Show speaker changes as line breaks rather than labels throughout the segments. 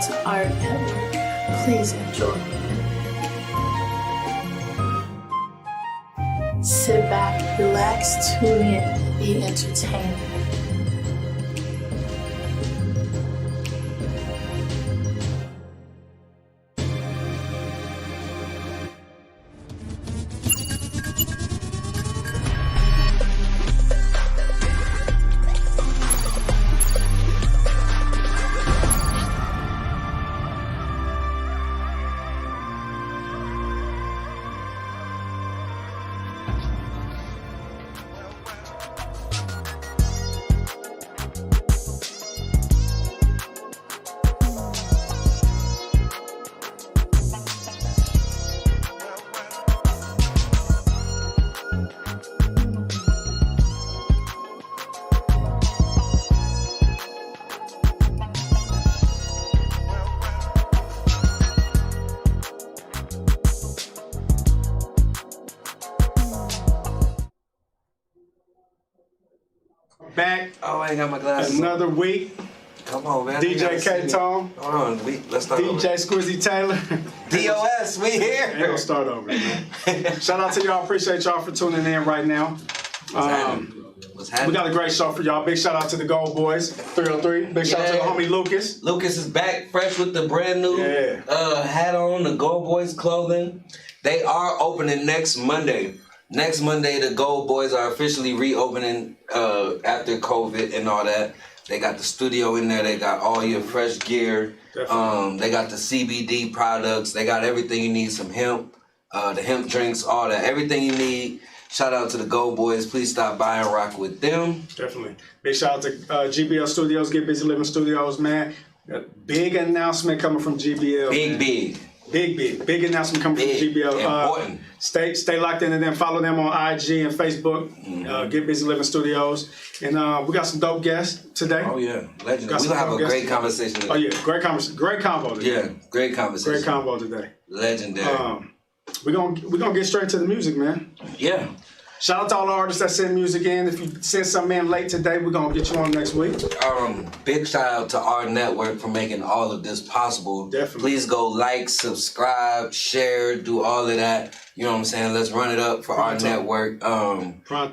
to AHRR Network. Please enjoy. Sit back, relax, tune in, and be entertained.
Back.
Oh, I ain't got my glasses.
Another week.
Come on, man.
DJ KTONE.
Hold on, let's start over.
DJ SQUIZZY Taylor.
DOS, we here.
Ain't gonna start over, man. Shout out to y'all. Appreciate y'all for tuning in right now.
What's happening?
We got a great show for y'all. Big shout out to the Gold Boys, 303. Big shout out to the homie Lucas.
Lucas is back, fresh with the brand new hat on, the Gold Boys clothing. They are opening next Monday. Next Monday, the Gold Boys are officially reopening after COVID and all that. They got the studio in there. They got all your fresh gear. They got the CBD products. They got everything you need. Some hemp, the hemp drinks, all that. Everything you need. Shout out to the Gold Boys. Please stop by and rock with them.
Definitely. Big shout out to GBL Studios, Get Busy Living Studios, man. A big announcement coming from GBL. Big announcement coming from GBL.
Important.
Stay locked in and then follow them on IG and Facebook. Get Busy Living Studios. And we got some dope guests today.
Oh yeah, legendary. We're gonna have a great conversation today.
Oh yeah, great convo today.
Yeah, great conversation.
Great convo today.
Legendary.
We're gonna get straight to the music, man.
Yeah.
Shout out to all the artists that send music in. If you send something in late today, we're gonna get you on next week.
Big shout out to AHRR Network for making all of this possible.
Definitely.
Please go like, subscribe, share, do all of that. You know what I'm saying? Let's run it up for AHRR Network.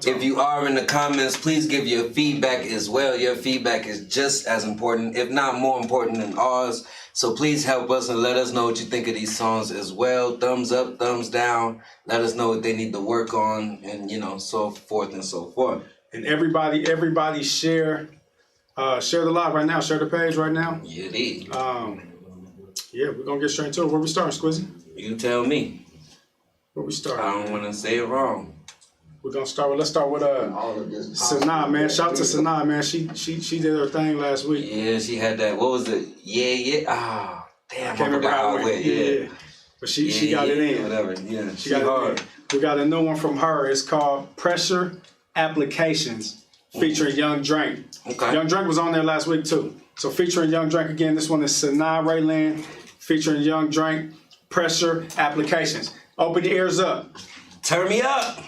If you are in the comments, please give your feedback as well. Your feedback is just as important, if not more important than ours. So please help us and let us know what you think of these songs as well. Thumbs up, thumbs down. Let us know what they need to work on, and you know, so forth and so forth.
And everybody share the live right now. Share the page right now.
Yeah, indeed.
Yeah, we're gonna get straight into it. Where we starting, Squizzy?
You tell me.
Where we starting?
I don't want to say it wrong.
We're gonna start with. Let's start with Sanaa, man. Shout out to Sanaa, man. She did her thing last week.
Yeah, she had that. What was it? Yeah. Ah, damn.
I can't remember how it went. Yeah. But she got it in.
Whatever. Yeah.
She got it in. We got a new one from her. It's called Pressure Applications, featuring Young Drank.
Okay.
Young Drank was on there last week too. So featuring Young Drank again. This one is Sanaa Raylan featuring Young Drank. Pressure Applications. Open your ears up.
Turn me up.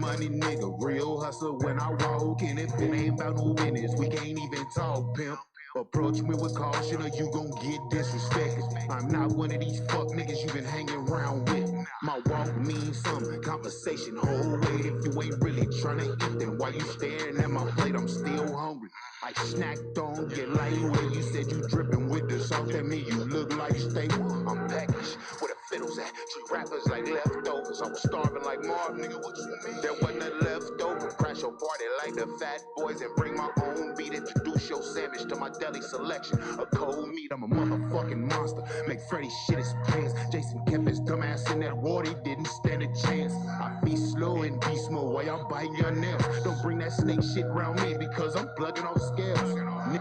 Money nigga, real hustler when I walk in it. It ain't about no business, we can't even talk, pimp. Approach me with caution or you gon' get disrespected. I'm not one of these fuck niggas you been hanging around with. My walk means something, conversation whole way. If you ain't really tryna eat, then why you staring at my plate? I'm still hungry. I snacked on, get lightweight. You said you dripping with the sauce, that mean you look like steak. I'm packaged with a fiddles at? Treat rappers like leftovers. I was starving like Marv, nigga, what you mean? There wasn't a leftover. Crash your party like the Fat Boys and bring my own beat. Introduce your sandwich to my deli selection. A cold meat, I'm a motherfucking monster. Make Freddy shit his pants. Jason kept his dumbass in that water, he didn't stand a chance. I be slow and beast mode while y'all biting your nails. Don't bring that snake shit around me because I'm plugging off scales.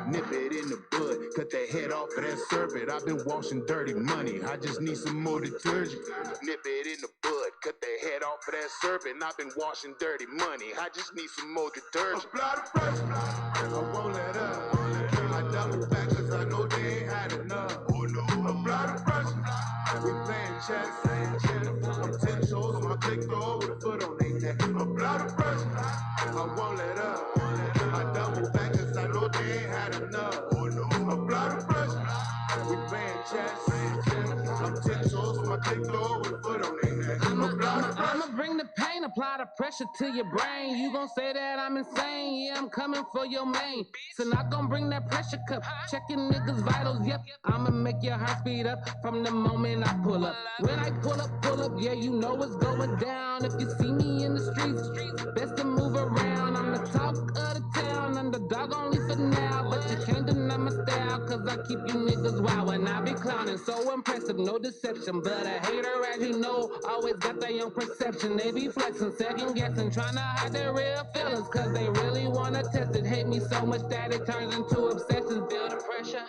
Nip it in the bud, cut the head off of that serpent. I've been washing dirty money, I just need some more detergent. Nip it in the bud, cut the head off of that serpent. I've been washing dirty money, I just need some more detergent. Apply the pressure, I won't let up. I double back cause I know they ain't had enough. Apply the pressure, we playing chess. I'm 10 toes on my click door with a foot on their neck. Apply the pressure, I won't let up. I double back cause I know they ain't had enough. Apply the pressure, we playing chess. I'm 10 toes on my click door with a foot on their neck.
I'ma bring the pain, apply the pressure to your brain. You gon' say that I'm insane, yeah, I'm coming for your main. So not gon' bring that pressure cup, checking niggas' vitals, yep. I'ma make your heart speed up from the moment I pull up. When I pull up, yeah, you know what's going down. If you see me in the streets, best to move around. I'm the talk of the town, underdog only for now. But you can't deny my style, cause I keep you niggas wild. And I be clowning, so impressive, no deception. But a hater, as you know, always got that young perception. They be flexing, second guessing, trying to hide their real feelings, cause they really wanna test it. Hate me so much that it turns into obsession. Feel the pressure.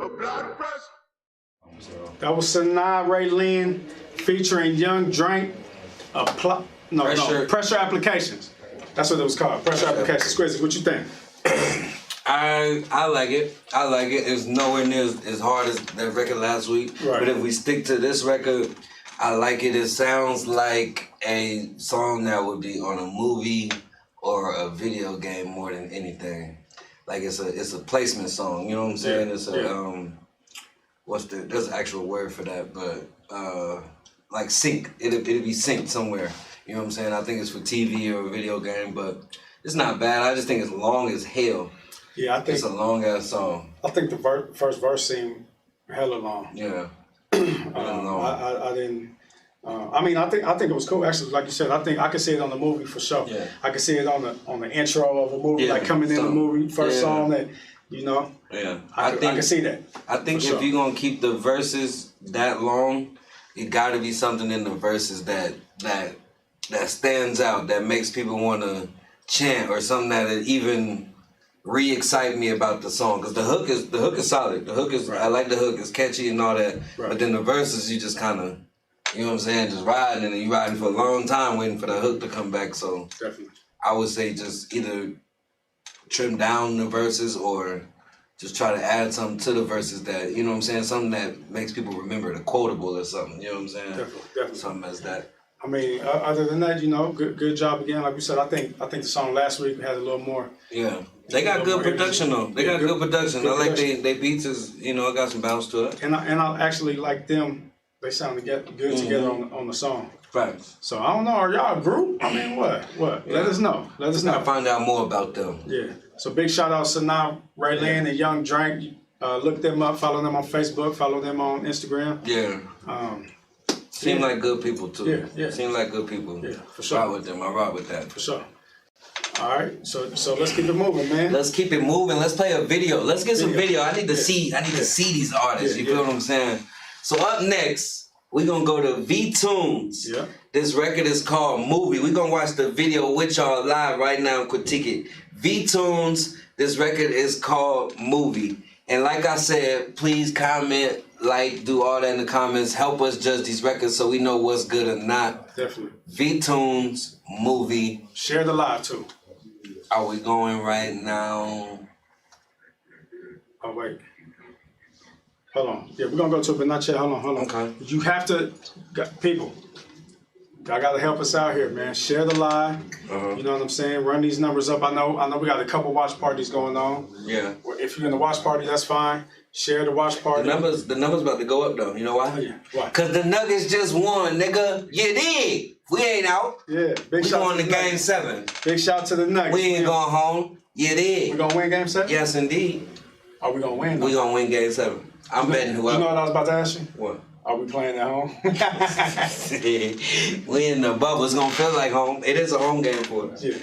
Apply the pressure.
That was Sanaa Ray Lynn featuring Young Drank. Pressure Applications. That's what it was called. Pressure Applications. SQUIZZY, what you think?
I like it. I like it. It's nowhere near as hard as that record last week. Right. But if we stick to this record, I like it. It sounds like a song that would be on a movie or a video game more than anything. Like it's a placement song. You know what I'm saying? Yeah. It's a there's an actual word for that, but like sync. It'll be synced somewhere. You know what I'm saying? I think it's for TV or a video game, but it's not bad. I just think it's long as hell. Yeah, I think it's a long ass song.
I think the first verse seemed hella long.
Yeah.
I didn't. I think it was cool. Actually, like you said, I think I could see it on the movie for sure. Yeah. I could see it on the intro of a movie, like coming in the movie, first song that, you know. Yeah. I can see that.
I think if you're gonna keep the verses that long, it got to be something in the verses that stands out, that makes people want to chant, or something that even re-excite me about the song. Because the hook is solid. The hook is I like the hook. It's catchy and all that. Right. But then the verses, you just kind of, you know what I'm saying, just riding, and you riding for a long time waiting for the hook to come back. So definitely, I would say just either trim down the verses or just try to add something to the verses that, you know what I'm saying, something that makes people remember, the quotable or something. You know what I'm saying? Definitely. Something as that.
I mean, other than that, you know, good job again. Like we said, I think the song last week had a little more.
Yeah, they got good production though. They got good production. I like they beats is, you know, it got some bounce to it.
And I actually like them. They sound good together on the song.
Right.
So I don't know. Are y'all a group? I mean, what? Yeah. Let us know.
I'll find out more about them.
Yeah. So big shout out Sanaa Ray Lynn and Young Drank. Look them up. Follow them on Facebook. Follow them on Instagram.
Yeah. Seem like good people too. Yeah. Seem like good people. Yeah, for sure. Rock with them. I rock with that.
For sure. All right. So let's keep it moving, man.
Let's keep it moving. Let's play a video. Let's get some video. I need to see. I need to see these artists. You feel what I'm saying? So up next, we're gonna go to V-Tunes. Yeah. This record is called Movie. We're gonna watch the video with y'all live right now and critique it. V-Tunes, this record is called Movie. And like I said, please comment, like, do all that in the comments. Help us judge these records so we know what's good or not.
Definitely.
V-Tunes, Movie.
Share the live too.
Are we going right now?
Oh, wait. Hold on. Yeah, we're going to go to it, but not yet. Hold on.
Okay.
You have to, people, y'all got to help us out here, man. Share the live. You know what I'm saying? Run these numbers up. I know we got a couple watch parties going on.
Yeah.
If you're in the watch party, that's fine. Share the watch party.
The numbers about to go up, though. You know why?
Oh, yeah. Why?
Because the Nuggets just won, nigga. You dig? We ain't out.
Yeah.
We going to Game 7.
Big shout to the Nuggets.
We ain't going home. You dig?
We going to win Game 7?
Yes, indeed.
Are we gonna win?
We gonna win Game 7. I'm betting whoever.
You know what I was about to ask you?
What?
Are we playing at home?
We in the bubble. It's gonna feel like home. It is a home game for us.
Yeah.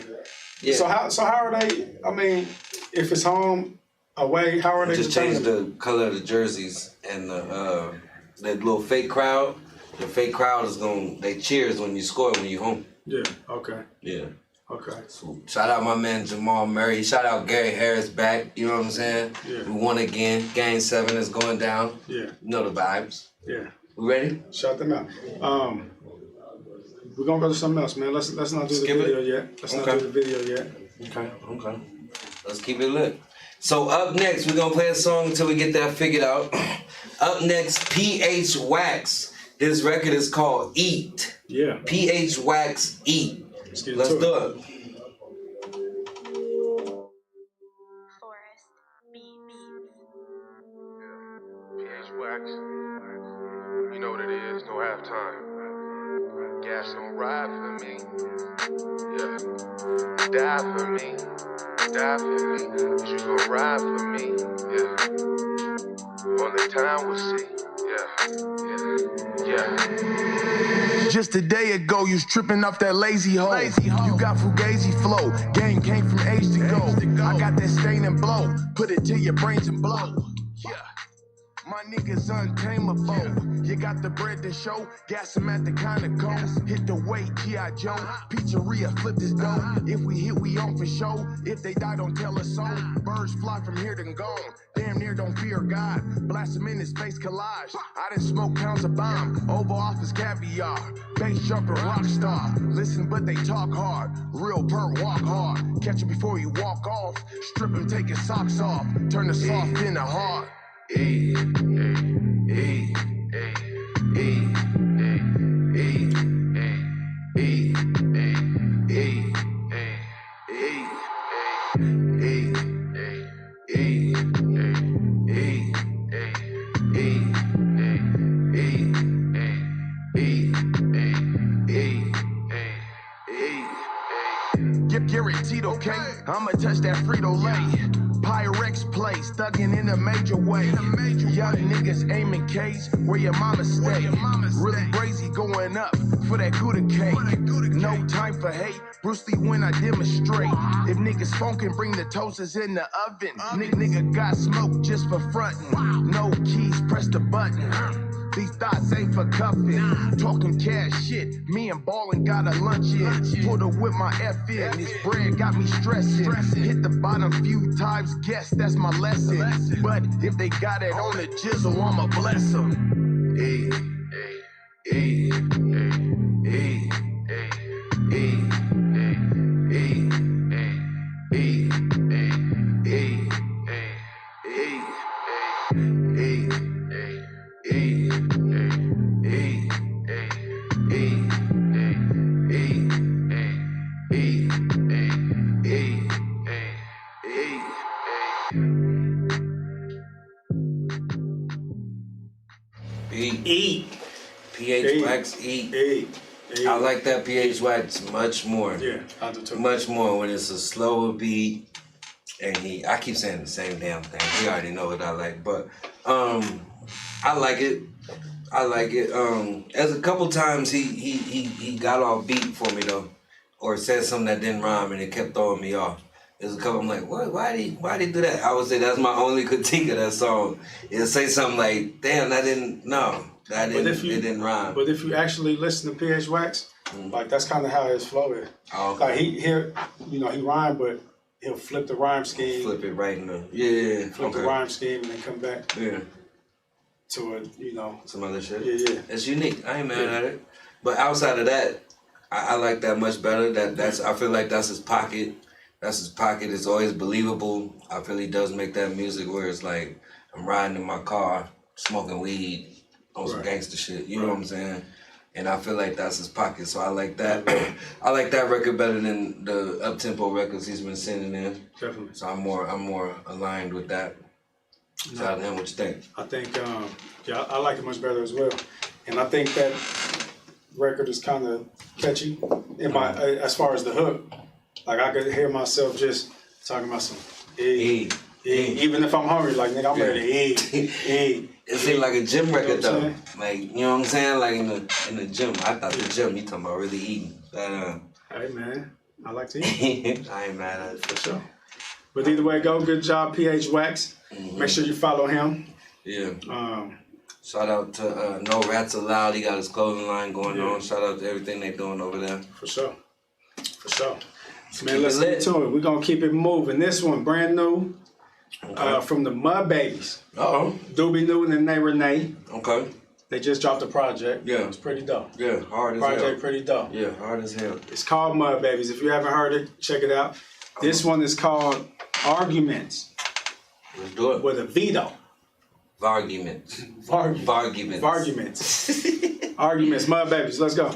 Yeah.
So how are they? I mean, if it's home, away, how are they?
Just change the color of the jerseys and the little fake crowd. The fake crowd is they cheers when you score when you home.
Yeah. Okay.
Yeah.
Okay.
So shout out my man Jamal Murray. Shout out Gary Harris back. You know what I'm saying?
Yeah.
We won again. Game 7 is going down.
Yeah.
You know the vibes.
Yeah.
We ready?
Shout them out. We're gonna go to something else, man. Let's not do the video yet. Let's not do the video yet.
Okay. Let's keep it lit. So up next, we're gonna play a song until we get that figured out. Up next, PH Wax. This record is called Eat.
Yeah.
PH Wax Eat. Let's do it.
Forest Beats.
PH Wax. You know what it is, no halftime. Gas don't ride for me. Yeah. Die for me. Die for me. But you gon' ride for me. Yeah. Only time we'll see. Yeah.
Just a day ago, you was tripping off that lazy hoe. You got fugazi flow. Game came from age to go. I got that stain and blow. Put it to your brains and blow. Yeah. My niggas untamable. You got the bread to show. Gas them at the kind of go. Hit the weight, G.I. Joe. Pizzeria, flip this dough. If we hit, we on for show. If they die, don't tell us so. Birds fly from here to gone. Damn near don't fear God. Blast them in his space collage. I done smoke pounds of bomb. Oval Office caviar. Base jumper, rock star. Listen, but they talk hard. Real perk, walk hard. Catch him before you walk off. Strip him, take his socks off. Turn the soft into hard. Hey, hey, hey, hey, hey, hey, hey, guaranteed, okay? I'ma touch that Frito-Lay. Pyrex place, thuggin' in a major way. Young niggas aiming K's where your mama stay. Really crazy going up for that Gouda cake. No time for hate. Bruce Lee when I demonstrate. If niggas funkin', bring the toasters in the oven. Nigga got smoke just for frontin'. No keys, press the button. These thoughts ain't for cuffin'. Talking cash shit. Me and Ballin' got a lunch in. Pulled up with my F in. This bread got me stressin'. Hit the bottom few times. Guess that's my lesson. But if they got it on the jizzle, I'ma bless them. Hey, hey, hey, hey, hey, hey, hey, hey,
Eat. PH Wax Eat. I like that PH Wax much more.
Yeah, I do too.
Much more when it's a slower beat. And I keep saying the same damn thing. He already know what I like, but I like it. As a couple times he got off beat for me though, or said something that didn't rhyme and it kept throwing me off. There's a couple I'm like, what? Why'd he do that? I would say that's my only critique of that song. It'll say something like, damn, it didn't rhyme.
But if you actually listen to PH Wax, like that's kind of how his flow is.
Oh, okay.
Like he rhyme, but he'll flip the rhyme scheme.
Flip it right in the
Flip the rhyme scheme and then come back.
Yeah.
To it,
some other shit.
Yeah.
It's unique. I ain't mad at it. But outside of that, I like that much better. I feel like that's his pocket. That's his pocket. It's always believable. I feel he does make that music where it's like I'm riding in my car, smoking weed on some gangster shit. You know what I'm saying? And I feel like that's his pocket. So I like that. I like that record better than the up-tempo records he's been sending in.
Definitely.
So I'm more aligned with that. Shout out to him. What you think?
I think, I like it much better as well. And I think that record is kind of catchy as far as the hook. Like I could hear myself just talking about some Even if I'm hungry, like nigga, I'm ready to eat.
It seemed like a gym record though. Like, you know what I'm saying? Like in the gym. I thought the gym, you talking about really eating. But,
hey man, I like to eat.
I ain't mad at it.
For sure. But either way, go. Good job, PH Wax. Make sure you follow him.
Yeah. Shout out to No Rats Allowed. He got his clothing line going on. Shout out to everything they doing over there.
For sure. For sure. Man, let's get to it. We're going to keep it moving. This one, brand new, from the Mud Babies. Doobie Newton and Nay Renee.
Okay.
They just dropped a project.
Yeah.
It's pretty dope.
Yeah, hard as hell.
Project pretty dope.
Yeah, hard as hell.
It's called Mud Babies. If you haven't heard it, check it out. This one is called Arguments.
Let's do it.
With a veto.
Varguments.
Varguments. Arguments. Mud Babies. Let's go.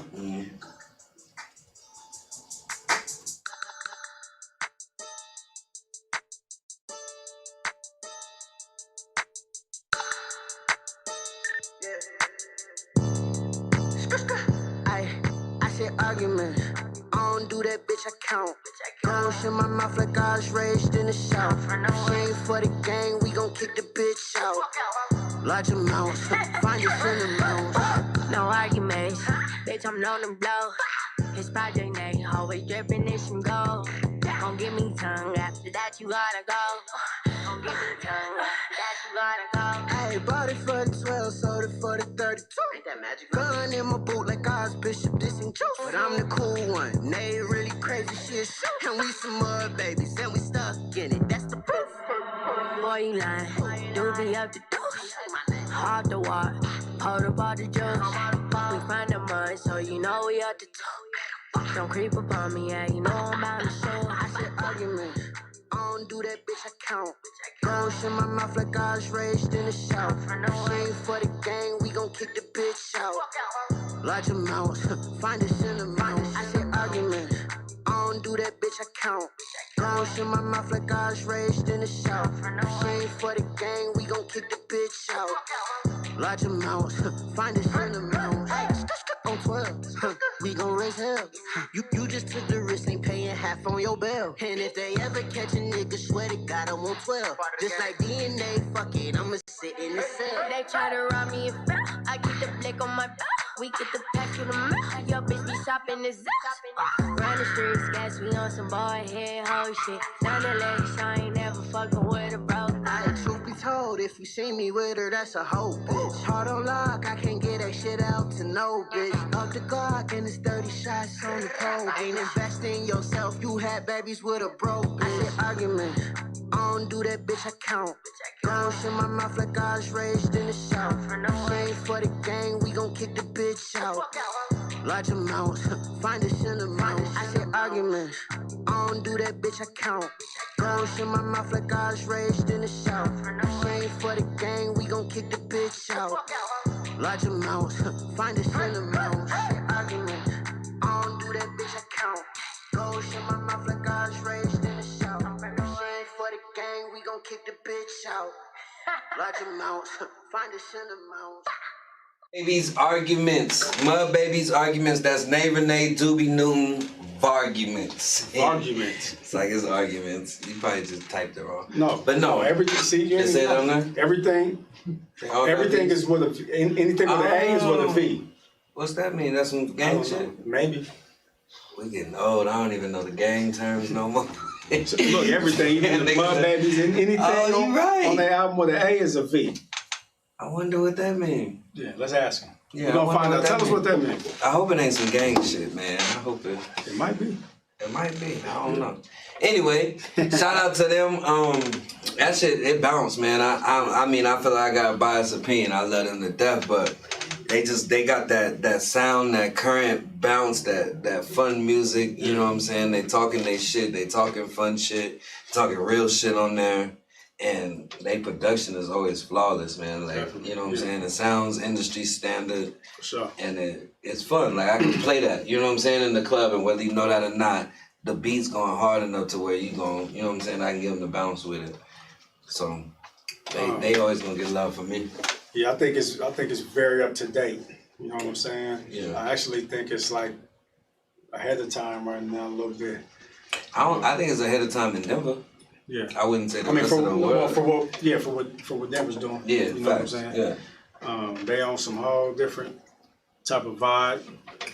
I said argument. I don't do that, bitch, I count. Don't shut my mouth like I was raised in the South. She ain't for the gang, we gon' kick the bitch out. Large amounts, find your cinnamons.
No arguments, bitch, I'm known to blow. His project name always dripping in some gold. Gon' give me tongue, after that you gotta go. Gon' give me tongue, after that you gotta go.
I bought it for the 12, sold it for the 32. Ain't that magic? Gun in my boot like I was Bishop, this ain't juice. But I'm the cool one, they really crazy shit. And we some mud babies, and we stuck in it, that's the proof.
Boy, you lying, do be up the deuce. Hard to walk, hold up all the juice. We find the mud, so you know we up to two. Don't creep up on me, yeah, you know I'm out to show.
I said argument, I don't do that, bitch, I count. Don't shut my mouth like I was raised in the South. She ain't for the gang, we gon' kick the bitch out. Large amounts, find a cinnamon. I said argument, I don't do that, bitch, I count. Don't shut my mouth like I was raised in the South. She ain't for the gang, we gon' kick the bitch out. Large amounts, find a cinnamon. On 12, we gon' raise hell. You just took the risk, ain't paying half on your bill. And if they ever catch a nigga, swear to God, I'm on 12. Just like DNA, fuck it, I'ma sit in the cell.
They try to rob me and fail. I get the blick on my belt. We get the pack through the mail. Your bitch be shopping the zip. Run the streets, gas, we on some boy head hoe shit. Nonetheless, I ain't never fucking with a bro.
Truth be told, if you see me with her, that's a hoe, bitch. Hard on lock, I can't get that shit out to no bitch. Up the Glock and it's 30 shots on the pole. Ain't investing in yourself, you had babies with a bro, bitch. I said argument, I don't do that, bitch, I count. Don't shut my mouth like I was raised in the South. She ain't for the gang, we gon' kick the bitch out. Large amounts, find a cinnamon. I said argument, I don't do that, bitch, I count. Don't shut my mouth like I was raised in the South. She ain't for the gang, we gon' kick the bitch out. Large amounts, find a cinnamon. I said argument, I don't do that, bitch, I count. Don't shut my mouth like I was raised in the South. She ain't for the gang, we gon' kick the bitch out. Large amounts, find a cinnamon.
Babies Arguments. Mud Babies Arguments. That's Nay Renee, Doobie Newton, Varguments.
Arguments.
It's like it's arguments. You probably just typed it wrong.
No.
But no.
Everything, see, you
Just say it on there?
Everything is with a, anything with an A is with a V.
What's that mean? That's some gang shit?
Maybe.
We getting old. I don't even know the gang terms no more.
So, look, everything, even the Mud Babies, anything on the album with an A is a V.
I wonder what that means.
Yeah, let's ask him.
Yeah,
we're gonna find out. Tell us what that means.
I hope it ain't some gang shit, man. I hope it.
It might be.
It might be. I don't know. Anyway, shout out to them. That shit, it bounced, man. I mean, I feel like I got a biased opinion. I love them to death, but they got that sound, that current bounce, that fun music. You know what I'm saying? They talking they shit. They talking fun shit. Talking real shit on there. And they production is always flawless, man. Like, you know what I'm saying? It sounds industry standard.
For sure.
And it's fun. Like, I can play that, you know what I'm saying, in the club. And whether you know that or not, the beat's going hard enough to where you gon', you know what I'm saying, I can give them the bounce with it. So, they always gonna get love from me.
Yeah, I think it's very up to date. You know what I'm saying?
Yeah.
I actually think it's like ahead of time right now a little bit.
I think it's ahead of time in Denver.
Yeah.
I wouldn't say the rest of the world.
For what Denver's doing.
Yeah,
you know what I'm saying?
Yeah.
They on some whole different type of vibe.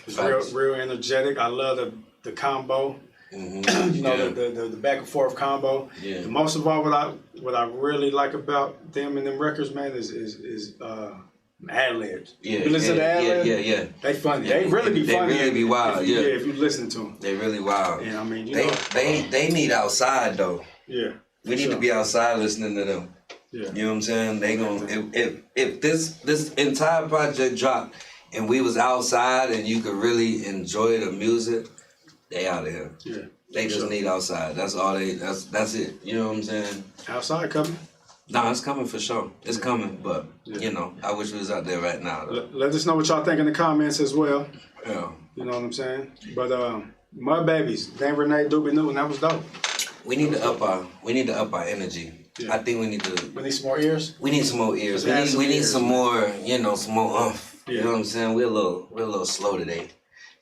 It's real energetic. I love the combo. Mm-hmm. You know, the back and forth combo. Yeah. And most of all, what I really like about them and them records, man, is ad-libs. Yeah, you listen to ad-libs? Yeah. They funny. They really be funny.
They really be wild,
if you listen to them.
They really wild.
Yeah, I mean,
they need outside, though.
Yeah.
We need to be outside listening to them. Yeah. You know what I'm saying? They gonna if this entire project dropped and we was outside and you could really enjoy the music, they out of here. Yeah. They just need outside. That's all that's it. You know what I'm saying?
Outside coming?
Nah, it's coming for sure. It's coming, but you know, I wish we was out there right now.
Let us know what y'all think in the comments as well. Yeah. You know what I'm saying? But Mud Babies, Dan Renee, Doobie Newton, that was dope.
We need to up our energy. Yeah. I think we need
some more ears.
We need some more ears. We need some more, some more umph. Yeah. You know what I'm saying? We're a little slow today.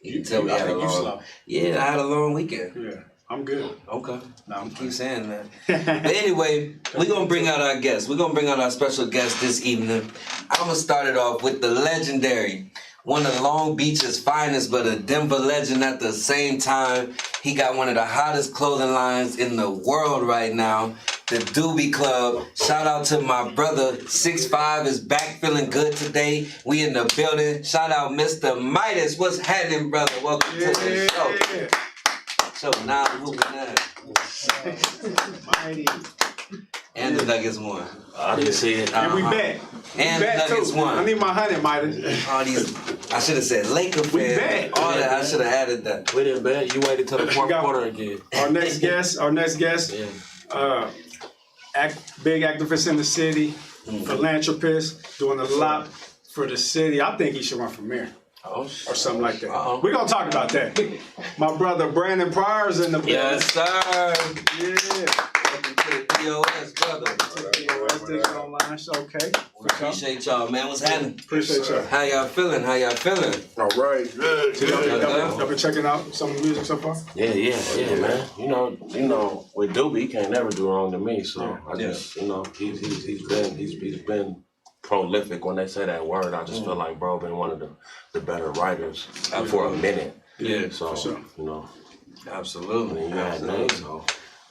You can tell we had a long. Yeah, I had a long weekend.
Yeah, I'm good.
Okay. No, I'm keep saying that. But anyway, we're gonna bring out our guest. We're gonna bring out our special guest this evening. I'm gonna start it off with the legendary, one of Long Beach's finest, but a Denver legend at the same time. He got one of the hottest clothing lines in the world right now, the Doobie Club. Shout out to my brother, 6'5" is back feeling good today. We in the building. Shout out Mr. Midas. What's happening, brother? Welcome to the show. So now moving on. Mighty. And the Nuggets won.
I didn't see it.
And we bet.
And the Nuggets won.
I need my 100, Midas.
All these, I should have said Laker fans.
We bet.
All that, I should have added that.
We didn't bet. You waited till the fourth quarter again.
Our next guest. Big activist in the city, philanthropist, doing a lot for the city. I think he should run for mayor. Or something like that. We're going to talk about that. My brother Brandon Pryor is in the building.
Yes, sir.
Yeah.
Welcome to the POS, brother.
POS Digital Online Show, okay.
We appreciate y'all, man. What's happening?
Appreciate y'all.
How y'all feeling?
All right. Good. Y'all been checking out some of the music so far?
Yeah, man. You know, with Doobie, he can't never do wrong to me. So I just, he's been prolific. When they say that word, I just feel like bro been one of the better writers for a minute.
Yeah,
so
for sure.
Absolutely. You had names, so.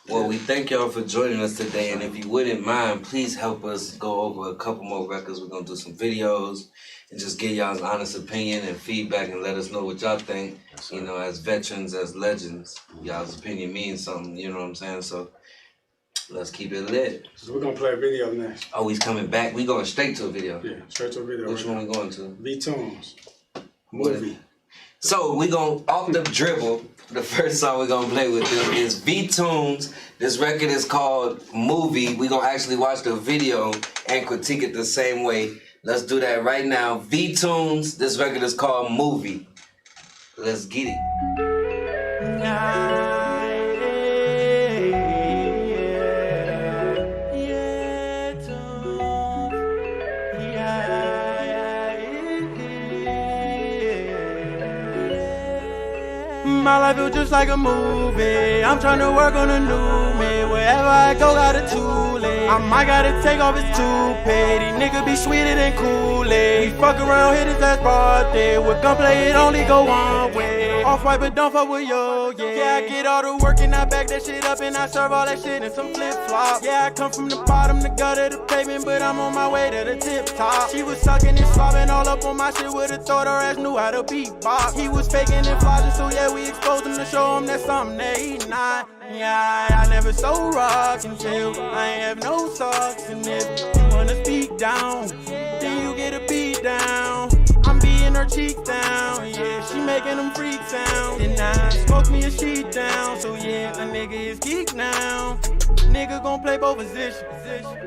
Well, we thank y'all for joining us today, and if you wouldn't mind, please help us go over a couple more records. We're gonna do some videos and just get y'all's honest opinion and feedback, and let us know what y'all think. Yes, as veterans, as legends, y'all's opinion means something. You know what I'm saying? So let's keep it lit.
So we're gonna play a video next.
Oh, he's coming back. We going straight to a video.
Yeah, straight to a video.
Which one we going to?
V-Tunes movie.
So we gonna off the dribble. The first song we're gonna play with them is V-Tunes. This record is called Movie. We're gonna actually watch the video and critique it the same way. Let's do that right now. V-Tunes, this record is called Movie. Let's get it.
My life feels just like a movie. I'm trying to work on a new me. Wherever I go, got a Thule. I might gotta take off his toupee. These niggas be sweeter than Kool-Aid. He fuck around, hit his ass birthday. With gunplay, it only go one way. Off-white, but don't fuck with yo, yeah. Yeah, I get all the work and I back that shit up and I serve all that shit in some flip-flops. Yeah, I come from the bottom, the gutter, the pavement, but I'm on my way to the tip top. She was sucking and slobbing all up on my shit. Would've thought her ass knew how to beatbox. He was faking and flogging, so yeah, we exposed him to show him that something that he not. Yeah, I never so rock until I ain't have no socks. And if you wanna speak down, then you get a beat down. I'm beating her cheek down, yeah, she making them freak sound. Then I smoke me a sheet down, so yeah, a nigga is geek now. Nigga gon' play both positions,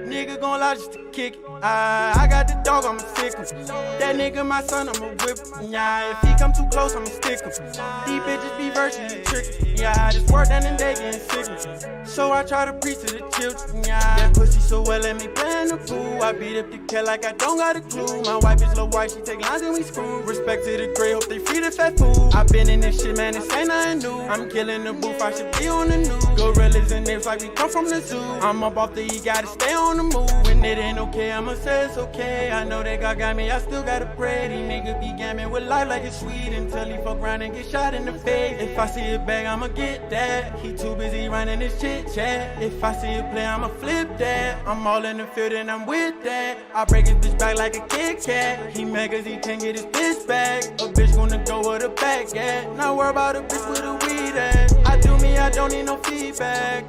nigga gon' lie just to kick it. I got the dog, I'ma sick him. That nigga my son, I'ma whip him. Yeah, if he come too close, I'ma stick him. These bitches be these verses are tricky. Yeah, I just work down and they getting sick. So I try to preach to the children. Yeah, that pussy so well, let me play in the pool. I beat up the cat like I don't got a clue. My wife is low white, she take lines and we screw. Respect to the gray, hope they free the fat fool. I been in this shit, man, this ain't nothing new. I'm killing the booth, I should be on the news. Gorillas and names like we come from the zoo. I'm up off the E, gotta stay on the move. When it ain't okay, I'ma say it's okay. I know that God got me, I still gotta pray. These niggas be gamming with life like it's sweet until he fuck around and get shot in the face. If I see it back, I'ma get that. He too busy running his chit chat. If I see it play, I'ma flip that. I'm all in the field and I'm with that. I break his bitch back like a Kit Kat. He mad cause he can't get his bitch back. A bitch wanna go with a back at. Not worry about a bitch with a weed at. I do me, I don't need no feedback.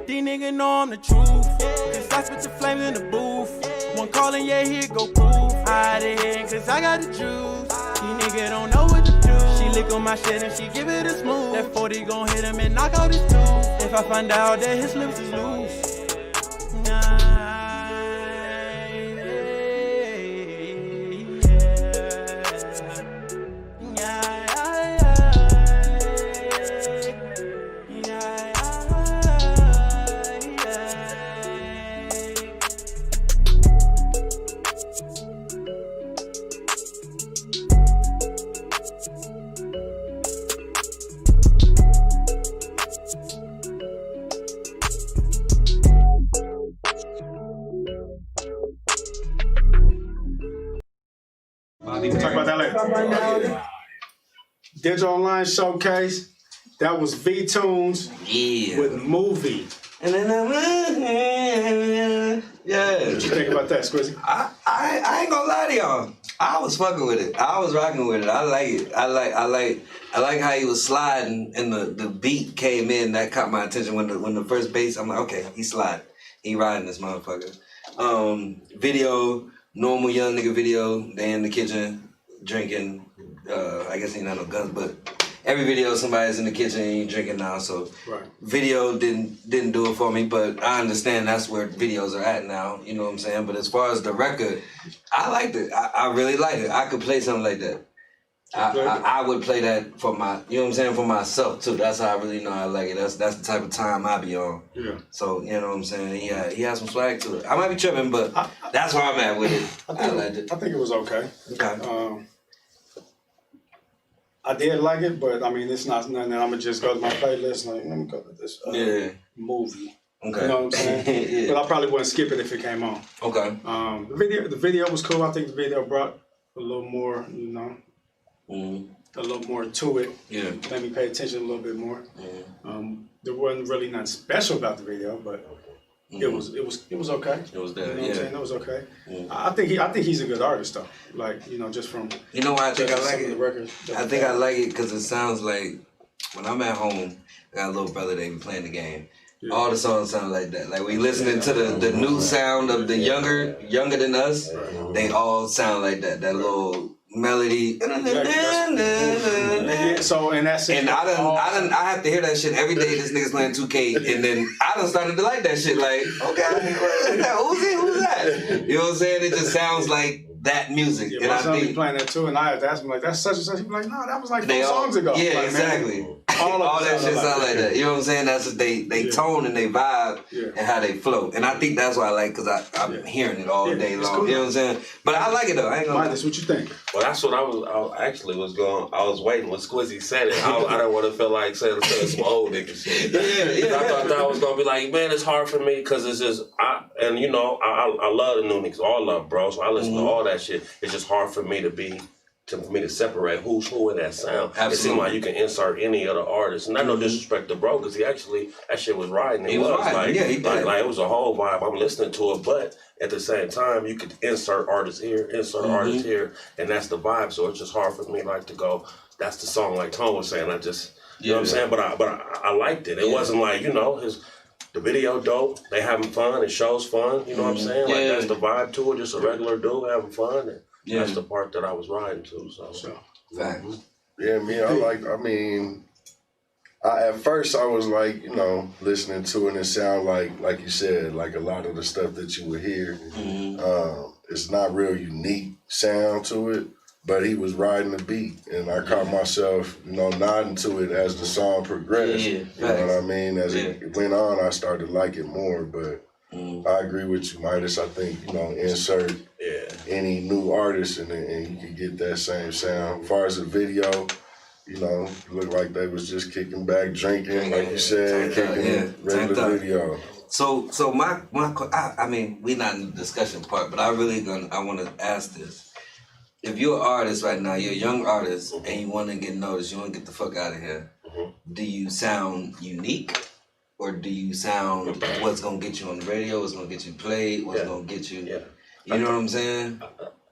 These niggas know I'm the truth. Cause I spit the flames in the booth. One calling, yeah, here go proof. I hide it cause I got the juice. These niggas don't know what to do. She lick on my shit and she give it a smooth. That 40 gon' hit him and knock out his tooth. If I find out that his lips is loose.
We'll talk about that later. Digital Online Showcase. That was V-Tunes with Movie.
And then yeah.
What you think about that, Squizzy?
I ain't gonna lie to y'all. I was fucking with it. I was rocking with it. I like it. I like how he was sliding and the beat came in. That caught my attention when the first bass. I'm like, okay, he sliding. He riding this motherfucker. Video, normal young nigga video. They in the kitchen drinking. I guess ain't not no guns, but every video somebody's in the kitchen and you drinking now. So video didn't do it for me, but I understand that's where videos are at now. You know what I'm saying? But as far as the record, I liked it. I really liked it. I could play something like that. I would play that for my, you know what I'm saying, for myself too. That's how I really know I like it. That's the type of time I be on. Yeah. So you know what I'm saying. Yeah, he has some swag to it. I might be tripping, but that's where I'm at with it. I liked it.
I think it was okay.
Okay.
I did like it, but I mean, it's not nothing that I'm gonna just go to my playlist. Like, let me go to this movie. Okay. You know what I'm saying? But I probably wouldn't skip it if it came on. Okay. The video was cool. I think the video brought a little more, you know, a little more to it. Yeah. Made me pay attention a little bit more. There wasn't really nothing special about the video, but it was okay.
It was there.
You know what I'm saying? It was okay. I think he's a good artist though. Like, you know, just from
you know why I think I like it.
The records
I think I like it because it sounds like when I'm at home, I got a little brother that be playing the game. Yeah. All the songs sound like that. Like we listening to the new sound of the younger than us. They all sound like that. That little melody.
So in that sense,
and I have to hear that shit every day. This nigga's playing 2K, and then I done started to like that shit. Like, okay, who's that? You know what I'm saying? It just sounds like that music.
Yeah, and I think playing that too, and I have to ask him like, that's such and such. He'd be like, no, that was like 4 songs ago.
Yeah,
like,
exactly. All that shit sound like that. You know what I'm saying? That's what they tone and they vibe and how they flow. And I think that's why I like, because I'm hearing it all day long. Cool. You know what I'm saying? But I like it though. I ain't gonna lie.
That's what you think.
Well, that's what I was waiting when Squizzy said it. I don't want to feel like saying some old nigga shit. I thought that was gonna be like, man, it's hard for me because it's just I love the new niggas, all love, bro. So I listen to all that shit. It's just hard for me to separate who's who in that sound. Absolutely. It seems like you can insert any other artist. And I no disrespect to bro, because that shit was riding. It was riding. Like, yeah, he did. Like it was a whole vibe. I'm listening to it, but at the same time, you could insert artists here, insert artists here, and that's the vibe. So it's just hard for me like to go, that's the song like Tone was saying. I just, you know what I'm saying? But I liked it. It wasn't like, you know, the video dope, they having fun, it shows fun, you know what I'm saying? Like that's the vibe to it, just a regular dude having fun. And that's the part that I was riding to. So.
Facts.
Yeah, at first I was like, you know, listening to it and it sound like you said, like a lot of the stuff that you would hear. it's not real unique sound to it, but he was riding the beat, and I caught myself, nodding to it as the song progressed. You know what I mean? As it went on, I started to like it more, but I agree with you, Midas. I think, insert any new artist and you can get that same sound. As far as the video, looked like they was just kicking back, drinking, like you said, kicking regular video.
So I mean, we not in the discussion part, but I want to ask this. If you're an artist right now, you're a young artist, and you want to get noticed, you want to get the fuck out of here, do you sound unique? Or do you sound what's going to get you on the radio, what's going to get you played, what's going to get you, you know what I'm saying?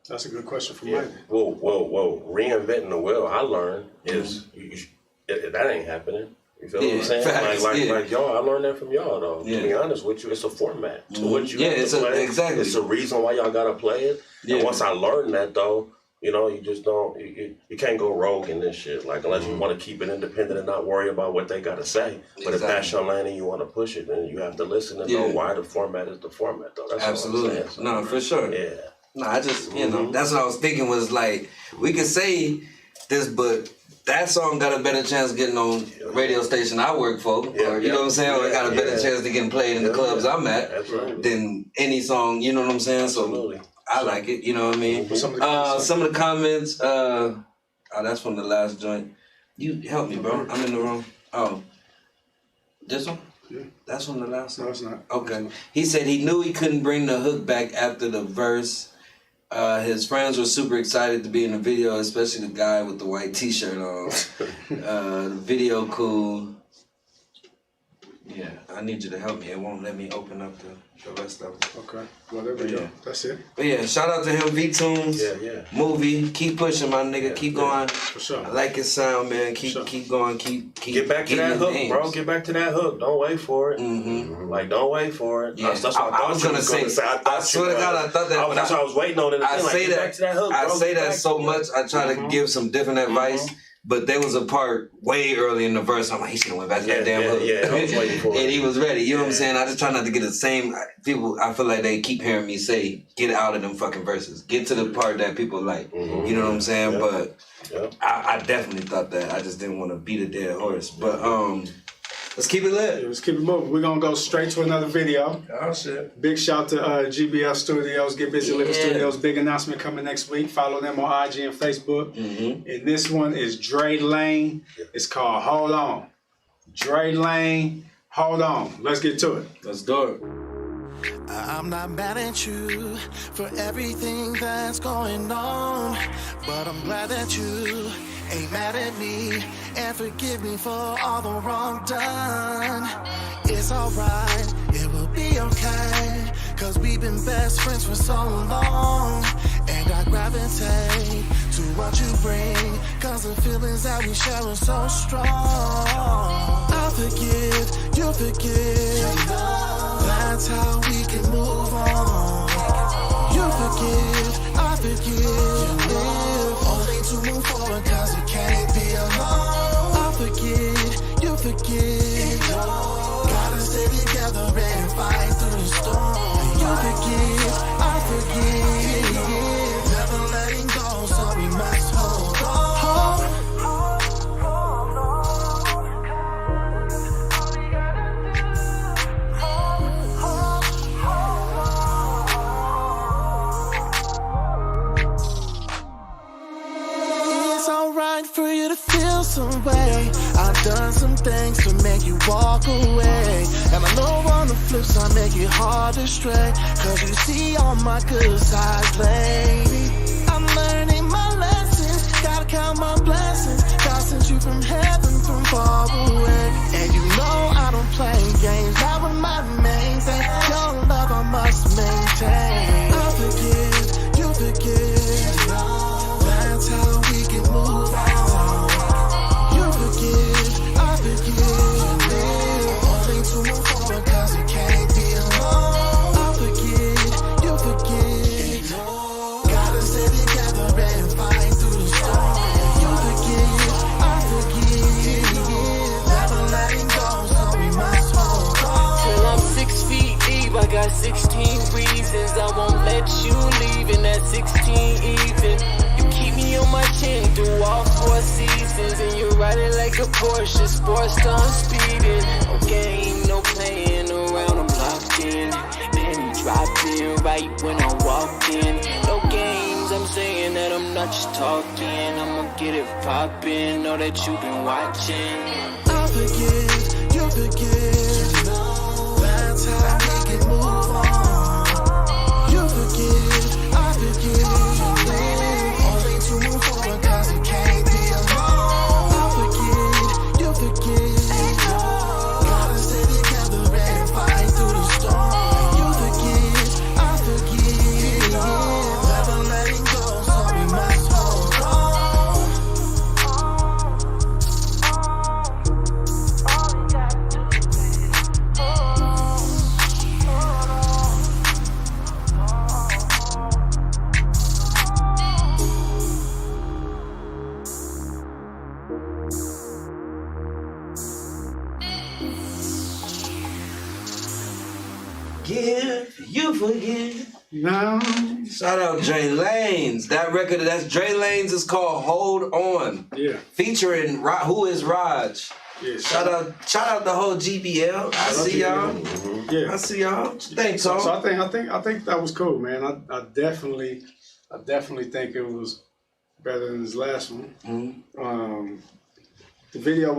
That's a good question for Mike.
Well, reinventing the wheel, I learned is that ain't happening. You feel what I'm saying?
Facts,
like y'all, I learned that from y'all though. To be honest with you, it's a format to what you have to play.
Exactly.
It's a reason why y'all gotta play it. And once I learned that though, you just don't, you can't go rogue in this shit. Like unless you want to keep it independent and not worry about what they gotta say. But if that's your lane and you want to push it, then you have to listen and know why the format is the format though. That's
absolutely.
What I'm saying.
No, for sure.
Yeah.
No, I just that's what I was thinking was like we could say this, but that song got a better chance of getting on radio station I work for, or you know what I'm saying, or it got a better chance of getting played in the clubs I'm at than any song, you know what I'm saying? So I like it, you know what I mean? Some of the comments, that's from the last joint. You help me, bro. I'm in the room. Oh, this one?
Yeah.
That's from the last song?
No, it's not.
Okay. He said he knew he couldn't bring the hook back after the verse. His friends were super excited to be in the video, especially the guy with the white t-shirt on. The video cool. Yeah, I need you to help me. It won't let me open up the rest of it.
Okay. Well, there we go. That's it.
But yeah, shout out to him, V-Tunes. Movie. Keep pushing, my nigga. Keep going.
For sure.
I like his sound, man. Keep going. Keep
get back to that hook, bro. Get back to that hook. Don't wait for it. Like, don't wait for it.
Yeah.
That's what I
was gonna say.
I
swear to God, I thought that.
That's what I was waiting on.
I say that so much. I try to give some different advice. But there was a part way early in the verse. I'm like, he should have went back to that damn hook.
Yeah, I was waiting for it.
And he was ready. You know what I'm saying? I just try not to get the same. People, I feel like they keep hearing me say, get out of them fucking verses. Get to the part that people like. You know what I'm saying? But I definitely thought that. I just didn't want to beat a dead horse. But let's keep it lit.
Let's keep it moving. We're going to go straight to another video.
Oh, shit.
Big shout to GBL Studios, Get Busy Living Studios. Big announcement coming next week. Follow them on IG and Facebook. And this one is Dre Lane. It's called Hold On. Dre Lane, Hold On. Let's get to it.
Let's do it.
I'm not mad at you for everything that's going on, but I'm glad that you ain't mad at me and forgive me for all the wrong done. It's alright, it will be okay, cause we've been best friends for so long, and I gravitate to what you bring, cause the feelings that we share are so strong. I'll forgive, you forgive, that's how we can move on. You forgive, I forgive, only to move forward cause we can't be alone. I'll forgive, you forgive, gotta stay together and fight through the storm. You forgive, I forgive, never letting go, so we must hold on. For you to feel some way, I've done some things to make you walk away, and I know on the flip side make it hard to stray, cause you see all my good sides lately. I'm learning my lessons, gotta count my blessings. God sent you from heaven from far away, and you know I don't play games. That was my main thing, your love I must maintain. I forgive, you forgive, that's how we can move on. I forgive, only to move forward cause we can't be alone. I forgive, you forgive, gotta stay
license and you ride it like a Porsche. Sports on speeding. No game, no playing around. I'm locked in. And he dropped in right when I walked in. No games, I'm saying that I'm not just talking. I'ma get it poppin'. Know that you've been watching.
I forgive, you forgive. That's how we can move on. You forgive, I forgive. Only to move forward, cause we can't be alone. I forgive, you forgive. Gotta stay together and fight through the storm. You forgive, I forgive. Never letting go, so we must hold on.
Give, you forget.
No.
Shout out Dre Lanez. That record, that's Dre Lanez, is called Hold On.
Yeah.
Featuring Who Is Raj.
Yeah.
Shout out the whole GBL. I see y'all.
Yeah.
I see y'all. Thanks,
So I think that was cool, man. I definitely think it was better than his last one.
Mm-hmm.
The video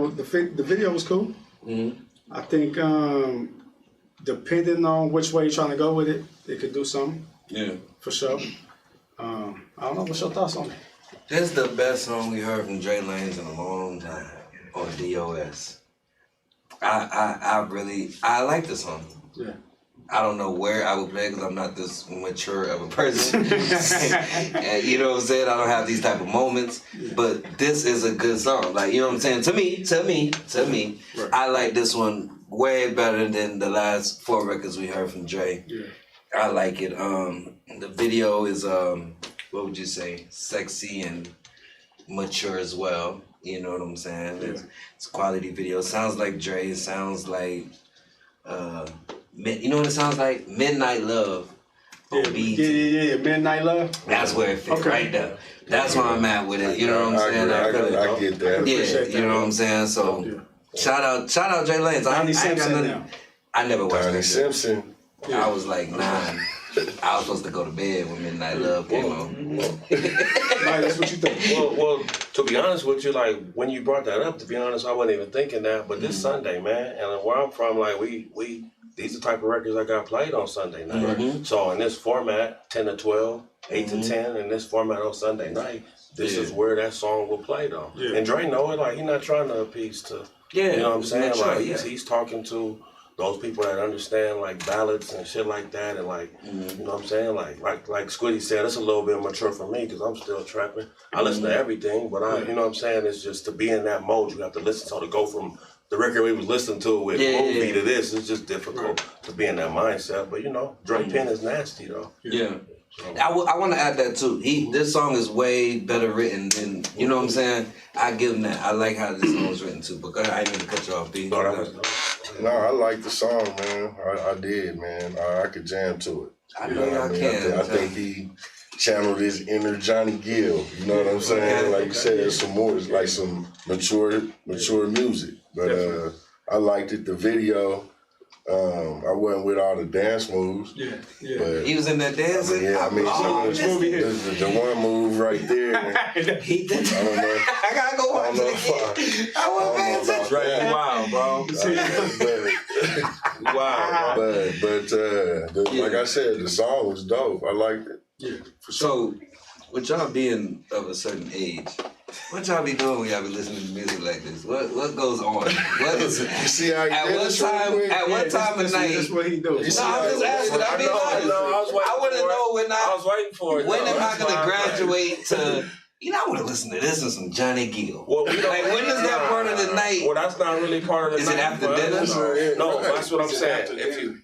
was cool.
Mm-hmm.
I think depending on which way you're trying to go with it, it could do something.
Yeah.
For sure. I don't know, what's your thoughts on it?
This is the best song we heard from Dre Lanez in a long time on DOS. I like the song.
Yeah.
I don't know where I would play because I'm not this mature of a person. And you know what I'm saying? I don't have these type of moments. But this is a good song. Like, you know what I'm saying? To me, right. I like this one way better than the last 4 records we heard from Dre.
Yeah.
I like it. The video is what would you say? Sexy and mature as well. You know what I'm saying?
Yeah.
It's a quality video. Sounds like Dre. It sounds like you know what it sounds like? Midnight Love.
Yeah. Midnight Love.
That's where it fits right there. That's where I'm at with it. You know what I'm saying?
I get that.
Yeah, you know what I'm saying? So shout out Dre Lanez. I never watched
Donnie
that shit.
Simpson.
I was like 9. I was supposed to go to bed when Midnight Love came on.
That's what you think.
Well, to be honest with you, like when you brought that up, to be honest, I wasn't even thinking that. But this Sunday, man, and where I'm from, like these are the type of records I got played on Sunday night.
Mm-hmm.
So in this format, 10 to 12, 8 to 10, in this format on Sunday night, this is where that song will play though. Yeah. And Dre know it, like he's not trying to appease to, you know what I'm saying? Like he's talking to those people that understand like ballads and shit like that, and like you know what I'm saying, like SQUIZZY said, it's a little bit mature for me because I'm still trapping. I listen to everything, but you know what I'm saying, it's just to be in that mode, you have to listen. So to go from the record we was listening to with movie to this, it's just difficult to be in that mindset. But you know, Dre pen is nasty though.
Yeah. I want to add that too. This song is way better written than, you know what I'm saying? I give him that. I like how this song was written too. But go ahead, I didn't mean to cut you off, B.
No, I like the song, man. I did, man. I could jam to it.
I know y'all can.
I think he channeled his inner Johnny Gill. You know what I'm saying? Like you said, some more. It's like some mature music. But I liked it. The video. I wasn't with all the dance moves.
Yeah.
But,
he was in that dancing?
I mean, the one move right there.
He did.
I don't know.
I gotta go watch it again. I wasn't paying attention.
Wow, bro. Wow.
But like I said, the song was dope. I liked it.
Yeah.
So, with y'all being of a certain age, what y'all be doing when y'all be listening to music like this? What goes on? What is it?
You see how
at what time of night?
That's what he do.
No, I'm just asking. I'm being honest. I want to know when
I was waiting for it.
When am I gonna graduate to? You know, I want to listen to this and some Johnny Gill.
Well,
like, when is that part of the night?
Well, that's not really part of the night.
Is it after dinner?
No, that's what I'm saying. If you,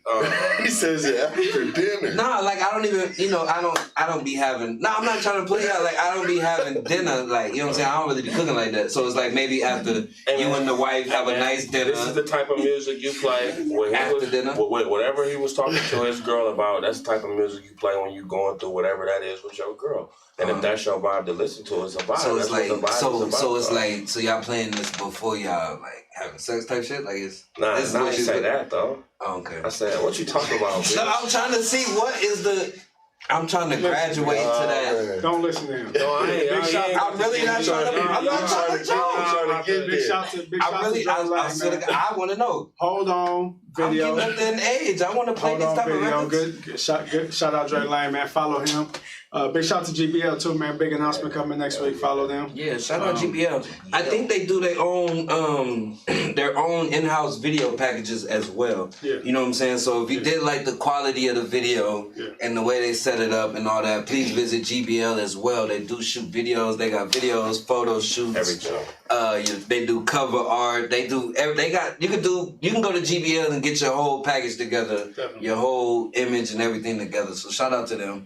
he says it after dinner.
Nah, like I don't even, I don't be having. No, I'm not trying to play out. Like I don't be having dinner. Like you know what I'm saying. I don't really be cooking like that. So it's like maybe after you and the wife have a nice dinner.
This is the type of music you play
after dinner.
Whatever he was talking to his girl about, that's the type of music you play when you going through whatever that is with your girl. And if that's your vibe to listen to. It's a vibe.
So it's
That's what
like,
the vibe is
so
about,
it's
though.
like, so y'all playing this before y'all like having sex type shit? Like it's
Nah,
this is
I
what
ain't
she's
say that though.
Oh, okay.
I said, what you talking about, bitch?
No, I'm trying to see what is the. I'm trying to graduate to that.
Don't listen to him.
No, I ain't.
I'm really not trying to. I'm not trying to joke.
Big shout to
I want to know.
Hold on, video.
I'm getting up there in age. I want to play this type of records.
Good shout out Dre Lane, man. Follow him. Big shout to GBL too, man. Big announcement coming next week. Follow them.
Yeah, shout out GBL. I think they do their own in-house video packages as well.
Yeah.
You know what I'm saying? So if you did like the quality of the video and the way they set it up and all that, please visit GBL as well. They do shoot videos. They got videos, photo shoots.
Everything.
They do cover art. They do. You can go to GBL and get your whole package together, your whole image and everything together. So shout out to them.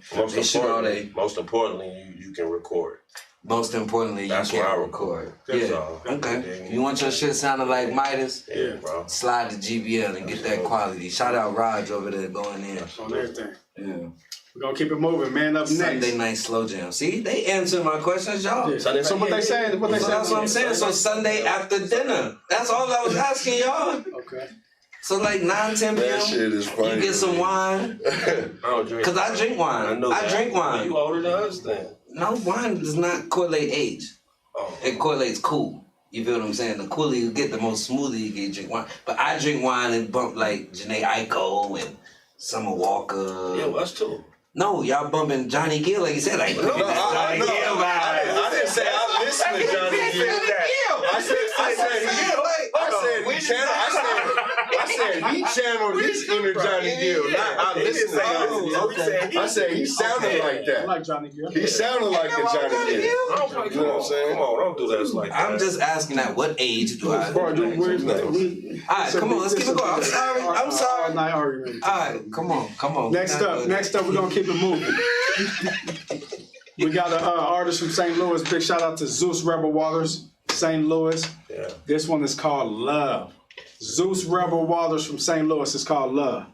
Most importantly, you can record.
Most importantly,
that's
you can
where I
record.
That's
Yeah.
all.
Okay. You want your shit sounding like Midas?
Yeah, bro.
Slide to GBL and get that quality. Shout out Raj over there going in.
On everything.
Yeah.
We're gonna keep it moving, man. Up next.
Sunday night slow jam. See, they answer my questions, y'all.
Yeah. So what they saying? What they saying?
That's what I'm saying. So Sunday after dinner. That's all I was asking y'all.
Okay.
So like 9, 10 p.m.
That shit is funny.
You get some wine.
I don't drink.
Cause I drink wine. I drink wine.
You older than us then?
No, wine does not correlate age.
Oh.
It correlates cool. You feel what I'm saying? The cooler you get, the more smoother you get drink wine. But I drink wine and bump like Janae Aiko and Summer Walker.
Yeah, us too.
No, y'all bumping Johnny Gill like you said. Like, Johnny Gill.
I didn't say I listen to Johnny Gill. I said he channeled his inner Johnny Gill. Not I listened to Johnny Gill. I said he sounded like that.
I like Johnny Gill.
He sounded like a Johnny Gill. You know what I'm saying? Come on, don't do that like that.
I'm just asking at what age do I? Alright, come on, let's keep it going. I'm sorry. Alright, come on.
Next up, we're gonna keep it moving. We got an artist from St. Louis. Big shout out to Zeus Rebel Waters, St. Louis.
Yeah.
This one is called Love. Zeus Rebel Waters from St. Louis is called Love.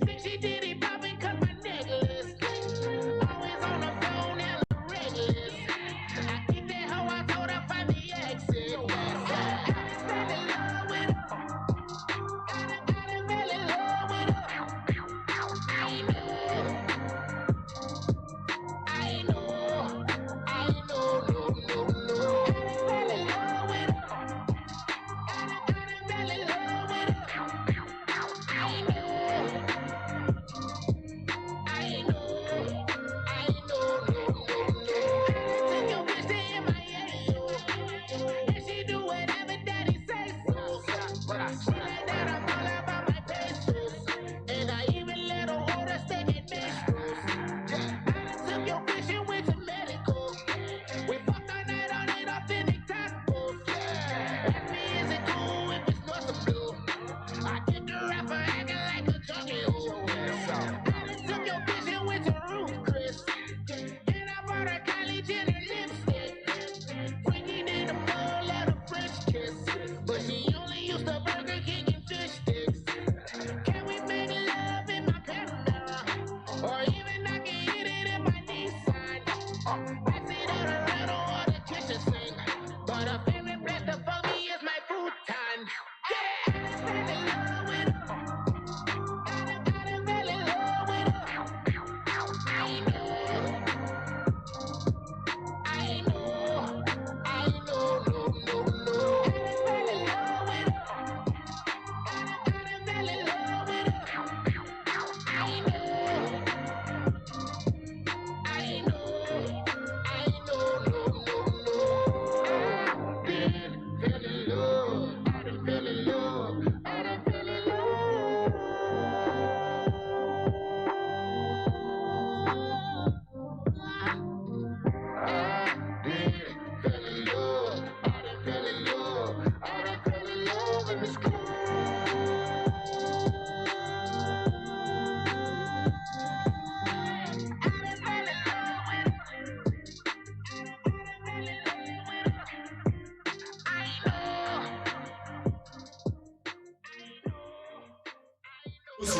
Think she did it poppin' 'cause my necklace.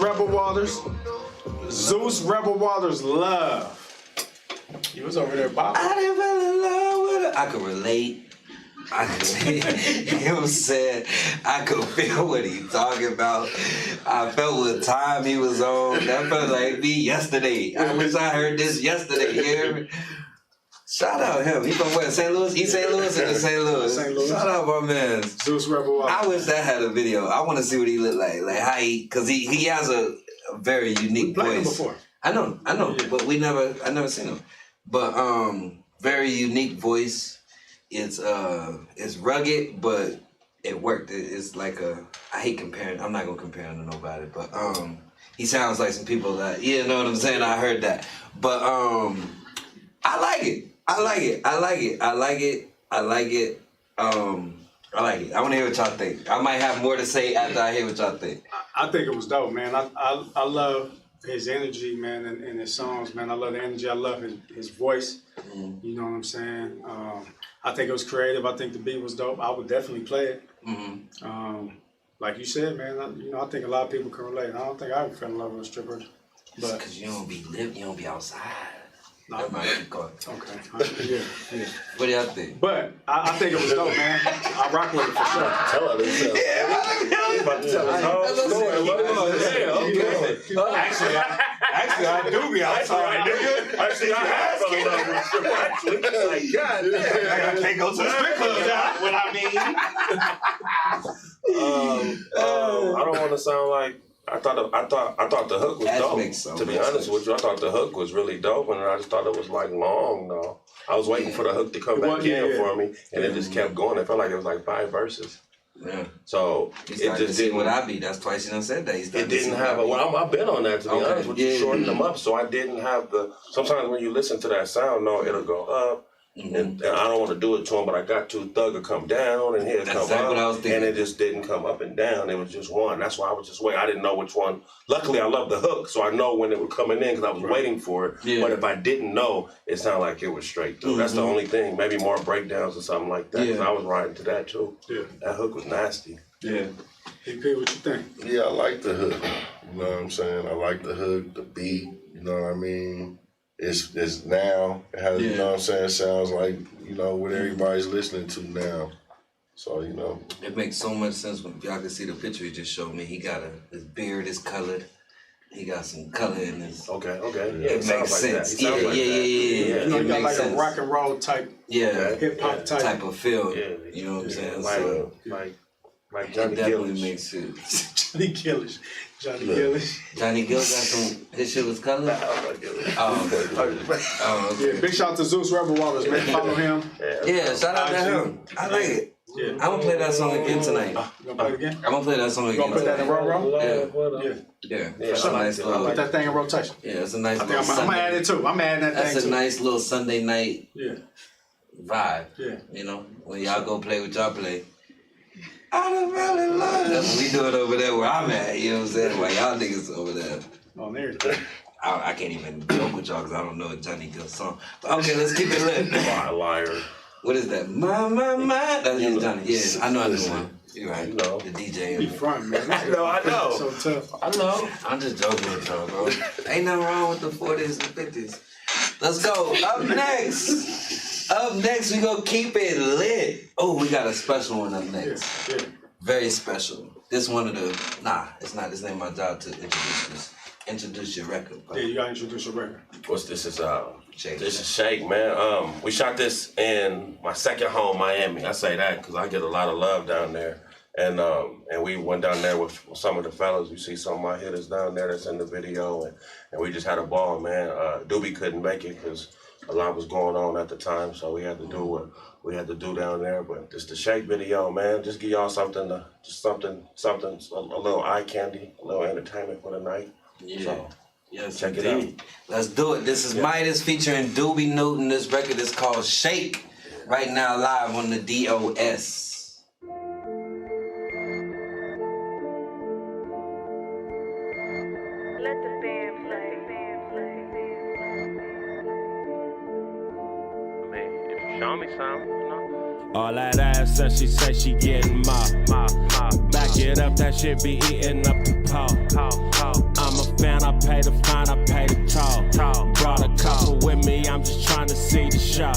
Rebel Waters. Zeus Rebel Waters Love. You was over there, Bob.
I didn't fall in love with her. I could relate. I could see, you know what I'm saying? I could feel what he talking about. I felt what time he was on. That felt like me yesterday. I wish I heard this yesterday. You hear me? Shout out him. He from where? St. Louis? East St. Louis or St. Louis?
St. Louis.
Shout out my man.
Zeus Rebel Waters.
I wish that had a video. I want to see what he look like. Like how cause he has a very unique voice.
Him before.
I know,
Yeah.
but I never seen him. But very unique voice. It's rugged, but it worked. It's like I hate comparing. I'm not gonna compare him to nobody, but he sounds like some people that you know what I'm saying. I heard that, but I like it. I like it. I like it. I like it. I like it. I like it. I want to hear what y'all think. I might have more to say after I hear what y'all think.
I think it was dope, man. I love his energy, man, and his songs, man. I love the energy. I love his voice. You know what I'm saying? I think it was creative. I think the beat was dope. I would definitely play it. Like you said, man, I think a lot of people can relate. I don't think I ever fell in love with a stripper. But
because you don't be living, you don't be outside.
No,
that might keep going.
Okay. Yeah.
What do y'all think?
But I think it was dope, man. I rock with it for sure.
Tell her this.
He's about to tell us all story. Actually, I do be outside, nigga. Actually, I have fell in love with a stripper. Actually, like, God damn. I can't go to the strip club now. What I mean.
I don't want to sound like. I thought the hook was dope. To be honest with you, I thought the hook was really dope, and I just thought it was like long though. I was waiting for the hook to come back in for me, and it just kept going. It felt like it was like 5 verses.
Yeah.
So it just didn't.
What I be? That's twice you done said that.
It didn't have a. Well, I've been on that to be honest with you, shorten them up. So I didn't have the. Sometimes when you listen to that sound, it'll go up. And I don't want to do it to him, but I got to Thug to come down and here come up,
what I was thinking.
and it just didn't come up and down. It was just one. That's why I was just waiting. I didn't know which one. Luckily, I love the hook, so I know when it was coming in because I was waiting for it. Yeah. But if I didn't know, it sounded like it was straight through. That's the only thing. Maybe more breakdowns or something like that. Because I was riding to that too. Yeah, that hook was nasty.
Yeah. EP, what you think?
Yeah, I like the hook. You know what I'm saying? I like the hook, the beat. You know what I mean? It's now. It has, you know what I'm saying? It sounds like, what everybody's listening to now. So,
It makes so much sense when y'all can see the picture he just showed me. He got his beard is colored. He got some color in his.
Okay.
Yeah, it makes sense. Yeah.
You got like a rock and roll type.
Yeah.
Hip hop type
of feel. Yeah. You know what I'm saying?
Like Johnny
it definitely
Gillish.
makes sense.
Johnny Gillish.
Johnny Gill got some. His shit was colored.
Yeah, big shout out to Zeus Rebel Waters, man. Follow him.
Yeah, shout out to him. I like it. Yeah. I'm gonna play that song again tonight.
You gonna play it again?
I'm gonna play that song again.
You gonna put that in row?
Yeah.
That's a nice little. Put that thing in rotation.
Yeah, it's a nice.
I think I'm gonna add it too. I'm adding that thing too.
That's a nice little Sunday night. Vibe.
Yeah.
When y'all go play what y'all play. I done fell in love. That's what we do it over there where I'm at. You know what I'm saying? While y'all niggas over there.
Oh, there.
I can't even joke with y'all because I don't know a Johnny Gill song. But okay, let's keep it lit.
Liar.
What is that? My. That's his Johnny. Yeah, I know one. You're right. The DJ.
Be front, man.
I know.
So tough.
I know. I'm just joking with y'all, bro. Ain't nothing wrong with the 40s and 50s. Let's go. Up next, we gonna keep it lit. Oh, we got a special one up next.
Yeah.
Very special. This one of the, it's not. This ain't my job to introduce this. Introduce your record, bro.
Yeah, you gotta introduce your record.
What's this?
Shake.
This is Shake, man. We shot this in my second home, Miami. I say that because I get a lot of love down there. And we went down there with some of the fellas. You see some of my hitters down there that's in the video, and we just had a ball, man. Doobie couldn't make it because a lot was going on at the time, so we had to do what we had to do down there. But just the Shake video, man, just give y'all something, a little eye candy, a little entertainment for the night.
Yeah.
So,
yes,
check it
out. Let's do it. This is Midas featuring Doobie Newton. This record is called Shake. Right now, live on the DOS.
Let the band play.
If you show me something,
All that ass and she say she getting more. Back it up, that shit be eating up the pole. fan, I pay the fine, I pay the toll. Brought a couple with me, I'm just trying to see the show.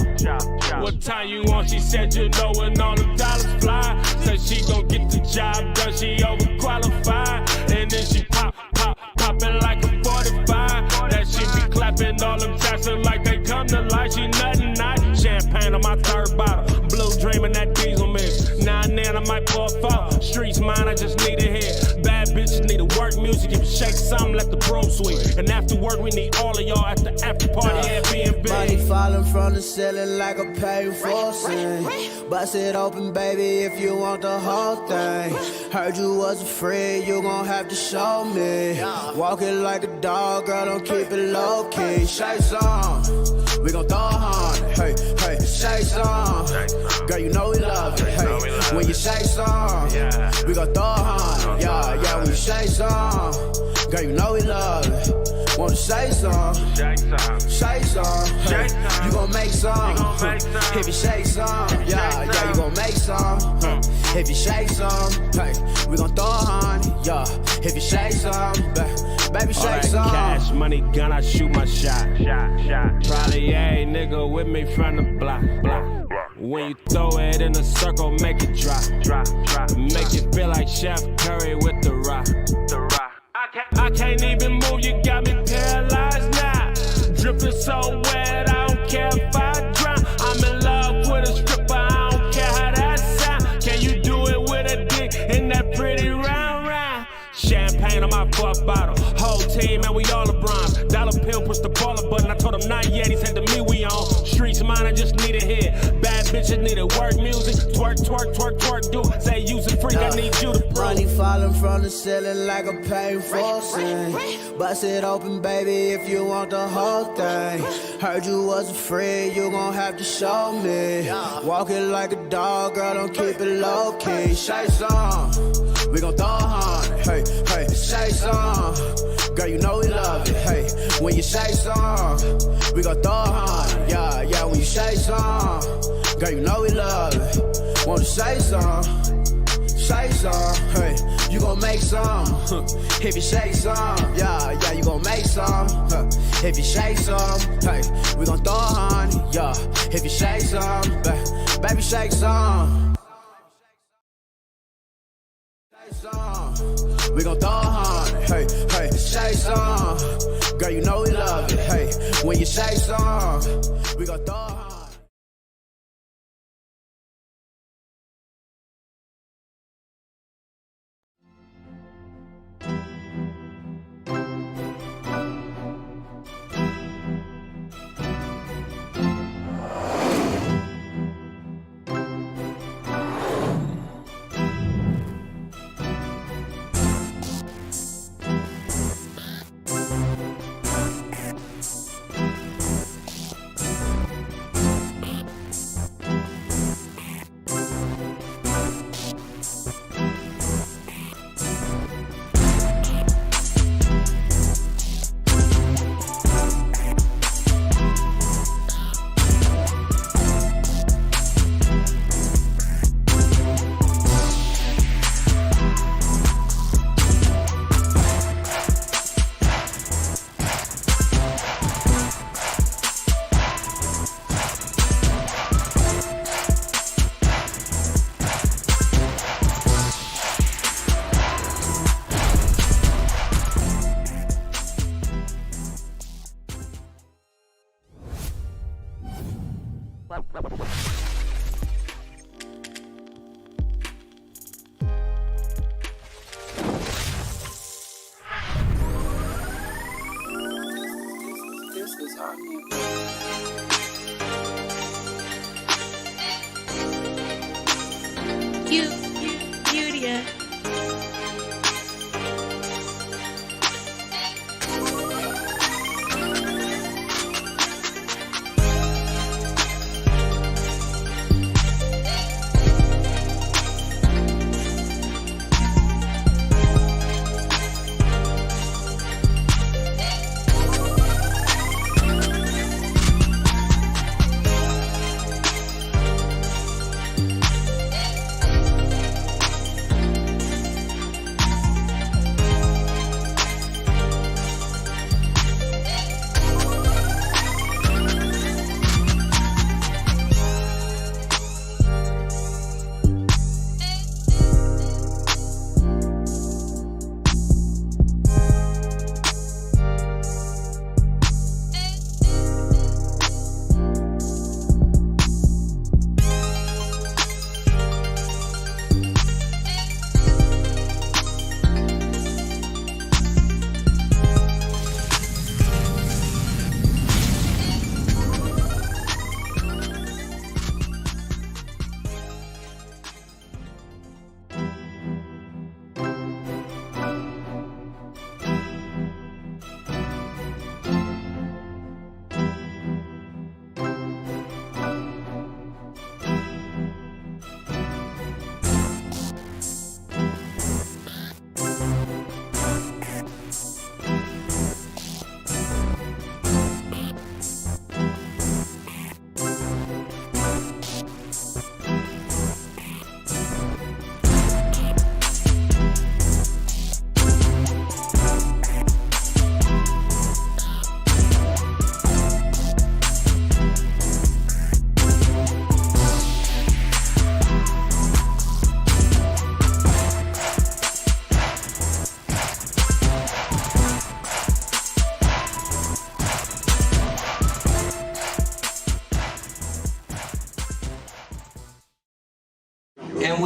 What time you want? She said you know when all the dollars fly. Said she gon' get the job done, she overqualified. And then she poppin' like a 45. That she be clapping all them taxes like they come to life. She nuttin' nice, champagne on my third bottle. Blue dreamin' that diesel mix. Now and then I might pour a fall. Streets mine, I just need a hit. Bad bitches need to work music. If you shake something, let the broom sweet. And after work, we need all of y'all at the after party at B&B.
Money falling from the ceiling like a paid for sin. Bust it open, baby, if you want the whole thing. Heard you was a freak, you gon' have to show me. Walk it like a dog, girl, don't keep it low key. Shake some, we gon' throw on. Hey, hey, shake some. Girl, you know we love it. Hey, when you shake some, we gon' throw on. Yeah, yeah, when you shake some. Girl, you know we love it. Wanna say some? Shake some. Hey, you gon' make some. If you shake some, yeah, yeah, you gon' make some. If you shake some, hey, we gon' throw on. Yeah, if you shake some, baby, shake some.
Cash, money, gun, I shoot my shot. Probably a nigga with me from the block. When you throw it in a circle, make it drop. Make it feel like Chef Curry with the rock. I can't even move, you got me paralyzed now. Dripping so wet, I don't care if I drown. I'm in love with a stripper, I don't care how that sound. Can you do it with a dick in that pretty round? Champagne on my fuck bottle. Whole team, man, we all LeBron. Dollar pill push the baller button. I told him not yet, he said to me we on. Streets mine, I just need a hit. Bad bitches need to work music. Twerk, twerk, twerk, twerk, do. Say use a freak, I need you to prove.
Money falling from the ceiling like a paid for sin. Bust it open, baby, if you want the whole thing. Heard you was a freak, you gon' have to show me. Walk it like a dog, girl, don't keep it low key. Shake some, we gon' throw on. Hey, hey, shake some. Girl, you know we love it. Hey, when you shake some, we gon' throw on. Yeah, yeah, when you shake some. Girl, you know we love it. Wanna say some? Shake some. Hey, you gon' make some. If you shake some, yeah, yeah, you gon' make some. If you shake some, hey, we gon' throw on. Yeah, if you shake some, baby, shake some. We gon' throw on, hey, hey, shake some. Girl, you know we love it, hey, when you shake some, we gon' throw on.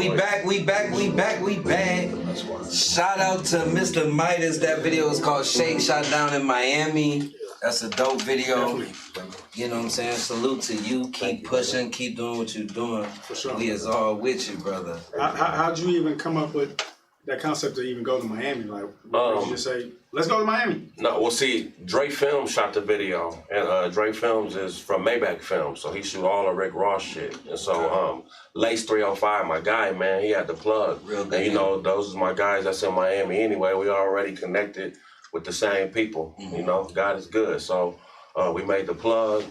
we back. Shout out to Mr. Midas. That video is called Shake, shot down in Miami. That's a dope video. You know what I'm saying? Salute to you. Keep pushing. Keep doing what you're doing.
For sure.
We is all with you, brother.
How'd you even come up with that concept to even go to Miami? Like, did you just say, let's go to Miami?
No, well, see, Dre Films shot the video, and Dre Films is from Maybach Films, so he shoot all the Rick Ross shit. And so, Lace 305, my guy, man, he had the plug. Real good. And you know, those is my guys that's in Miami anyway. We already connected with the same people. You know, God is good. So we made the plug.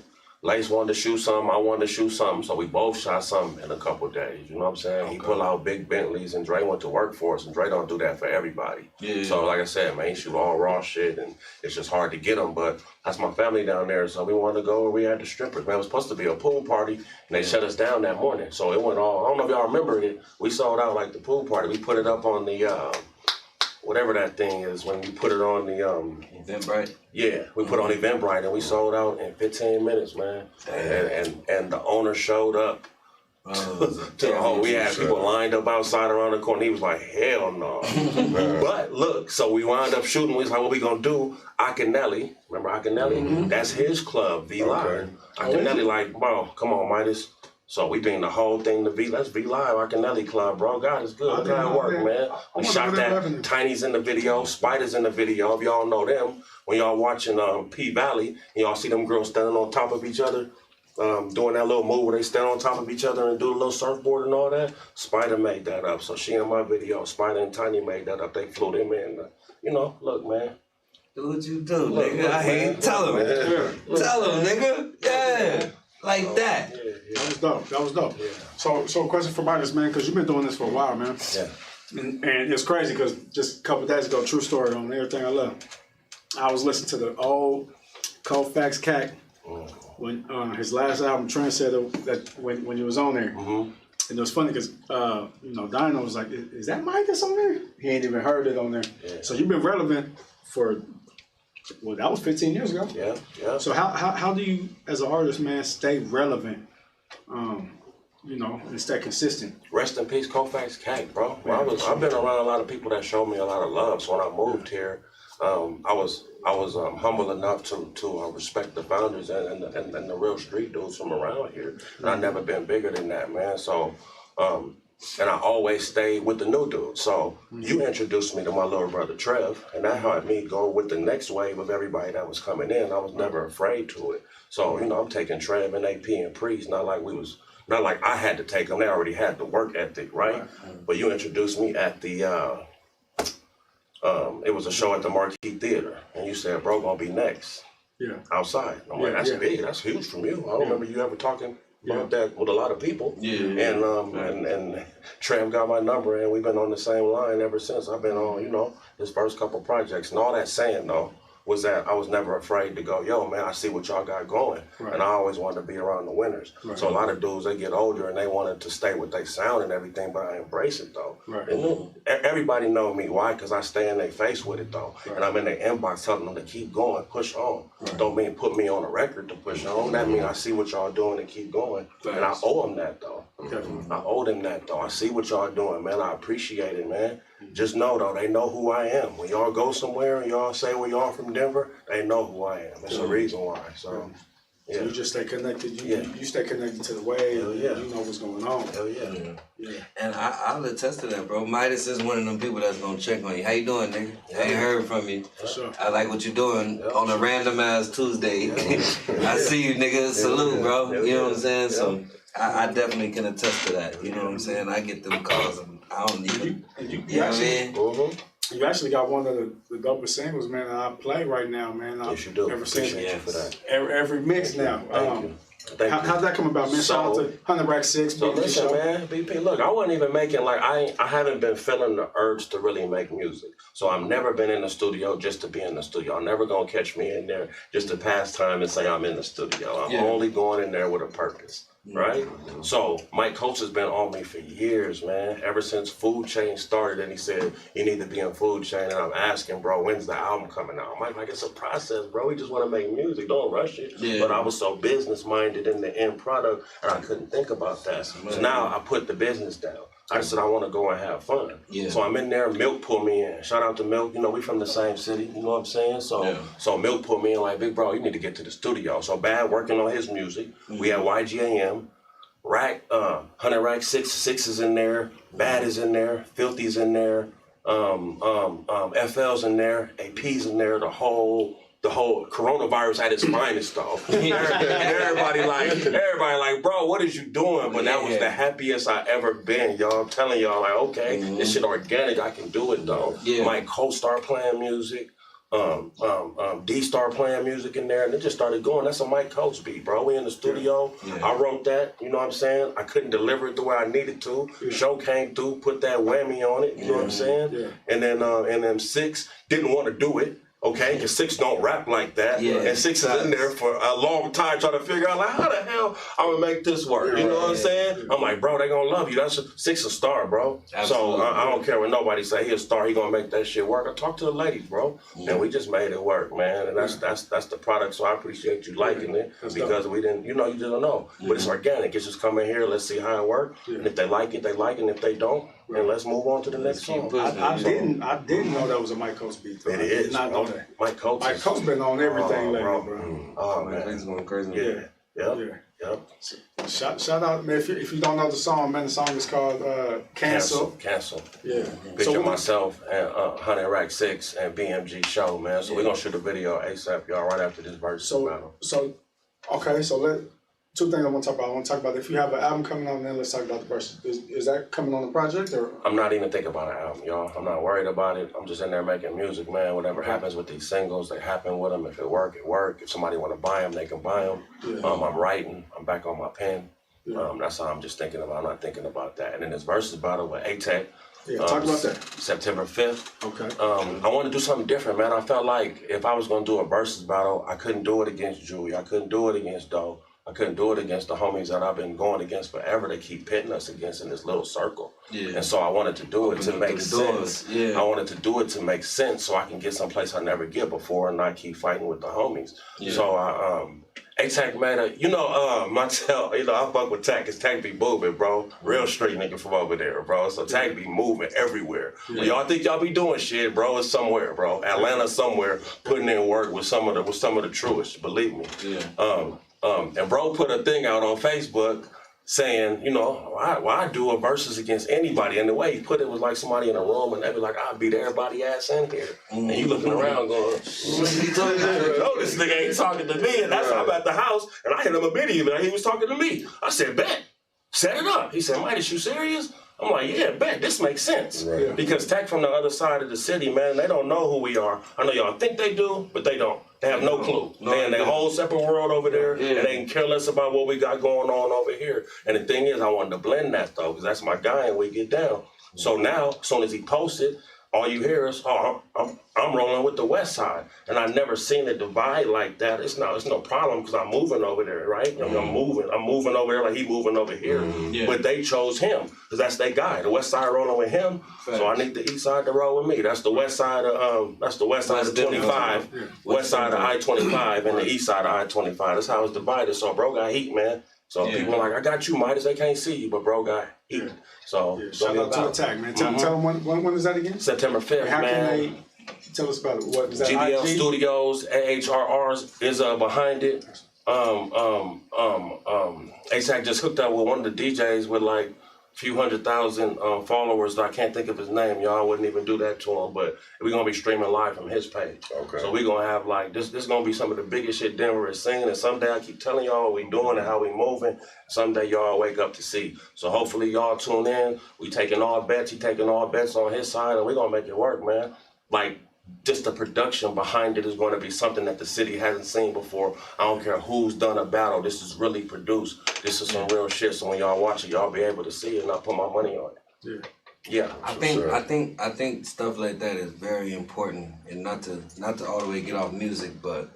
Lace wanted to shoot something, I wanted to shoot something, so we both shot something in a couple of days. You know what I'm saying? Okay. He pulled out big Bentleys, and Dre went to work for us, and Dre don't do that for everybody. Yeah. So like I said, man, he shoot all raw shit, and it's just hard to get him, but that's my family down there, so we wanted to go where we had the strippers. Man, it was supposed to be a pool party, and they shut us down that morning, so it went all, I don't know if y'all remember it, we sold out like the pool party. We put it up on the, whatever that thing is, when you put it on the
Eventbrite.
Yeah, we put on Eventbrite and we sold out in 15 minutes, man. And the owner showed up. We had people lined up outside around the corner. He was like, hell no. But look, so we wound up shooting. We was like, what we gonna do? Akinelli, remember Akinelli? That's his club, V Live. Akinelli like, bro, come on, Midas. So we bring the whole thing to let's V Live, Akinelli Club, bro. God is good. God work, man. We shot that. Tiny's in the video, Spider's in the video. If y'all know them, when y'all watching P Valley, and y'all see them girls standing on top of each other, doing that little move where they stand on top of each other and do a little surfboard and all that. Spider made that up. So she in my video, Spider and Tiny made that up. They flew them in. You know, look, man.
Do what you do, nigga. I hate. Tell him. Tell him, nigga. Yeah. Like that.
That was dope. Yeah. So question for Midas, man, because you've been doing this for a while, man.
Yeah.
And it's crazy because just a couple of days ago, true story on Everything I Love, I was listening to the old Colfax Cat when his last album, Trendsetter, that when he was on there. And it was funny because Dino was like, "Is that Midas on there?" He ain't even heard it on there. Yeah. So you've been relevant for. Well, that was 15 years ago.
Yeah.
So how do you, as an artist, man, stay relevant, and stay consistent?
Rest in peace, Colfax Cat, bro. I've been around a lot of people that showed me a lot of love. So when I moved here, I was humble enough to respect the founders and the real street dudes from around here. And I've never been bigger than that, man. So. And I always stayed with the new dudes. So you introduced me to my little brother Trev, and that helped me go with the next wave of everybody that was coming in. I was never afraid to it. So, I'm taking Trev and AP and Priest, not like I had to take them. They already had the work ethic, right? But you introduced me at the, it was a show at the Marquee Theater, and you said, bro, gonna be next.
Yeah.
Outside. I'm like, that's big, that's huge from you. I don't remember you ever talking about that with a lot of people. And Trev got my number, and we've been on the same line ever since. I've been on, his first couple projects. And all that saying, though, was that I was never afraid to go, yo, man, I see what y'all got going. And I always wanted to be around the winners. So a lot of dudes, they get older, and they wanted to stay with their sound and everything, but I embrace it, though. And everybody know me. Why? Because I stay in their face with it, though. And I'm in their inbox telling them to keep going, push on. Don't mean put me on a record to push on. That means I see what y'all doing and keep going. And I owe them that, though. I owe them that, though. I see what y'all doing, man. I appreciate it, man. Just know, though, they know who I am. When y'all go somewhere and y'all say where y'all from Denver, they know who I am. There's a reason why. So
you just stay connected. You stay connected to the wave. You know what's going on.
Hell yeah.
And I'll attest to that, bro. Midas is one of them people that's gonna check on you. How you doing, nigga? I ain't heard from you.
For sure.
I like what you're doing on a random ass Tuesday. I see you, nigga. Salute, bro. You know what I'm saying? So I definitely can attest to that. You know what I'm saying? I get them calls and I don't even. You know what I mean?
You actually got one of the dopest singles, man, that I play right now, man.
Yes, you do.
Ever since
for that.
Every mix now. How'd that come about, man? Shout out to 100 Rack 6.
So listen, man, BP, look, I wasn't even making, I haven't been feeling the urge to really make music. So I've never been in the studio just to be in the studio. I'm never going to catch me in there just to pass time and say I'm in the studio. I'm only going in there with a purpose. Right? So Mike Coach has been on me for years, man. Ever since Food Chain started, and he said, you need to be in Food Chain. And I'm asking, bro, when's the album coming out? I'm like, it's a process, bro. We just want to make music. Don't rush it. But I was so business-minded in the end product, and I couldn't think about that. So now I put the business down. I just said I want to go and have fun. Yeah. So I'm in there. Milk pulled me in. Shout out to Milk. You know, we from the same city. You know what I'm saying? So Milk pulled me in like, big bro, you need to get to the studio. So Bad working on his music. We had YGAM. Rack, 100 Rack 6 is in there. Bad is in there. Filthy's in there. FL's in there. AP's in there. The whole coronavirus at its finest, though. everybody like, bro, what is you doing? But that was the happiest I ever been, y'all. I'm telling y'all, like, okay, this shit organic. I can do it though. Yeah. Mike Cole start playing music. D start playing music in there, and it just started going. That's a Mike Coates beat, bro. We in the studio. Yeah. I wrote that. You know what I'm saying? I couldn't deliver it the way I needed to. Yeah. Show came through, put that whammy on it. You know what I'm saying? Yeah. And then 6 didn't want to do it. Okay, because 6 don't rap like that, and 6 is in there for a long time trying to figure out like how the hell I'm gonna make this work. You know what I'm saying? I'm like, bro, they gonna love you. That's 6 a star, bro. Absolutely. So I don't care what nobody say. He a star. He gonna make that shit work. I talk to the ladies, bro, and we just made it work, man. And that's the product. So I appreciate you liking it because we didn't, you just don't know, but it's organic. It's just coming here. Let's see how it works. And if they like it, they like it. And if they don't, then let's move on to the next song.
I didn't know that was a Mike Coates beat. Though.
It is.
I did not know that.
Mike Coates
been on everything lately, bro.
Oh man, he's going crazy. Yep.
Shout out, man. If you don't know the song, man, the song is called Cancel. Yeah.
Picture myself and 100 Rack 6 and BMG show, man. So we're gonna shoot a video ASAP, y'all, right after this verse battle.
So two things I want to talk about. I want to talk about if you have an album coming on, then let's talk about the verses. Is that coming on the project or?
I'm not even thinking about an album, y'all. I'm not worried about it. I'm just in there making music, man. Whatever happens with these singles, they happen with them. If it work, it work. If somebody want to buy them, they can buy them. Yeah. I'm writing. I'm back on my pen. Yeah. That's how I'm just thinking about. I'm not thinking about that. And then this verses battle with A-Tech.
Yeah, talk about that.
September 5th.
Okay.
I want to do something different, man. I felt like if I was going to do a versus battle, I couldn't do it against Julie. I couldn't do it against Doe. I couldn't do it against the homies that I've been going against forever. They keep pitting us against in this little circle. Yeah. And so I wanted to do it to make sense. Yeah. I wanted to do it to make sense so I can get someplace I never get before and not keep fighting with the homies. Yeah. So A-Tech made I fuck with Tech, because Tech be moving, bro. Real straight nigga from over there, bro. So Tech be moving everywhere. Yeah. When y'all think y'all be doing shit, bro, it's somewhere, bro. Atlanta somewhere putting in work with some of the truest, believe me. Yeah. And bro put a thing out on Facebook saying, I do a versus against anybody. And the way he put it was like somebody in a room and they be like, I'll beat everybody ass in here. And you looking around going, this nigga ain't talking to me. And that's how I'm at the house. And I hit him immediately. Like he was talking to me. I said, bet. Set it up. He said, Midas, you serious? I'm like, yeah, bet, this makes sense. Right. Because Tech from the other side of the city, man, they don't know who we are. I know y'all think they do, but they don't. They have no clue. They in their whole separate world over there, and they can care less about what we got going on over here. And the thing is, I wanted to blend that, though, because that's my guy, and we get down. So now, as soon as he posted, all you hear is, I'm rolling with the West Side. And I never seen it divide like that. It's no problem because I'm moving over there, right? I'm moving over there like he moving over here. Yeah. But they chose him because that's their guy. The West Side rolling with him. Facts. So I need the East Side to roll with me. That's the West Side of of 25, West Side of I-25, and the East Side of I-25. That's how it's divided. So bro got heat, man. So people are like, I got you, Midas. They can't see you, but bro got heat. So
shout out to Attack, man. Tell them when is that again?
September 5th,
how
man.
Can they tell us about it? What is that?
GDL
IG?
Studios, AHRR is behind it. A-Tech just hooked up with one of the DJs with like a few 100,000 followers. I can't think of his name, y'all. I wouldn't even do that to him, but we're gonna be streaming live from his page. Okay. So we're gonna have like this gonna be some of the biggest shit Denver has seen, and someday I keep telling y'all what we doing and how we moving. Someday y'all wake up to see. So hopefully y'all tune in. We taking all bets. He taking all bets on his side, and we're gonna make it work, man. Like, just the production behind it is going to be something that the city hasn't seen before. I don't care who's done a battle. This is really produced. This is some real shit. So when y'all watch it, y'all be able to see it, and I'll put my money on it. Yeah.
I think stuff like that is very important, and not to all the way get off music, but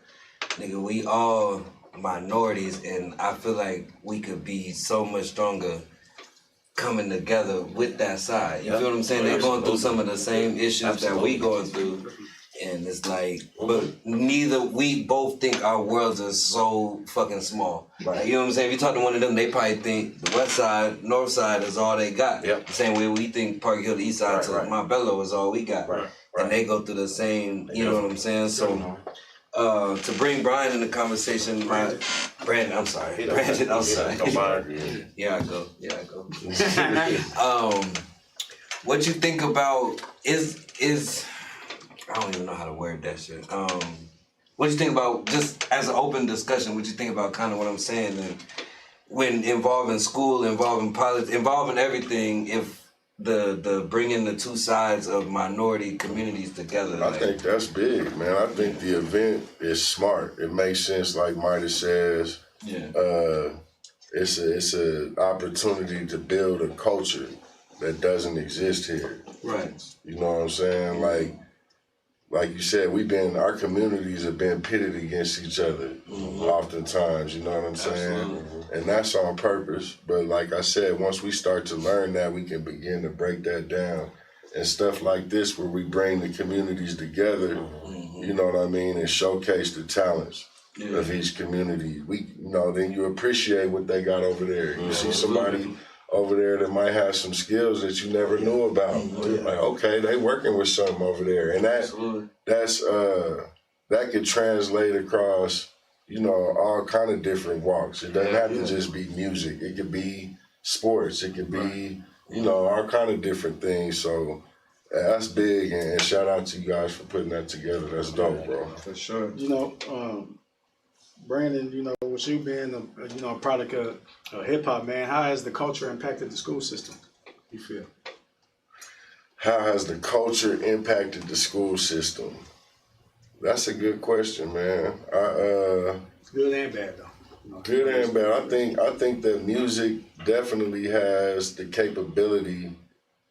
nigga, we all minorities, and I feel like we could be so much stronger coming together with that side. You feel what I'm saying? They're going through some of the same issues that we going through. And it's like, but we both think our worlds are so fucking small. Right. You know what I'm saying? If you talk to one of them, they probably think the west side, north side is all they got. Yep. The same way we think Park Hill, the east side to Montbello is all we got. Right. And they go through the same, you know what I'm saying? So to bring Brian in the conversation, Brandon, I'm sorry. Yeah, I go. What you think about is I don't even know how to word that shit. What do you think about, just as an open discussion, what you think about kind of what I'm saying, and when involving school, involving politics, involving everything, if the bringing the two sides of minority communities together?
I think that's big, man. I think the event is smart. It makes sense, like Midas says. Yeah. It's an opportunity to build a culture that doesn't exist here. Right. You know what I'm saying? Like you said, our communities have been pitted against each other oftentimes, you know what I'm saying? Absolutely. And that's on purpose. But like I said, once we start to learn that, we can begin to break that down. And stuff like this, where we bring the communities together, you know what I mean, and showcase the talents of each community. Then you appreciate what they got over there. You see somebody over there that might have some skills that you never knew about. Like, okay, they working with something over there. And that could translate across, all kind of different walks. It doesn't have to just be music. It could be sports. It could be, all kind of different things. So that's big, and shout out to you guys for putting that together. That's dope, bro.
For sure. Brandon, with you being a product of hip hop, man, how has the culture impacted the school system, you feel?
How has the culture impacted the school system? That's a good question, man.
Good and bad, though.
Good and bad. I think that music definitely has the capability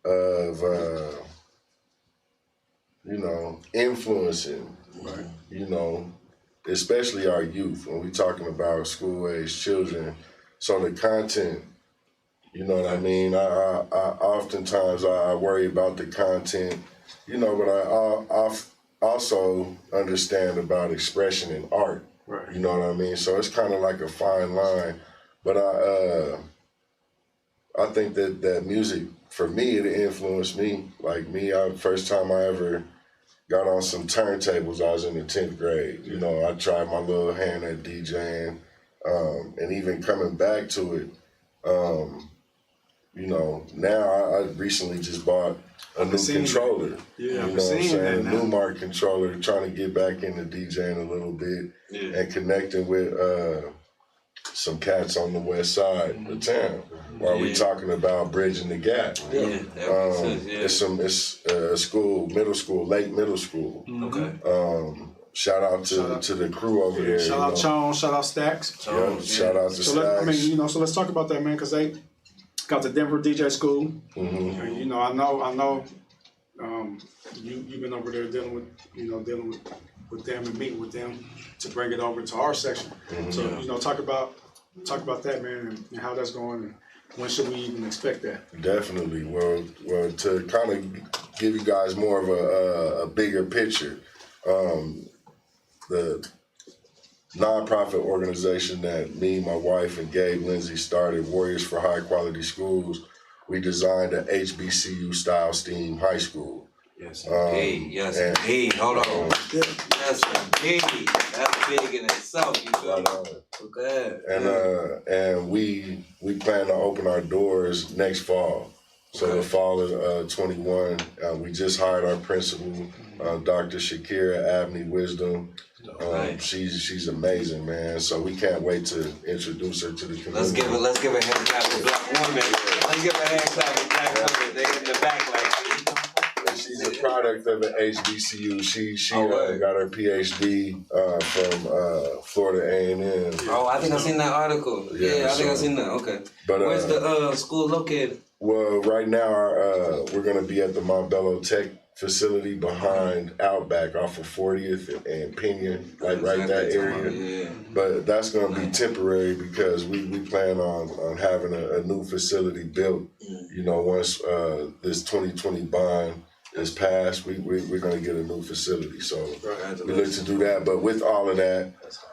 of, influencing, especially our youth when we're talking about school-age children. So the content, you know what I mean? I oftentimes I worry about the content, but I also understand about expression in art. Right. You know what I mean? So it's kind of like a fine line. But I think that music, for me, it influenced me. Like me, first time I ever got on some turntables, I was in the 10th grade. I tried my little hand at DJing, and even coming back to it, now I recently just bought a new controller. Yeah, you know what I'm saying? A Newmark controller, trying to get back into DJing a little bit and connecting with some cats on the west side of town while we talking about bridging the gap. It's a school, Lake Middle School. Okay. Shout out to the crew over there.
Shout out Chon, shout out Stacks.
Shout out to Stacks.
So let's talk about that, man, because they got the Denver DJ school. And, I know you've been over there dealing with them and meeting with them to bring it over to our section. So talk about that, man, and how that's going, and when should we even expect that?
Definitely. Well, to kind of give you guys more of a bigger picture, the nonprofit organization that me, my wife, and Gabe Lindsay started, Warriors for High Quality Schools, we designed an HBCU style STEAM high school.
Yes, indeed. Yes, indeed. Hold on. Yes, indeed. That's big in itself. You feel okay.
And we plan to open our doors next fall. So the fall of 21, we just hired our principal, Dr. Shakira Abney Wisdom. She's amazing, man. So we can't wait to introduce her to the community.
Let's give a hand clap to Black woman. Let's give a hand clap to Black woman. They in the back like.
She's a product of an HBCU. She got her PhD from Florida A&M.
Oh, I think I seen that article. Yeah, I think I seen that. Okay. But where's the school located?
Well, right now we're going to be at the Montbello Tech facility behind Outback off of 40th and Pena, right that area. Yeah. But that's going to be temporary because we plan on having a new facility built, once this 2020 bond is passed, we're going to get a new facility. So we look to do that. But with all of that,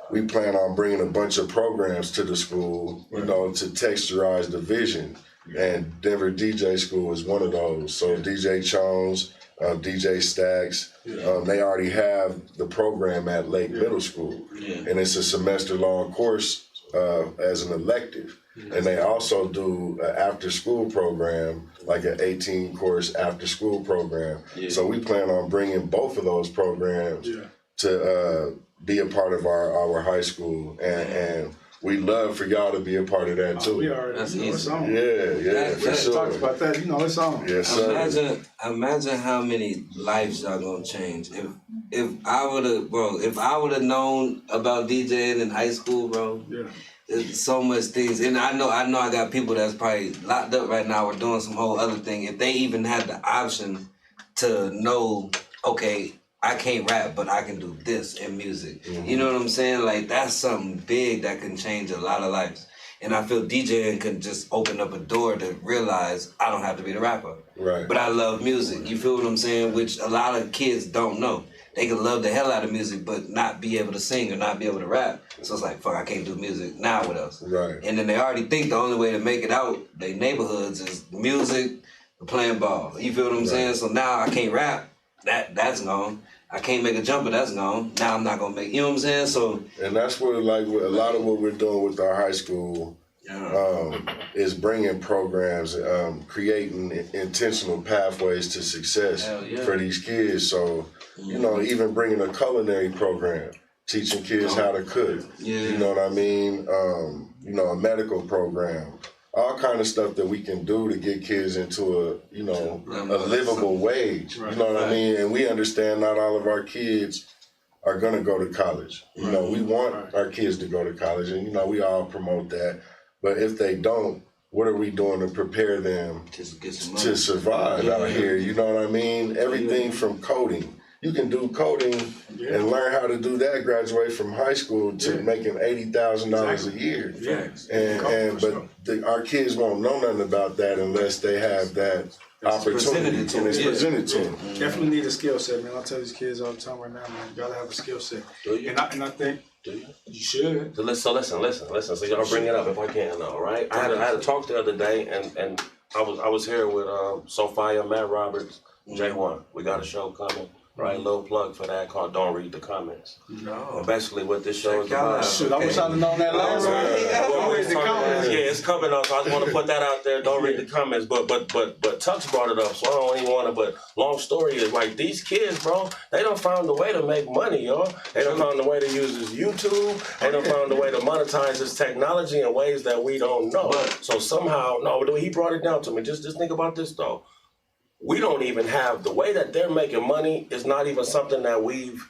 we plan on bringing a bunch of programs to the school, you know, to texturize the vision. And Denver DJ School is one of those. So DJ Jones, DJ Stacks, they already have the program at Lake Middle School. And it's a semester-long course as an elective. And they also do an after-school program, like an 18-course after-school program. So we plan on bringing both of those programs to be a part of our high school. And we'd love for y'all to be a part of that too.
We already know it's on.
Yeah, for sure.
Talked about that, you know, it's on.
Yes, sir.
Imagine how many lives y'all gonna change. If I would've known about DJing in high school, bro. There's so much things, and I know I got people that's probably locked up right now or doing some whole other thing. If they even had the option to know, okay, I can't rap, but I can do this in music. You know what I'm saying? Like, that's something big that can change a lot of lives. And I feel DJing can just open up a door to realize I don't have to be the rapper.
Right.
But I love music. You feel what I'm saying? Which a lot of kids don't know. They can love the hell out of music, but not be able to sing or not be able to rap. So it's like, fuck, I can't do music. Now what else?
Right.
And then they already think the only way to make it out their neighborhoods is music, playing ball. You feel what I'm saying? So now I can't rap. That's gone. I can't make a jumper, that's gone. Now I'm not gonna make, you know what I'm saying? So,
and that's what, like, a lot of what we're doing with our high school is bringing programs, creating intentional pathways to success for these kids. So, you know, even bringing a culinary program, teaching kids how to cook. You know what I mean? You know, a medical program. All kind of stuff that we can do to get kids into a livable wage. You know what I mean? And we understand not all of our kids are gonna go to college. You know, we want our kids to go to college, and you know, we all promote that. But if they don't, what are we doing to prepare them to survive out here? You know what I mean? Everything from coding. You can do coding and learn how to do that, graduate from high school to making $80,000 a year. But our kids won't know nothing about that unless they have that opportunity and it's presented to them.
Definitely need a skill set, man. I tell these kids all the time right now, man, you gotta have a skill set. And I think you should.
So listen. So y'all bring it up if I can, though, right? I had a talk the other day, and I was here with Sophia, Matt Roberts, J1. We got a show coming. Right, little plug for that called Don't Read the Comments. No. And basically what this show is about.
Shoot, I wish I'd have known that last one. Don't read the comments.
Yeah, it's coming up, so I just want to put that out there. Don't read the comments. But Tux brought it up, so I don't even want to. But long story is, like, these kids, bro, they done found a way to make money, y'all. They done found a way to use this YouTube. They done found a way to monetize this technology in ways that we don't know. So somehow, he brought it down to me. Just think about this, though. We don't even have the way that they're making money is not even something that we've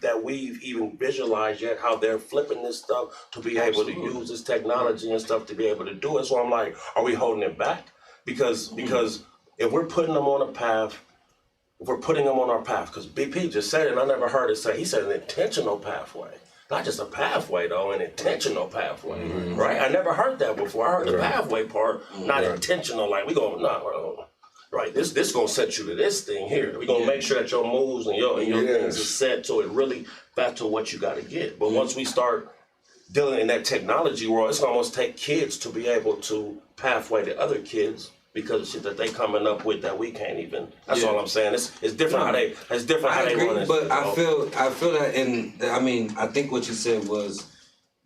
even visualized yet, how they're flipping this stuff to be able to use this technology and stuff to be able to do it. So I'm like, are we holding it back? Because if we're putting them on a path, because BP just said it, and I never heard it say, he said an intentional pathway. Not just a pathway, though, an intentional pathway, right? I never heard that before. I heard the pathway part, not intentional, like we go, right, this gonna set you to this thing here. We're gonna make sure that your moves and your things are set so it really back to what you gotta get. But once we start dealing in that technology world, it's gonna almost take kids to be able to pathway to other kids because of shit that they coming up with that we can't even. That's all I'm saying. It's different how they run it.
But I feel that, and I mean, I think what you said was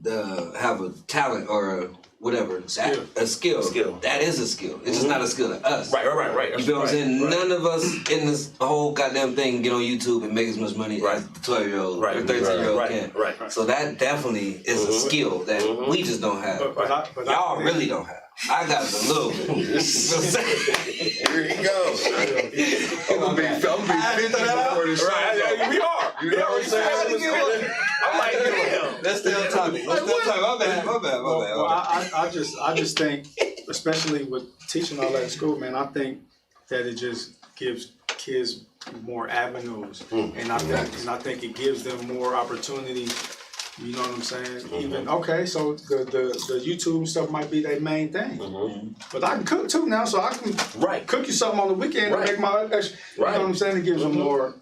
have a talent or a whatever, a skill. That is a skill. It's just not a skill to us.
Right.
You feel what I'm saying? None of us in this whole goddamn thing get on YouTube and make as much money as the 12-year-old or 13-year-old can. Right. So that definitely is a skill that we just don't have. But y'all really don't have. I got a little bit.
Here he goes. I'm gonna be 50 before the show.
Right, we are.
You know what I'm saying?
I'm like, damn.
Let's stay on topic. My bad.
I just think, especially with teaching all that in school, man, I think that it just gives kids more avenues, and I think it gives them more opportunity You know what I'm saying? Even okay, so the YouTube stuff might be their main thing. But I can cook too now, so I can cook you something on the weekend and make my extra. You know what I'm saying? It gives them more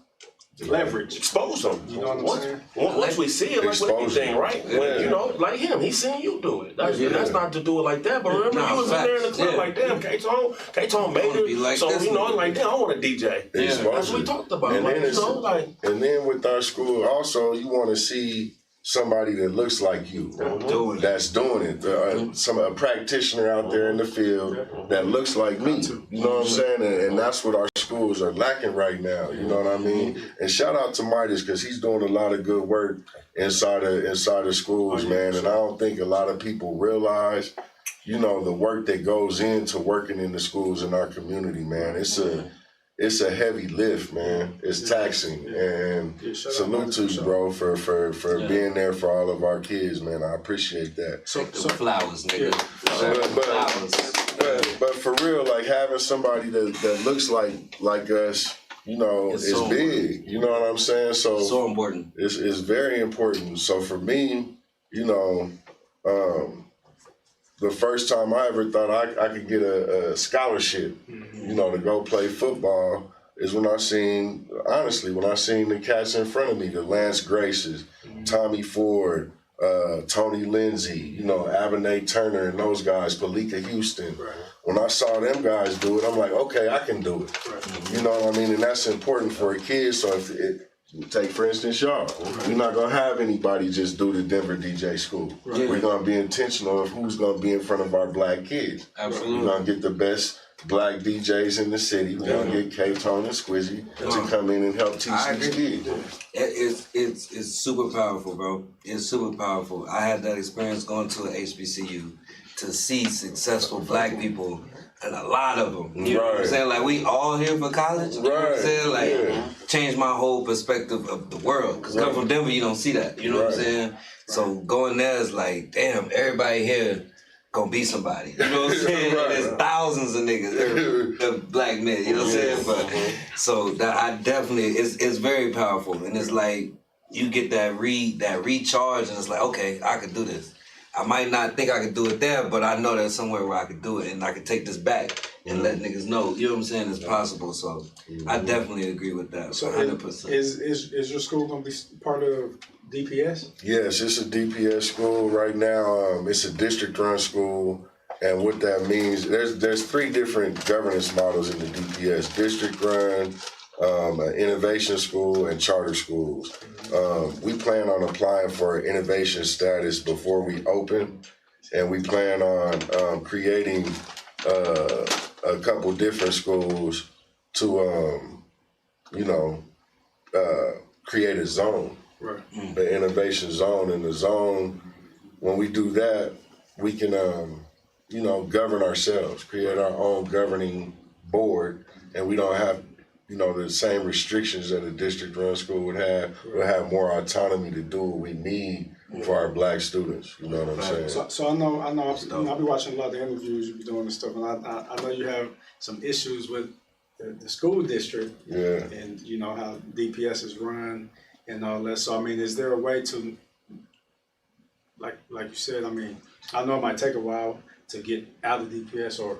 leverage.
Expose them.
You know what I'm saying?
Once we see it, like with anything, right? When, you know, like him, he's seeing you do it. That's not to do it like that, but remember you was in there in the club like, damn, KTONE made it. Like so, you know, like, damn, I want a DJ. That's what we talked about.
And,
like,
then
you know, like,
and then with our school, also, you want to see somebody that looks like you, that's doing it. A practitioner out there in the field that looks like me. You know what I'm saying? And that's what our schools are lacking right now. You know what I mean? And shout out to Midas because he's doing a lot of good work inside of schools, man. And I don't think a lot of people realize, you know, the work that goes into working in the schools in our community, man. It's a heavy lift, man. It's taxing, and salute to you, bro, for being there for all of our kids, man. I appreciate that.
So flowers, nigga.
But for real, like having somebody that looks like us, you know, is so big. Important. You know what I'm saying? So
important.
It's very important. So for me, you know, the first time I ever thought I could get a scholarship, you know, to go play football is when I seen the cats in front of me, the Lance Graces, Tommy Ford, Tony Lindsay, you know, Abernay Turner and those guys, Palika Houston. When I saw them guys do it, I'm like, okay, I can do it. You know what I mean? And that's important for a kid. So if take, for instance, y'all. We're not going to have anybody just do the Denver DJ school. We're going to be intentional of who's going to be in front of our black kids.
Absolutely.
We're going to get the best black DJs in the city. We're going to get KTONE and SQUIZZY to come in and help teach these kids.
It's super powerful, bro. It's super powerful. I had that experience going to an HBCU to see successful black people. And a lot of them. You know what I'm saying? Like, we all here for college. You know what I'm saying? Like, changed my whole perspective of the world. Because coming from Denver, you don't see that. You know what I'm saying? So going there is like, damn, everybody here gonna be somebody. You know what I'm saying? There's thousands of niggas, of black men. You know what I'm saying? But so that I definitely, it's very powerful. And it's like, you get that recharge, and it's like, okay, I can do this. I might not think I could do it there, but I know there's somewhere where I could do it, and I could take this back and let niggas know. You know what I'm saying? It's possible. So I definitely agree with that.
So
100%.
Is your school gonna be part of DPS?
Yes, it's a DPS school right now. It's a district-run school, and what that means, there's 3 different governance models in the DPS: district-run, innovation school, and charter schools. We plan on applying for innovation status before we open, and we plan on creating a couple different schools to, create a zone, the innovation zone. And the zone, when we do that, we can, govern ourselves, create our own governing board, and we don't have the same restrictions that a district-run school would have. We'll have more autonomy to do what we need for our black students. You know what I'm saying?
So I know. I've been watching a lot of the interviews you be doing and stuff, and I know you have some issues with the school district.
Yeah.
And you know how DPS is run and all that. So I mean, is there a way to, like you said? I mean, I know it might take a while to get out of DPS or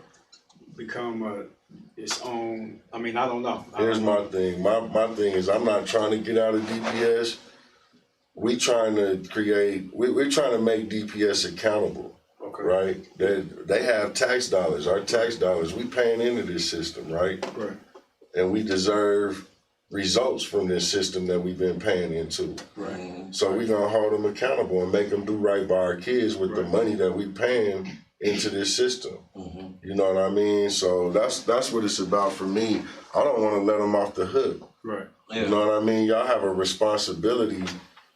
become its own. I mean, I don't know.
Here's my thing. My thing is, I'm not trying to get out of DPS. We're trying to make DPS accountable. Okay. Right? They have tax dollars. Our tax dollars, we paying into this system, right?
Right.
And we deserve results from this system that we've been paying into.
Right.
So we're gonna hold them accountable and make them do right by our kids with the money that we paying into this system. You know what I mean? So that's what it's about for me. I don't want to let them off the hook.
Right.
You know what I mean? Y'all have a responsibility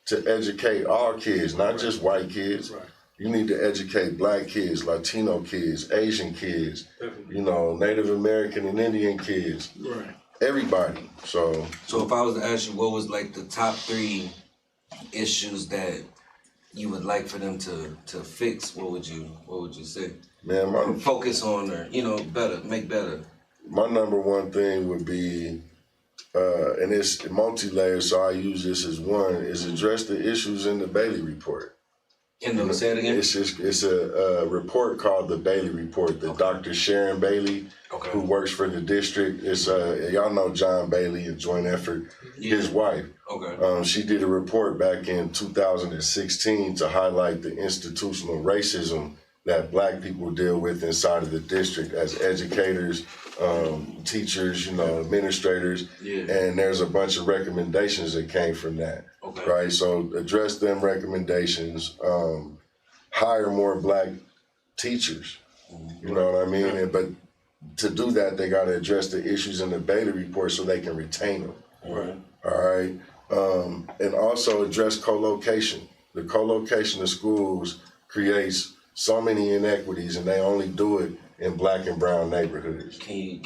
to educate all kids, not just white kids.
Right.
You need to educate black kids, Latino kids, Asian kids, Native American and Indian kids.
Right.
Everybody. So
if I was to ask you, what was like the top 3 issues that you would like for them to fix, what would you say?
Man,
focus on, or make better.
My number one thing would be and it's multi-layered, so I use this as one, is address the issues in the Bailey Report.
Say it again?
It's a report called the Bailey Report that Dr. Sharon Bailey, who works for the district, y'all know John Bailey, a joint effort, his wife. She did a report back in 2016 to highlight the institutional racism that Black people deal with inside of the district as educators, teachers, administrators, and there's a bunch of recommendations that came from that, right? So address them recommendations, hire more Black teachers, you know what I mean? But to do that, they got to address the issues in the Bailey Report so they can retain them, all right? And also address co-location. The co-location of schools creates so many inequities, and they only do it in Black and brown neighborhoods.
Can you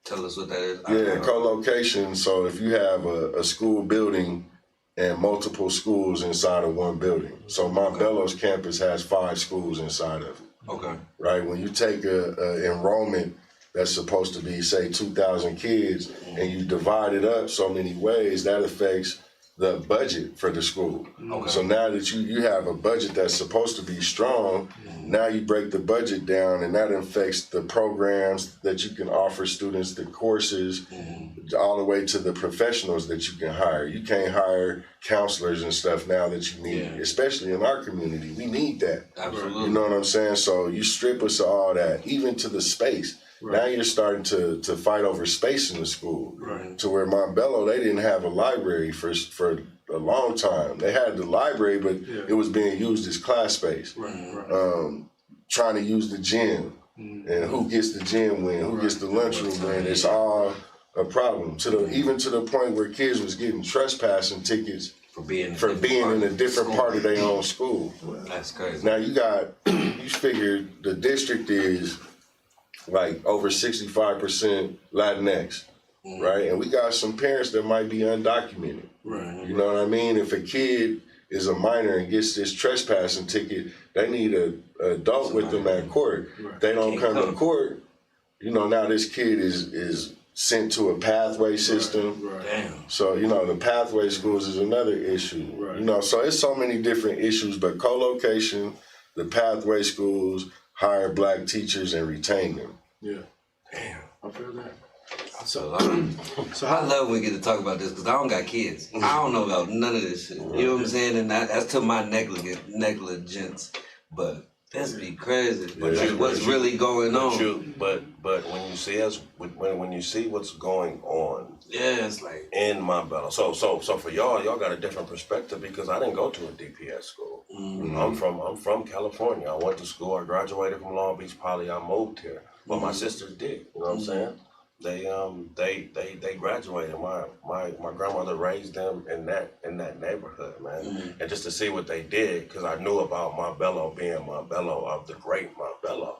tell us what that is?
Yeah, co-location. So if you have a school building and multiple schools inside of one building. So Montbello's campus has 5 schools inside of it. Right? When you take a enrollment that's supposed to be, say, 2,000 kids, and you divide it up so many ways, that affects the budget for the school. So now that you have a budget that's supposed to be strong, now you break the budget down, and that affects the programs that you can offer students, the courses, all the way to the professionals that you can hire. You can't hire counselors and stuff now that you need, especially in our community. We need that.
Absolutely.
You know what I'm saying? So you strip us of all that, even to the space. Now you're starting to fight over space in the school. To where Montbello, they didn't have a library for a long time. They had the library, but it was being used as class space. Trying to use the gym, and who gets the gym win, who gets the lunchroom win, it's all a problem. Even to the point where kids was getting trespassing tickets for being in a different part of their own school.
That's crazy.
Now you figure the district is like over 65% Latinx, right? And we got some parents that might be undocumented. You know what I mean? If a kid is a minor and gets this trespassing ticket, they need an adult with them at court. If they don't come to court, now this kid is sent to a pathway system. So, the pathway schools is another issue. So it's so many different issues, but co-location, the pathway schools, hire Black teachers and retain them.
Damn, I feel that.
So I love when we get to talk about this because I don't got kids. I don't know about none of this shit. You know what I'm saying? And that's to my negligence. But that's be crazy. What's really going on?
But when you see us, when you see what's going on,
it's like
in Montbello. So for y'all got a different perspective because I didn't go to a DPS school. I'm from California. I went to school. I graduated from Long Beach Poly. I moved here, but my sisters did. You know what I'm saying? They graduated. My grandmother raised them in that neighborhood, man. And just to see what they did, because I knew about Montbello being Montbello of the great Montbello.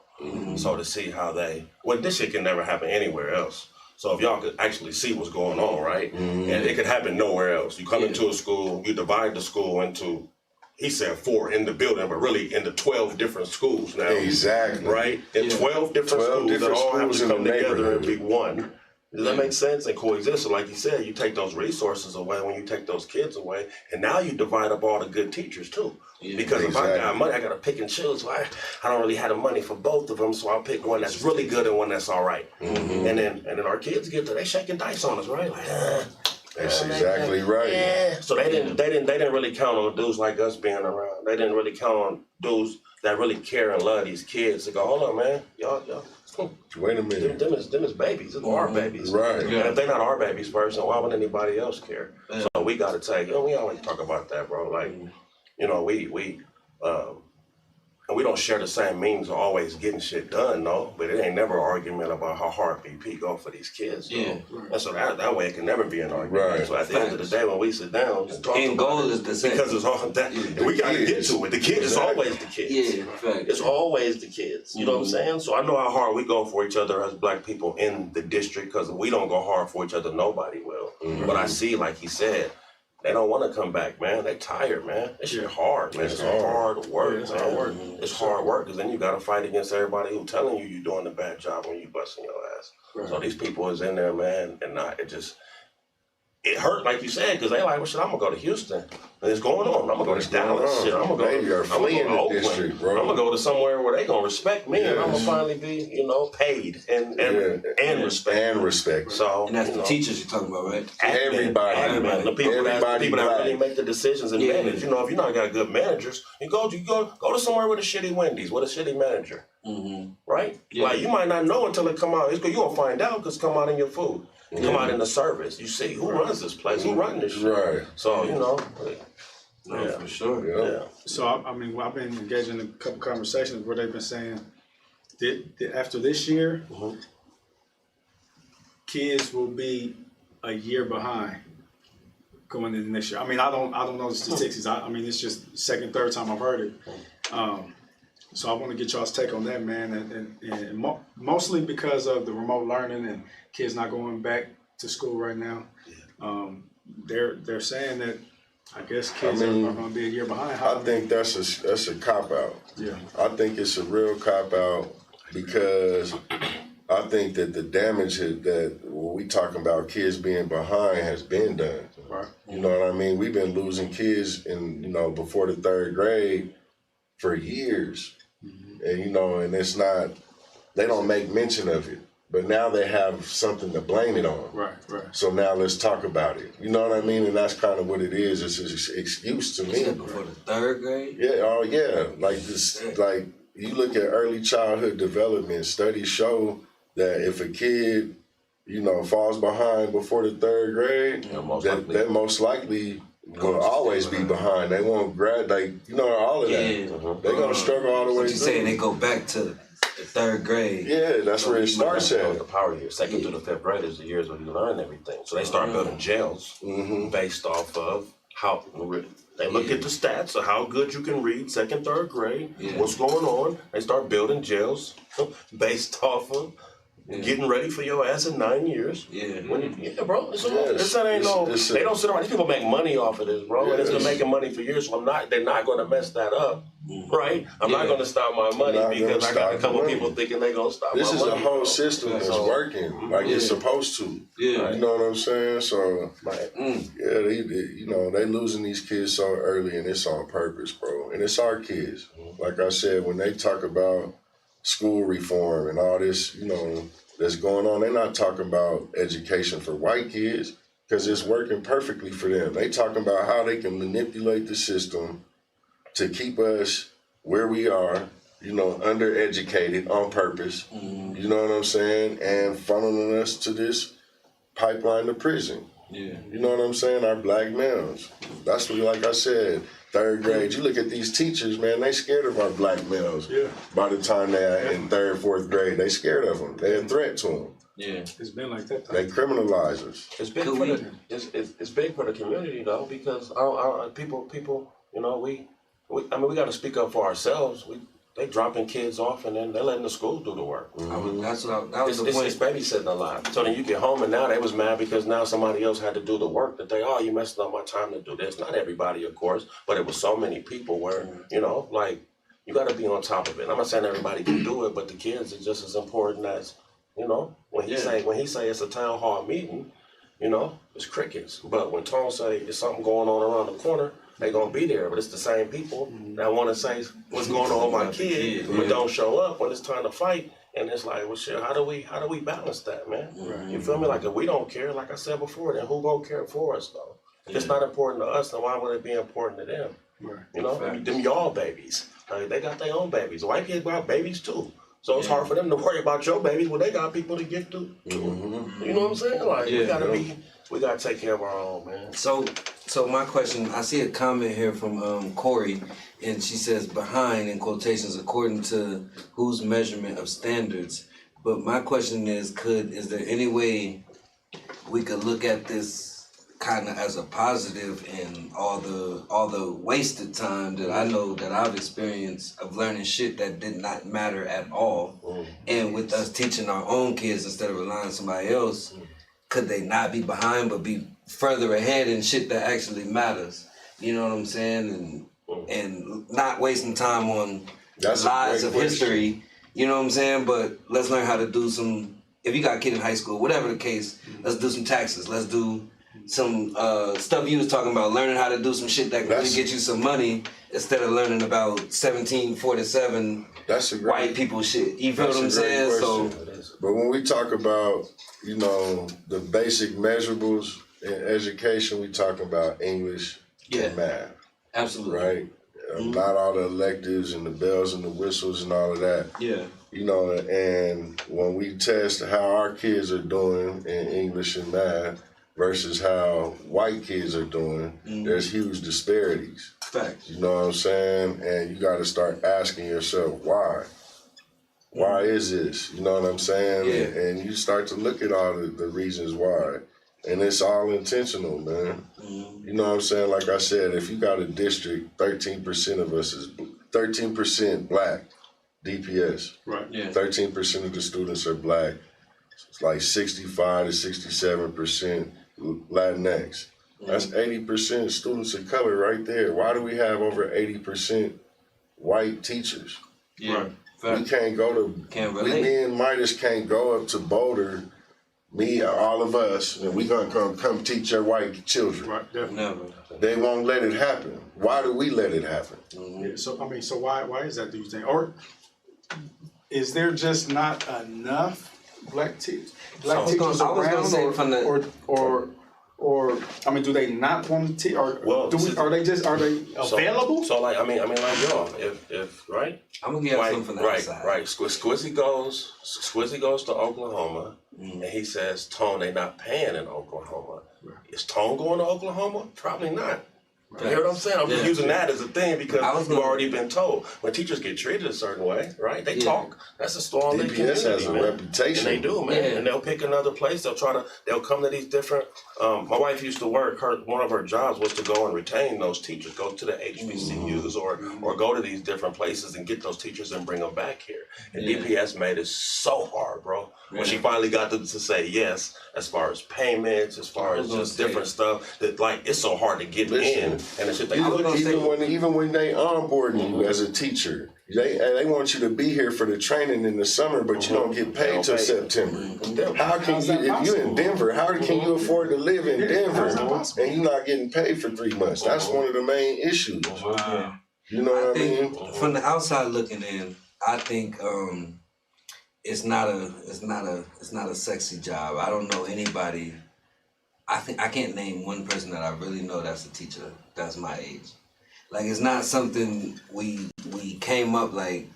So to see how this shit can never happen anywhere else. So if y'all could actually see what's going on, right? And it could happen nowhere else. You come into a school, you divide the school into, he said 4 in the building, but really into 12 different schools now.
Exactly.
Right? And 12 different schools that all have to come together and be one. Does that make sense? And coexist. So like you said, you take those resources away when you take those kids away, and now you divide up all the good teachers too. Because if I got money, I got to pick and choose. So I don't really have the money for both of them, so I'll pick one that's really good and one that's all right. And then our kids get there, they shaking dice on us, right? Like,
that's exactly right.
Yeah. So they didn't really count on dudes like us being around. They didn't really count on dudes that really care and love these kids to go, hold on, man, y'all.
Wait a minute.
Them is babies. Them are our babies.
Right.
And if they're not our babies first, then why would anybody else care? So we got to take. We always talk about that, bro. Like, we don't share the same means of always getting shit done, no. But it ain't never an argument about how hard BP go for these kids. And so that way it can never be an argument.
Right.
So at the end of the day, when we sit down and talk
end goal is the same.
Because it's all that, and we got to get to it. The kid is always the kids. It's always the kids. You know what I'm saying? So I know how hard we go for each other as Black people in the district because we don't go hard for each other. Nobody will. But I see, like he said, they don't want to come back, man. They tired, man. This shit hard, man. It's hard work,
it's
man.
hard work.
It's hard work because then you got to fight against everybody who telling you you're doing a bad job when you busting your ass. Right. So these people is in there, man, and it hurt, like you said, because they like, well, shit, I'm gonna go to Houston. And it's going on. I'm gonna go to Dallas. Shit, I'm gonna go to Oakland.
District, bro.
I'm gonna go to somewhere where they gonna respect me, and I'm gonna finally be, paid and respect.
And respect.
So,
and that's the teachers you're talking about, right?
Everybody.
The people that really make the decisions and manage. If you're not got good managers, you go to somewhere with a shitty Wendy's, with a shitty manager, right? Yeah. Like you might not know until it come out. You gonna find out because it come out in your food. Come out in the service. You see who runs this place, who runs this shit.
Right.
So,
for sure.
Yeah.
So, I've been engaged in a couple conversations where they've been saying that after this year, kids will be a year behind going into next year. I don't know the statistics. It's just second, third time I've heard it. So I want to get y'all's take on that, man, and mostly because of the remote learning and kids not going back to school right now. They're saying that I guess kids are going to be a year behind.
I think that's a cop out.
Yeah,
I think it's a real cop out because I think that the damage that when we talking about kids being behind has been done.
Right.
You know what I mean? We've been losing kids before the third grade for years. And and it's not, they don't make mention of it, but now they have something to blame it on.
Right.
So now let's talk about it. You know what I mean? And that's kind of what it is. It's an excuse to me.
Before the third grade?
Yeah. Oh yeah. Like this. Like you look at early childhood development. Studies show that if a kid, falls behind before the third grade, that most likely will always be behind. They won't grad, all of that. They're gonna struggle all the way through.
You're saying they go back to the third grade?
Yeah, that's where it starts at.
The power year, second through the fifth grade is the years where you learn everything. So they start building jails based off of how they look at the stats of how good you can read second, third grade. What's going on? They start building jails based off of. Getting ready for your ass in 9 years. Bro. They don't sit around. These people make money off of this, bro. And it's been making money for years. So they're not going to mess that up, right? I'm not going to stop my money because I got a couple people thinking they're going to stop my money.
This is a whole system that's working like it's supposed to.
Yeah.
You know what I'm saying? So, they losing these kids so early and it's on purpose, bro. And it's our kids. Like I said, when they talk about school reform and all this, that's going on. They're not talking about education for white kids because it's working perfectly for them. They talking about how they can manipulate the system to keep us where we are, undereducated on purpose. You know what I'm saying? And funneling us to this pipeline to prison.
Yeah.
You know what I'm saying? Our black males. That's what, like I said, third grade. You look at these teachers, man, they scared of our black males.
Yeah.
By the time they're in third, fourth grade, they scared of them. They're a threat to them.
Yeah.
It's been like that.
They criminalize us.
It's big it's big for the community though, because people, we got to speak up for ourselves. They dropping kids off and then they're letting the school do the work.
That was the point.
It's babysitting a lot. So then you get home and now they was mad because now somebody else had to do the work that you messing up my time to do this. Not everybody, of course, but it was so many people where, you got to be on top of it. I'm not saying everybody can do it, but the kids are just as important as, when he say it's a town hall meeting, it's crickets. But when Tone say there's something going on around the corner, they gonna be there, but it's the same people that want to say what's going on with my kid, but don't show up when it's time to fight. And it's like, well, shit, how do we balance that, man? Right. You feel me? Like if we don't care, like I said before, then who gonna care for us though? If it's not important to us, then why would it be important to them? Right. Them y'all babies, they got their own babies. White kids got babies too. So it's hard for them to worry about your babies when they got people to give to. You know what I'm saying? Like we gotta take care of our own, man.
So my question, I see a comment here from Corey, and she says behind in quotations according to whose measurement of standards. But my question is there any way we could look at this kind of as a positive in all the wasted time that I know that I've experienced of learning shit that did not matter at all, and with us teaching our own kids instead of relying on somebody else, could they not be behind but be further ahead in shit that actually matters? You know what I'm saying? And not wasting time on lies of history. You know what I'm saying? But let's learn how to do some if you got a kid in high school, whatever the case, let's do some taxes. Let's do some stuff you was talking about, learning how to do some shit that can really get you some money instead of learning about 1747 white people shit. You feel what I'm saying? So,
but when we talk about, you know, the basic measurables in education, we talk about English and math.
Absolutely.
Right? Not all the electives and the bells and the whistles and all of that.
Yeah.
You know, and when we test how our kids are doing in English and math versus how white kids are doing, there's huge disparities.
Facts.
You know what I'm saying? And you got to start asking yourself, why? Why is this? You know what I'm saying?
Yeah.
And you start to look at all the reasons why. And it's all intentional, man. You know what I'm saying? Like I said, if you got a district, 13% of us is 13% black, DPS.
Right.
Yeah.
13% of the students are black. It's like 65 to 67% Latinx. That's 80% students of color right there. Why do we have over 80% white teachers?
Yeah.
We can't go to, me and Midas can't go up to Boulder, me, all of us, and we gonna come teach your white children.
Right, definitely.
Never.
They won't let it happen. Why do we let it happen?
Yeah, so I mean, so why is that, do you think? Or is there just not enough black teachers around, or I mean, do they not want to teach, or are they available?
So like, I mean, like y'all, if right?
I'm gonna get something from the outside.
Right. Squizzy goes to Oklahoma, and he says, Tone, they not paying in Oklahoma. Right. Is Tone going to Oklahoma? Probably not. You hear what I'm saying? I'm just using that as a thing because you've already been told. When teachers get treated a certain way, right? They talk. That's a strong
DPS has a reputation.
And they do, man. Yeah. And they'll pick another place. They'll come to these different, my wife used to work, one of her jobs was to go and retain those teachers, go to the HBCUs or go to these different places and get those teachers and bring them back here. And DPS made it so hard, bro. When she finally got to say yes, as far as payments, as far as just different stuff, that like, it's so hard to get in. And it's just
even when they onboard you as a teacher, they want you to be here for the training in the summer, but you don't get paid till September. How can you, if you're in Denver, how can you afford to live in Denver and you're not getting paid for 3 months? That's one of the main issues. You know what I mean?
From the outside looking in, I think it's not a sexy job. I don't know anybody. I can't name one person that I really know that's a teacher that's my age. Like, it's not something we came up like,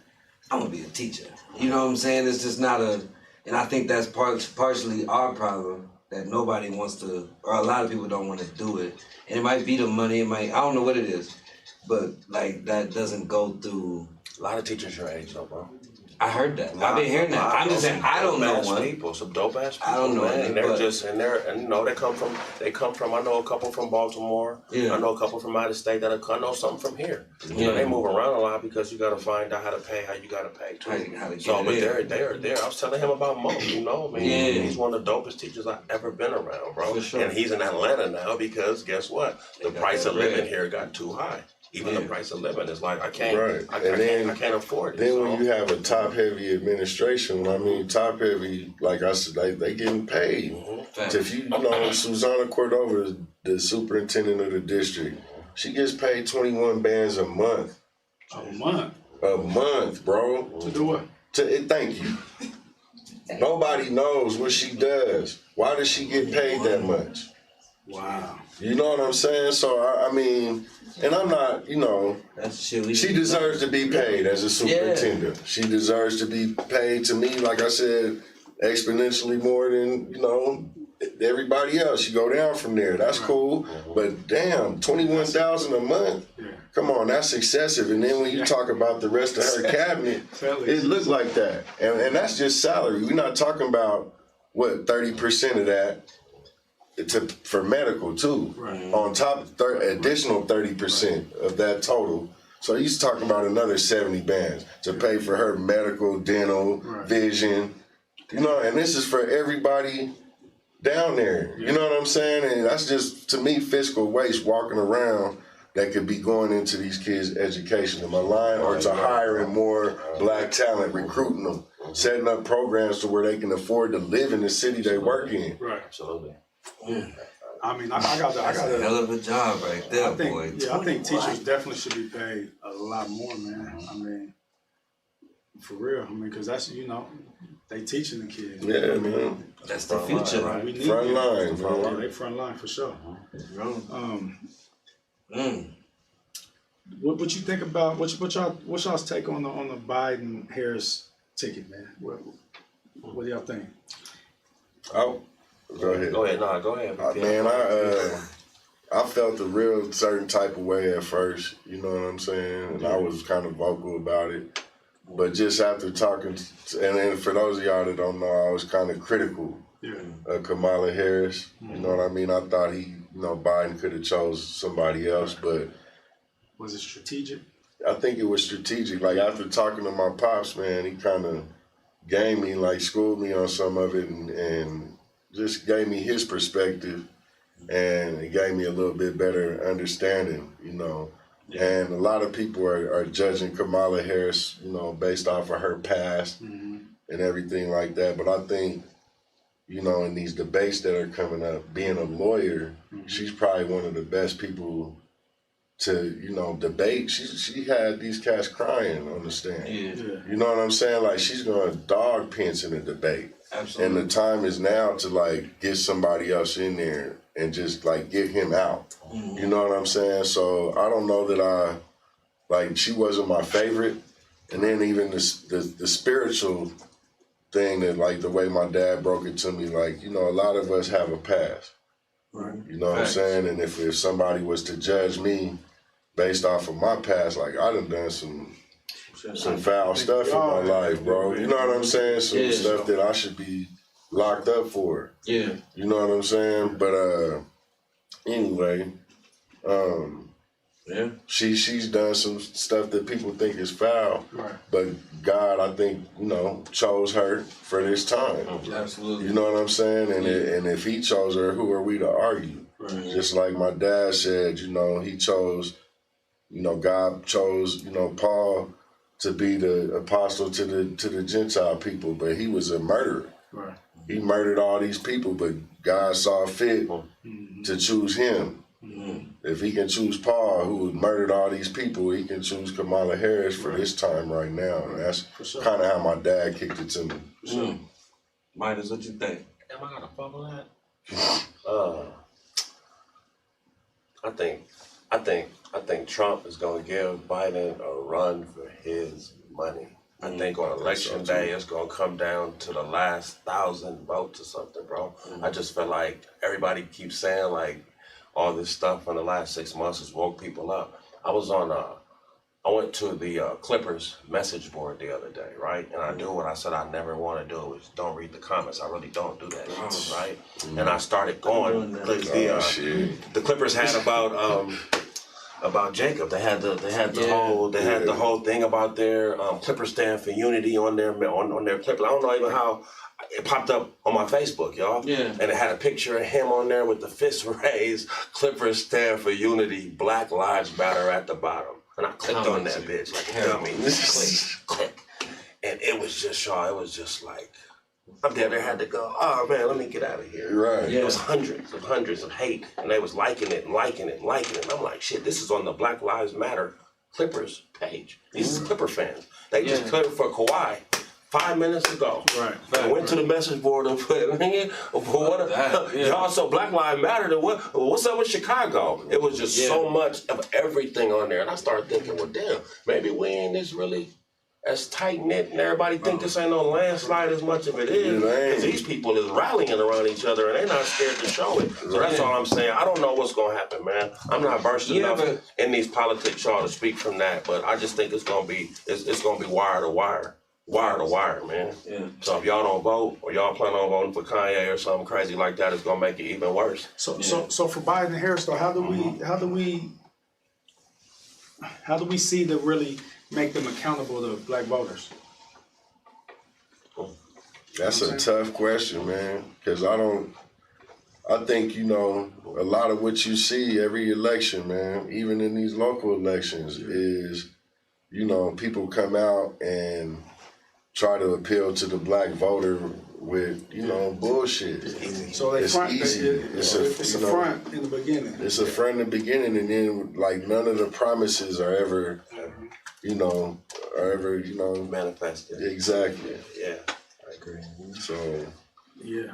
I'm gonna be a teacher. You know what I'm saying? It's just not and I think that's partially our problem, that nobody wants to, or a lot of people don't want to do it. And it might be the money, I don't know what it is, but like, that doesn't go through.
A lot of teachers your age though, bro.
I heard that. I've been hearing that. I'm just saying, I don't know one.
Some dope ass people.
I don't know.
And you know, they come from, I know a couple from Baltimore. Yeah. I know a couple from out of state I know some from here. You know, they move around a lot because you got to find out how to pay, how you got to pay too. They're I was telling him about Mo, you know, man. Yeah. He's one of the dopest teachers I've ever been around, bro. For sure. And he's in Atlanta now because guess what? The price of living here got too high. Even the price of living is like, I can't afford it.
Then when you have a top-heavy administration, I mean, top-heavy, like I said, they getting paid. If you know, Susanna Cordova, the superintendent of the district, she gets paid 21 bands a month.
A month?
A month, bro.
To do what?
Thank you. Nobody knows what she does. Why does she get paid that much?
Wow.
You know what I'm saying? So, I mean, and I'm not, you know, she deserves to be paid as a superintendent. Yeah. She deserves to be paid, to me, like I said, exponentially more than, you know, everybody else. You go down from there. That's cool. But damn, $21,000 a month? Come on, that's excessive. And then when you talk about the rest of her cabinet, it looked like that. And that's just salary. We're not talking about, 30% of that for medical too. Right. On top of additional 30% of that total. So he's talking about another 70 bands to pay for her medical, dental, vision. You know, and this is for everybody down there. You know what I'm saying? And that's just, to me, fiscal waste walking around that could be going into these kids' education. Am I lying? Or to hiring more black talent, recruiting them. setting up programs to where they can afford to live in the city they work in.
Right.
Absolutely.
I mean, I got
a hell of a job right there, boy.
Yeah, I think teachers definitely should be paid a lot more, man. I mean, for real. I mean, because that's, they teaching the kids.
Yeah, man.
That's the future.
Front line.
Yeah, they front line for sure. What you think about what's y'all's take on the Biden Harris ticket, man? What do y'all think?
Oh, go ahead.
Go ahead. Go ahead.
Man, I felt a real certain type of way at first. You know what I'm saying? And I was kind of vocal about it. But just after talking, and then for those of y'all that don't know, I was kind of critical of Kamala Harris. You know what I mean? I thought Biden could have chose somebody else, but
was it strategic?
I think it was strategic. Like after talking to my pops, man, he kind of gave me, schooled me on some of it and just gave me his perspective, and it gave me a little bit better understanding, And a lot of people are judging Kamala Harris, based off of her past and everything like that. But I think, in these debates that are coming up, being a lawyer, she's probably one of the best people to, debate. She had these cats crying on the stand. Yeah. You know what I'm saying? Like, she's going to dog Pence in a debate.
Absolutely.
And the time is now to, get somebody else in there and just, get him out. You know what I'm saying? So I don't know that she wasn't my favorite. And then even the spiritual thing that, the way my dad broke it to me, a lot of us have a past.
Right.
You know what I'm saying? And if somebody was to judge me based off of my past, I done some foul stuff in my life, bro. You know what I'm saying? Some stuff that I should be locked up for.
Yeah.
You know what I'm saying? But anyway, she's done some stuff that people think is foul. Right. But God, I think, chose her for this time.
Absolutely.
You know what I'm saying? And if he chose her, who are we to argue? Right. Just like my dad said, he chose, God chose, Paul to be the apostle to the Gentile people, but he was a murderer. Right. He murdered all these people, but God saw fit to choose him. If he can choose Paul, who murdered all these people, he can choose Kamala Harris for this time right now. And that's kind of how my dad kicked it to me.
Midas, what you think?
Am I gonna follow that? I think Trump is gonna give Biden a run for his money. I think on election day, it's gonna come down to the last 1,000 votes or something, bro. I just feel like everybody keeps saying all this stuff in the last 6 months has woke people up. I went to the Clippers message board the other day, right? And I do what I said I never want to do, which don't read the comments. I really don't do that, right? And I started going. The Clippers had about Jacob. They had the whole thing about their Clippers stand for unity on their Clippers. I don't know even how it popped up on my Facebook, y'all. Yeah. And it had a picture of him on there with the fist raised. Clippers stand for unity. Black Lives Matter at the bottom. And I clicked on that bitch like a dummy. Click. And it was just, y'all, it was just like, I'm there. They had to go, oh man, let me get out of here.
Right.
Yeah. It was hundreds of hate. And they was liking it. And I'm like, shit, this is on the Black Lives Matter Clippers page. These are Clipper fans. They just cut it for Kawhi 5 minutes ago. Right. I went to the message board and put y'all, so Black Lives Matter, what's up with Chicago? It was just so much of everything on there. And I started thinking, well, damn, maybe we ain't this really as tight-knit and everybody think this ain't no landslide as much of it is. Because these people is rallying around each other and they're not scared to show it. So that's all I'm saying. I don't know what's going to happen, man. I'm not versed enough in these politics, y'all, to speak from that. But I just think it's going to be wire to wire. Wire to wire, man. Yeah. So if y'all don't vote or y'all plan on voting for Kanye or something crazy like that, it's gonna make it even worse.
So for Biden and Harris though, how do we see to really make them accountable to black voters?
That's a tough question, man. Because I think, a lot of what you see every election, man, even in these local elections, is, people come out and try to appeal to the black voter with, you know, bullshit.
So they
it's
front,
easy.
it's a front in the beginning.
It's a front in the beginning, and then like none of the promises are ever, you know,
manifested.
Exactly.
Yeah, I agree.
So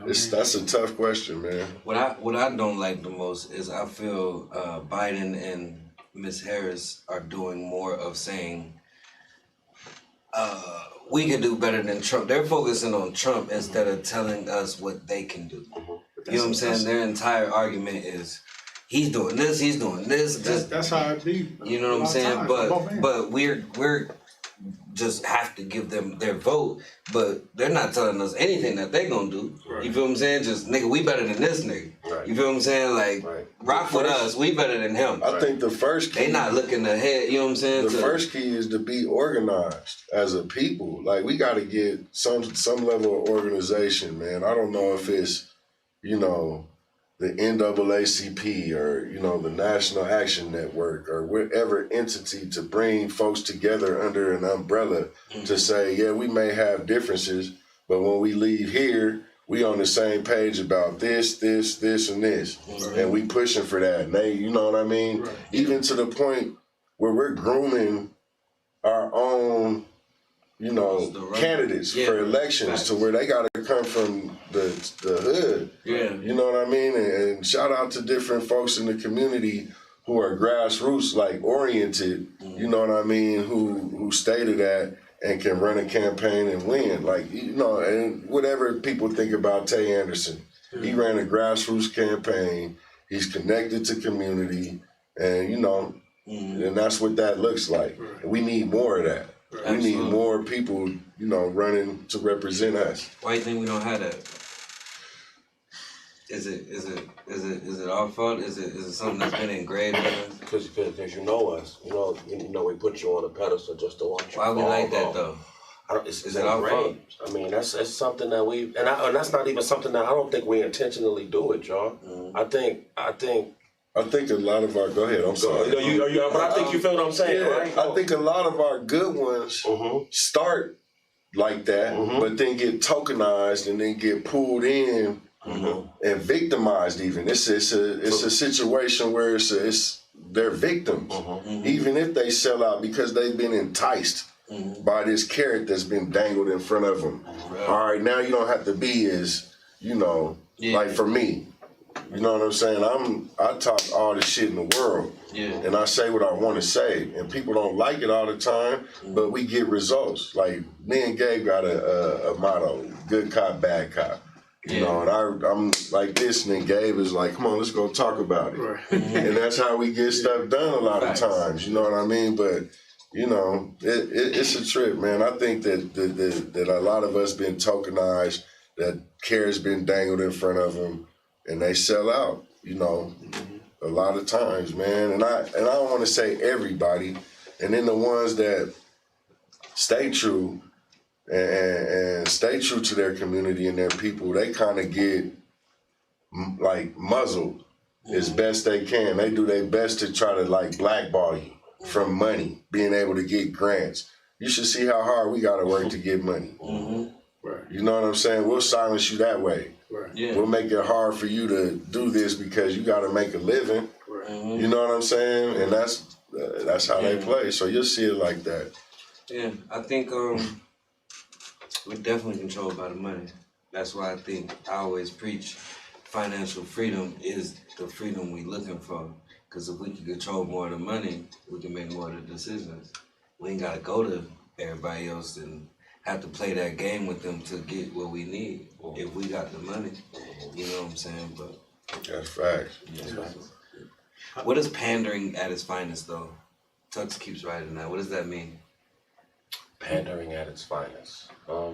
that's a tough question, man.
What I don't like the most is I feel Biden and Ms. Harris are doing more of saying we can do better than Trump. They're focusing on Trump instead of telling us what they can do. You know what I'm saying? Their entire argument is he's doing this, he's doing this.
That's how it be.
You know what I'm saying? But we're just have to give them their vote, but they're not telling us anything that they gonna do. Right. You feel what I'm saying? Just nigga, we better than this nigga. Right. You feel what I'm saying? Like rock with us, we better than him.
I think the first key,
they not looking ahead. You know what I'm saying?
The first key is to be organized as a people. Like we got to get some level of organization, man. I don't know if it's, you know, the NAACP or, you know, the National Action Network or whatever entity to bring folks together under an umbrella to say, yeah, we may have differences, but when we leave here, we on the same page about this, and this. And we pushing for that. And they, you know what I mean? Right. Even to the point where we're grooming our own, you know, candidates for elections to where they got to come from the hood. Yeah. You know what I mean? And shout out to different folks in the community who are grassroots, like oriented, you know what I mean, who stated that and can run a campaign and win. Like, you know, and whatever people think about Tay Anderson, he ran a grassroots campaign. He's connected to community and, you know, and that's what that looks like. We need more of that. We need more people, you know, running to represent us.
Why do you think we don't have that? Is it our fault? Is it something that's been engraved in us?
Because you know us. You know we put you on a pedestal just to watch you.
Why we like that though?
Is it our fault? I mean, that's something that we and that's not even something that I don't think we intentionally do it, y'all. I think
a lot of our, go ahead, I'm sorry.
But I think you feel what I'm saying, right?
I think a lot of our good ones start like that, but then get tokenized and then get pulled in and victimized even. It's a situation where they're victims, even if they sell out because they've been enticed by this carrot that's been dangled in front of them. All right, now you don't have to be as, you know, like for me. You know what I'm saying? I talk all the shit in the world, and I say what I want to say, and people don't like it all the time, but we get results. Like me and Gabe got a motto: good cop, bad cop. You know, and I'm like this, and then Gabe is like, "Come on, let's go talk about it," and that's how we get stuff done a lot of times. You know what I mean? But you know, it's a trip, man. I think that a lot of us been tokenized, that carrot's been dangled in front of them. And they sell out, you know, a lot of times, man. And I don't want to say everybody. And then the ones that stay true and stay true to their community and their people, they kind of get like muzzled as best they can. They do their best to try to like blackball you from money, being able to get grants. You should see how hard we got to work to get money. You know what I'm saying? We'll silence you that way. We'll make it hard for you to do this because you got to make a living. You know what I'm saying? And that's how they play. So you'll see it like that.
Yeah, I think we're definitely controlled by the money. That's why I think I always preach financial freedom is the freedom we're looking for. Because if we can control more of the money, we can make more of the decisions. We ain't got to go to everybody else and have to play that game with them to get what we need. If we got the money, you know what I'm saying? But
that's facts.
What is pandering at its finest, though? Tux keeps writing that. What does that mean?
Pandering at its finest.
I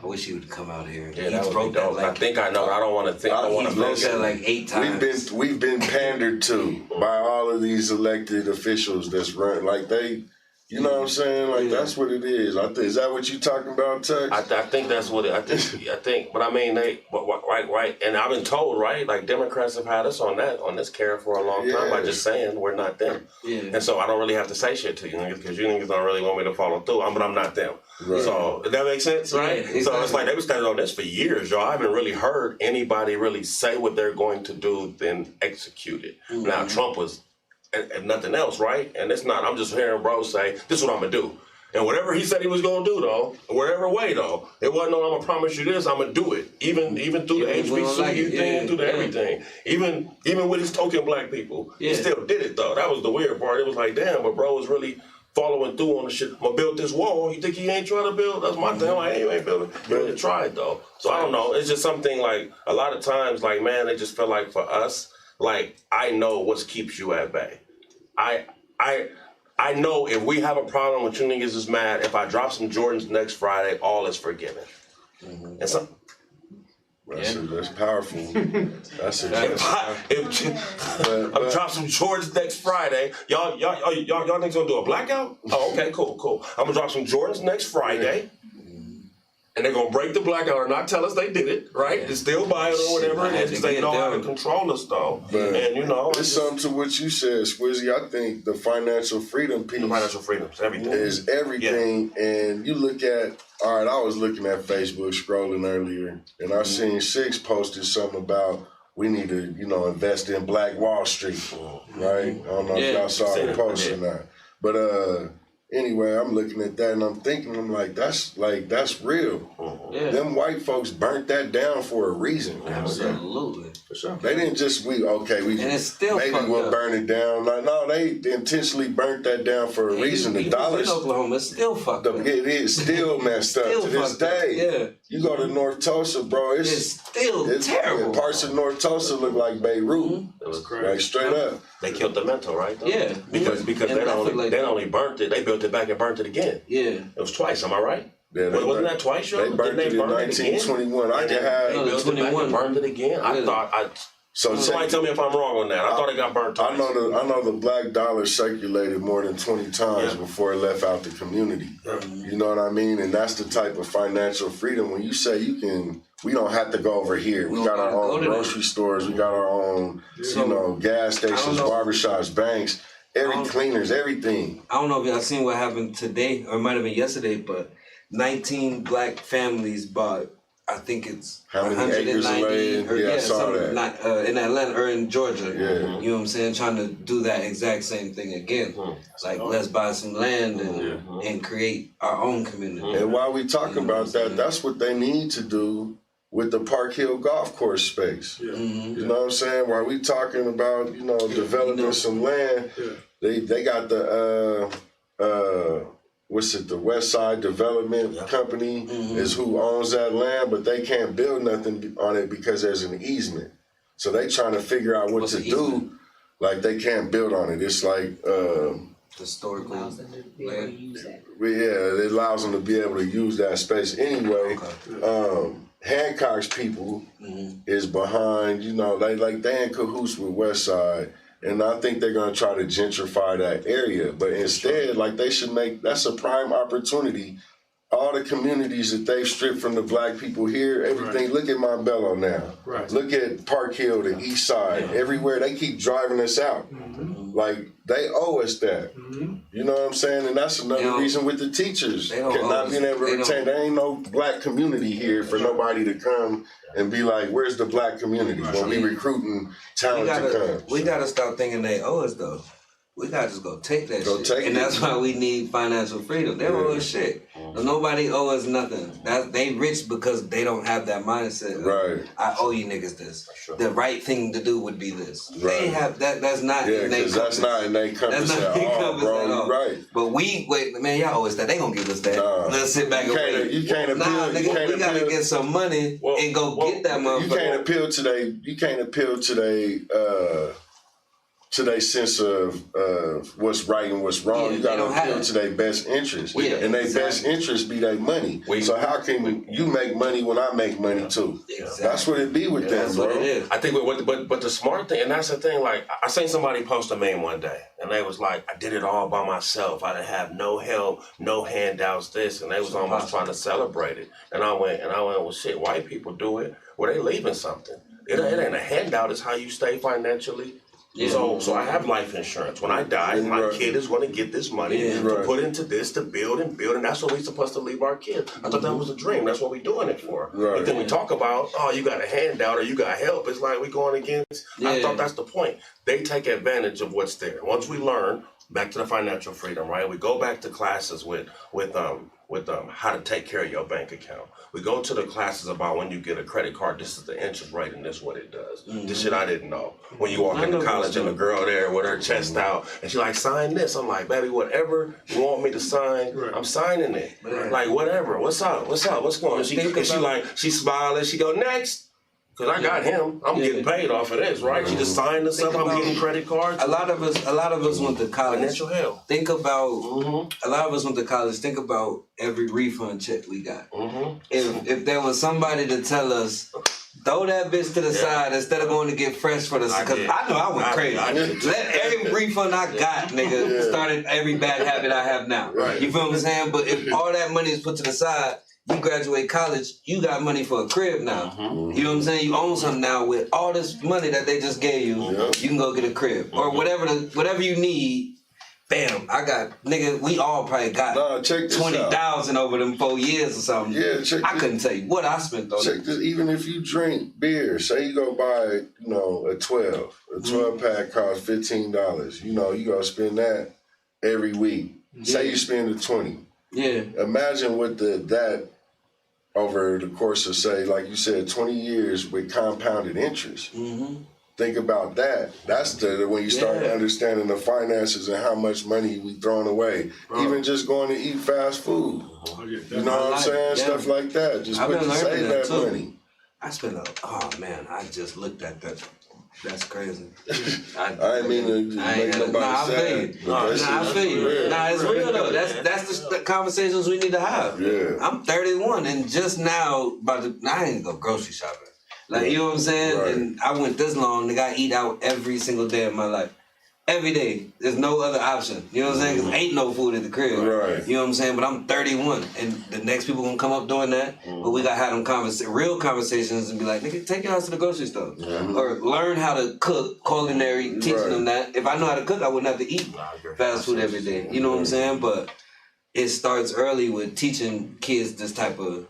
wish he would come out here.
Yeah, that would be dope. I think I know. I don't want to think. I don't want to
broke that like 8 times.
We've been pandered to by all of these elected officials that's run like they You know what I'm saying? Like that's what it is. Is that what you talking about, Tux?
I think that's what it. I think. But I mean, right. And I've been told, right, like Democrats have had us on this carrot for a long time by just saying we're not them. Yeah. And so I don't really have to say shit to you niggas because you niggas don't really want me to follow through. But I'm not them. Right. So does that make sense, right? Yeah, exactly. So it's like they've been standing on this for years, y'all. I haven't really heard anybody really say what they're going to do, then execute it. Mm-hmm. Now Trump was. And nothing else, right? And it's not, I'm just hearing bro say, this is what I'm gonna do. And whatever he said he was gonna do though, whatever way though, it wasn't no, I'm gonna promise you this, I'm gonna do it. Even through the HBCU thing, through the everything. Even with his token black people, he still did it though. That was the weird part. It was like, damn, but bro was really following through on the shit. I'm gonna build this wall. You think he ain't trying to build? That's my thing. Like, hey, you ain't building. You really tried though. So I don't know. It's just something like, a lot of times, like, man, they just feel like for us, like, I know what keeps you at bay. I know if we have a problem with you niggas is mad, if I drop some Jordans next Friday, all is forgiven. Mm-hmm. And so,
that's powerful. That's it.
I drop some Jordans next Friday. Y'all niggas gonna do a blackout? Oh, okay, cool. I'm gonna drop some Jordans next Friday. And they're gonna break the blackout or not tell us they did it, right? Yeah. They still buy it or whatever it is because they know how to control us though. But and you know,
it's something to what you said, Squizzy. I think the financial freedom piece, is everything. Yeah. And you look at, all right, I was looking at Facebook scrolling earlier, and I seen Six posted something about we need to, invest in Black Wall Street, right? I don't know if y'all saw the post or not, but anyway, I'm looking at that and I'm thinking, that's real. Yeah. Them white folks burnt that down for a reason.
Absolutely.
For sure. They didn't just, we'll burn it down. No, they intentionally burnt that down for a reason. The dollars.
In Oklahoma, it's still fucked up.
It is still messed up to this day. Yeah. You go to North Tulsa, bro, it's
terrible.
Parts of North Tulsa look like Beirut. That was crazy. Like straight up.
They killed the mental, right? Though?
Yeah.
Because they only burnt it, they built it back and burnt it again. Yeah. It was twice, am I right?
Yeah,
wasn't that twice, yo?
They burnt it in 1921.
They built it back and burned it again. Somebody tell me if I'm wrong on that. I thought it got burnt twice.
I know the black dollar circulated more than 20 times before it left out the community. You know what I mean? And that's the type of financial freedom. When you say we don't have to go over here. We got our own grocery stores. We got our own, gas stations, barbershops, banks, cleaners, everything.
I don't know if y'all seen what happened today, or it might have been yesterday, but 19 black families bought, I think it's
how many acres of land? I saw that.
In Atlanta or in Georgia. Yeah. You know what I'm saying? Trying to do that exact same thing again. Like, let's buy some land and create our own community.
And while we talking about that, that's what they need to do with the Park Hill Golf Course space. Yeah. You know what I'm saying? While we talking about, developing some land, they got the the West Side Development Company is who owns that land, but they can't build nothing on it because there's an easement. So they trying to figure out what to do. Like, they can't build on it. It's like
historical land.
It allows them to be able to use that space anyway. Hancock's people is behind, they in cahoots with West Side. And I think they're going to try to gentrify that area. But instead, they should that's a prime opportunity. All the communities that they've stripped from the black people here, everything. Look at Montbello now. Right. Look at Park Hill, the East Side. Everywhere, they keep driving us out. Like, they owe us that. You know what I'm saying? And that's another reason with the teachers. Not being able to retain. There ain't no black community here for nobody to come and be like, where's the black community? When we recruiting talent to come.
We got to stop thinking they owe us, though. We got to just go take that shit. And that's why we need financial freedom. They don't owe us shit. Nobody owe us nothing. They rich because they don't have that mindset.
Right.
I owe you niggas this. The right thing to do would be this. Right. They have that. That's not in their compass.
That's not in their compass at all, bro. Right.
But man, y'all owe us that. They gonna give us that. Let's sit back and wait.
You can't appeal.
We gotta get some money and go get that motherfucker.
You can't appeal to their sense of what's right and what's wrong. You gotta appeal to their best interest. And their best interest be their money. So how can you make money when I make money too? That's what it be with them, bro.
I think but the smart thing, and that's the thing, like, I seen somebody post a meme one day, And they was like, I did it all by myself. I didn't have no help, no handouts, this. And they was almost trying to celebrate it. And I went, well, shit, white people do it. Well, they leaving something. It ain't a handout. It's how you stay financially. Yeah. So I have life insurance. When I die, my kid is going to get this money to put into this, to build, and that's what we're supposed to leave our kids. I thought that was a dream. That's what we're doing it for. Right. But then we talk about, oh, you got a handout or you got help. It's like we're going against. I thought that's the point. They take advantage of what's there. Once we learn, back to the financial freedom, right? We go back to classes with how to take care of your bank account. We go to the classes about when you get a credit card, this is the interest rate and this is what it does. This shit I didn't know. When you walk into college and the girl there with her chest out and she like, sign this. I'm like, baby, whatever you want me to sign, I'm signing it. Like, whatever. What's up? What's going on? She smiling, she go, next. Cause I got him. I'm getting paid off of this, right? She just signed us up. I'm getting credit cards.
A lot of us went to college.
Financial hell.
Think about a lot of us went to college. Think about every refund check we got. If there was somebody to tell us, throw that bitch to the side instead of going to get fresh for the. Because I know I went crazy. Let every refund I got, nigga, started every bad habit I have now. Right. You feel what I'm saying? But if all that money is put to the side. You graduate college, you got money for a crib now. You know what I'm saying? You own something now with all this money that they just gave you. You can go get a crib or whatever you need. Bam! I got nigga. We all probably got 20,000 over them 4 years or something. Yeah, I couldn't tell you what I spent on.
Check this. Even if you drink beer, say you go buy, a 12 pack costs $15. You gonna spend that every week. Say you spend the 20. Yeah. Imagine what that over the course of, say, like you said, 20 years with compounded interest. Think about that. That's when you start understanding the finances and how much money we throwing away. Even just going to eat fast food. You know what I'm saying? Stuff like that. Just put to save that money.
I spent I just looked at that. That's crazy.
I didn't mean to make nobody sad.
I feel you. Nah, it's real though. That's the conversations we need to have. Yeah. I'm 31 and just now I ain't go grocery shopping. Like, you know what I'm saying? Right. And I went this long, nigga, I eat out every single day of my life. Every day. There's no other option. You know what I'm saying? Because ain't no food at the crib. Right. You know what I'm saying? But I'm 31 and the next people gonna come up doing that. But we gotta have them real conversations and be like, nigga, take your ass to the grocery store. Or learn how to cook, culinary, teaching them that. If I know how to cook, I wouldn't have to eat fast food every day. You know what I'm saying? But it starts early with teaching kids this type of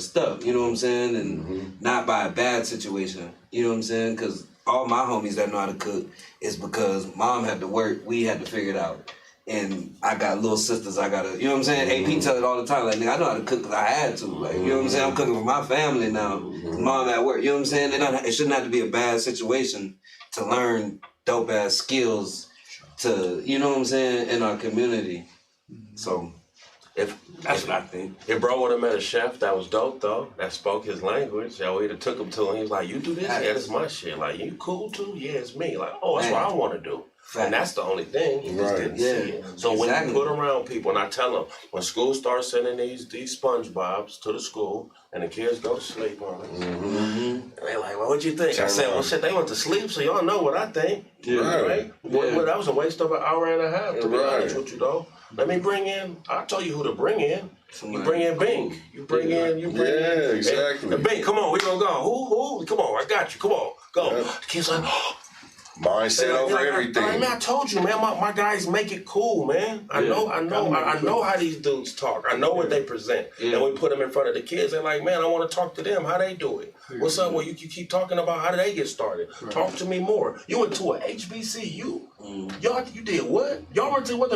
stuff. You know what I'm saying? And not by a bad situation. You know what I'm saying? Because all my homies that know how to cook is because mom had to work, we had to figure it out. And I got little sisters, you know what I'm saying? AP tell it all the time, like, nigga, I know how to cook because I had to. Like, you know what I'm saying? I'm cooking for my family now. Mom at work, you know what I'm saying? It shouldn't have to be a bad situation to learn dope ass skills to, you know what I'm saying, in our community. So, that's what I think.
If bro would have met a chef that was dope though, that spoke his language, we'd have took him to him. He was like, you do this? Yeah, this is my shit. Like, you cool too? Yeah, it's me. Like, oh, that's what I want to do. And that's the only thing. You just didn't see it. So when you put around people, and I tell them, when school starts sending these SpongeBobs to the school, and the kids go to sleep on it, and they're like, well, what you think? I said, well, shit, they went to sleep, so y'all know what I think. Right? Well, that was a waste of an hour and a half, to be honest with you, though. Let me bring in, I'll tell you who to bring in. You bring in Bink. You bring in.
Yeah, exactly.
Bink, come on, we gonna go. Who? Come on, I got you. Come on, go. The kids like,
mindset over everything.
Man, I told you, man. My guys make it cool, man. I know how these dudes talk. I know what they present. And we put them in front of the kids. They're like, man, I want to talk to them. How they do it? What's up? Well, you keep talking about how did they get started? Talk to me more. You went to a HBCU. Y'all, you did what? Y'all went to what?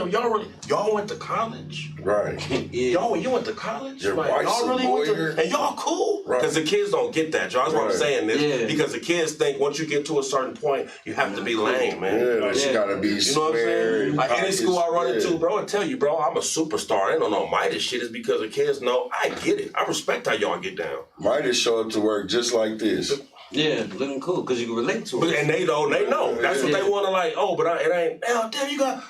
Y'all went to college.
Right.
You went to college.
Your wife's
y'all really
a
went
lawyer.
to, and y'all cool. Because the kids don't get that, y'all. That's why I'm saying this. Because the kids think once you get to a certain point, you have to be lame, man.
You gotta be.
You know what I'm saying? Like any school I run into, bro, I tell you, bro, I'm a superstar. I don't know Midas shit is because the kids know I get it. I respect how y'all get down.
Midas show up to work just like this.
Yeah, looking cool because you can relate to it.
And they know. That's what they want to like. Oh, but it ain't. Damn, you got.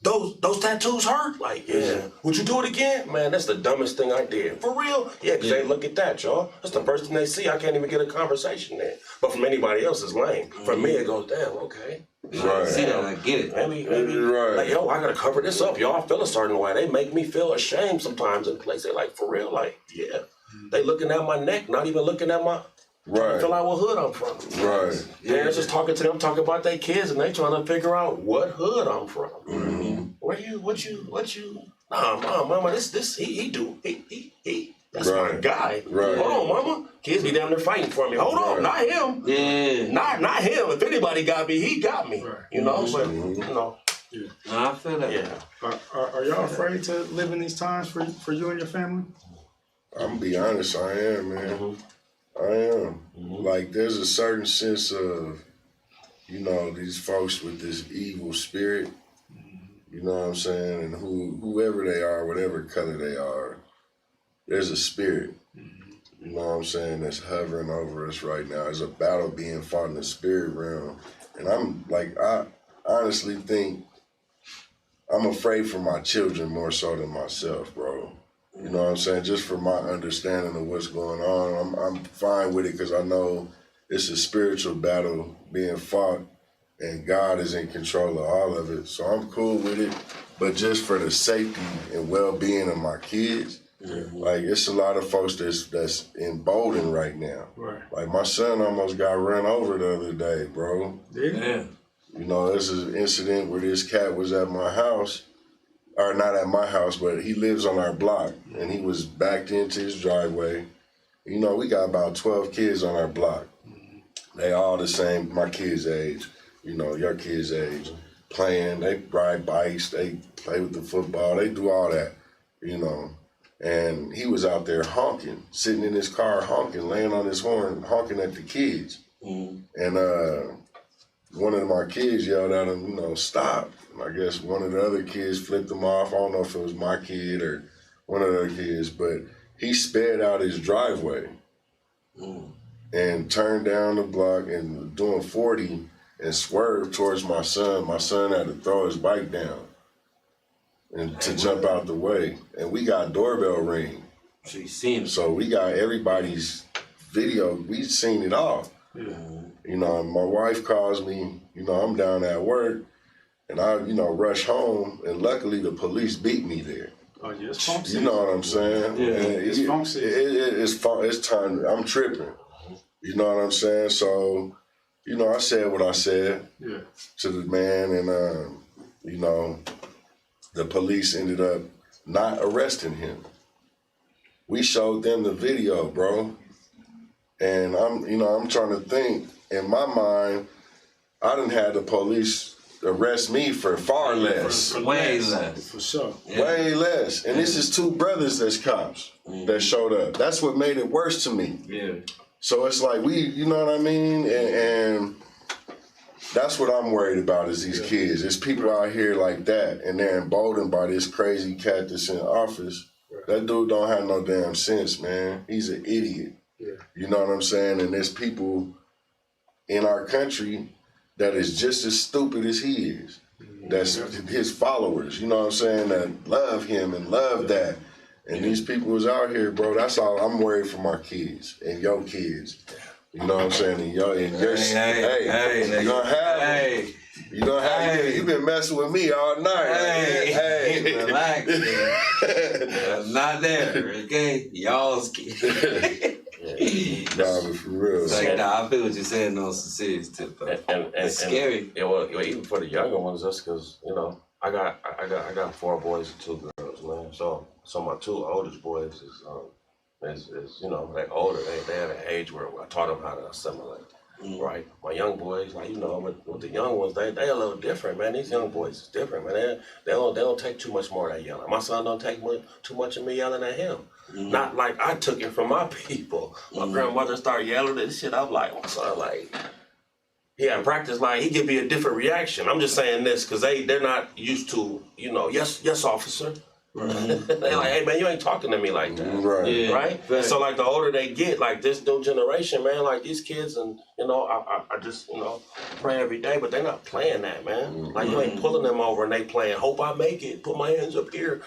those tattoos hurt? Like, yeah. Would you do it again? Man, that's the dumbest thing I did. For real? Yeah, because they look at that, y'all. That's the first thing they see. I can't even get a conversation there. But from anybody else, it's lame. For me, it goes, damn, okay.
Right.
See that, I get it.
Maybe,
right.
Like, yo, I gotta cover this up, y'all. I feel a certain way. They make me feel ashamed sometimes in places. Like, for real, like, yeah. They looking at my neck, not even looking at my...
Right.
Feel like what hood I'm from.
Right.
Parents just talking to them, talking about their kids, and they trying to figure out what hood I'm from. Where you, what you? Nah, mama, this, he do. That's my guy.
Right.
Hold on, mama. Kids be down there fighting for me. Hold on, not him.
Yeah.
Not him. If anybody got me, he got me.
Right.
You know, but, you know.
Yeah.
No, I feel that.
Yeah.
Are y'all afraid to live in these times for you and your family?
I'm gonna be honest, I am, man. I am. Like, there's a certain sense of, you know, these folks with this evil spirit, you know what I'm saying? And whoever they are, whatever color they are, there's a spirit, you know what I'm saying, that's hovering over us right now. There's a battle being fought in the spirit realm. And I'm like, I honestly think I'm afraid for my children more so than myself, bro. You know what I'm saying? Just for my understanding of what's going on, I'm fine with it because I know it's a spiritual battle being fought and God is in control of all of it. So I'm cool with it. But just for the safety and well-being of my kids, like, it's a lot of folks that's emboldened right now.
Right.
Like, my son almost got run over the other day, bro.
Yeah.
You know, this is an incident where this cat was at my house. Or not at my house, but he lives on our block, and he was backed into his driveway. You know, we got about 12 kids on our block. They all the same, my kids' age, you know, your kids' age, playing. They ride bikes, they play with the football, they do all that, you know. And he was out there honking, sitting in his car honking, laying on his horn, honking at the kids. And one of my kids yelled at him, you know, stop. I guess one of the other kids flipped him off. I don't know if it was my kid or one of the other kids, but he sped out his driveway and turned down the block and doing 40 and swerved towards my son. My son had to throw his bike down and to jump out the way. And we got doorbell ring.
So you seen it.
So we got everybody's video. We seen it all. You know, my wife calls me, you know, I'm down at work. And I, you know, rush home, and luckily the police beat me there.
Oh, yeah, it's funk season.
You know what I'm saying?
Yeah, it's funk season.
It's time. I'm tripping. You know what I'm saying? So, you know, I said what I said to the man, and you know, the police ended up not arresting him. We showed them the video, bro, and I'm trying to think. In my mind, I done had the police arrest me for far less.
Way less.
For sure.
Yeah.
Way less. And this is two brothers that's cops that showed up. That's what made it worse to me.
Yeah.
So it's like you know what I mean? And that's what I'm worried about is these kids. There's people out here like that, and they're emboldened by this crazy cat that's in office. That dude don't have no damn sense, man. He's an idiot.
Yeah.
You know what I'm saying? And there's people in our country that is just as stupid as he is. That's his followers, you know what I'm saying, that love him and love that. And these people is out here, bro, that's all. I'm worried for my kids and your kids. You know what I'm saying? And your you don't have you don't have you been messing with me all night. Hey,
relax. I'm not there, okay? Y'all's kids.
Nah, but for real.
Like, I feel what you're saying on some serious tip, though.
And
it's scary.
Yeah, well, even for the younger ones, that's because, you know, I got 4 boys and 2 girls, man. So my 2 oldest boys is you know, they're older. They at an age where I taught them how to assimilate. Right, my young boys, like, you know, with the young ones, they a little different, man. These young boys is different, man. They don't take too much more of that yelling. My son don't take too much of me yelling at him. Not like I took it from my people. My grandmother started yelling at this shit. I'm like, my son, like, he had practice, like, he give me a different reaction. I'm just saying this because they're not used to, you know, yes, officer. They like, hey man, you ain't talking to me like that, right? So like the older they get, like this new generation, man, like these kids, and you know, I just pray every day, but they're not playing that, man. Like you ain't pulling them over and they playing, hope I make it, put my hands up here,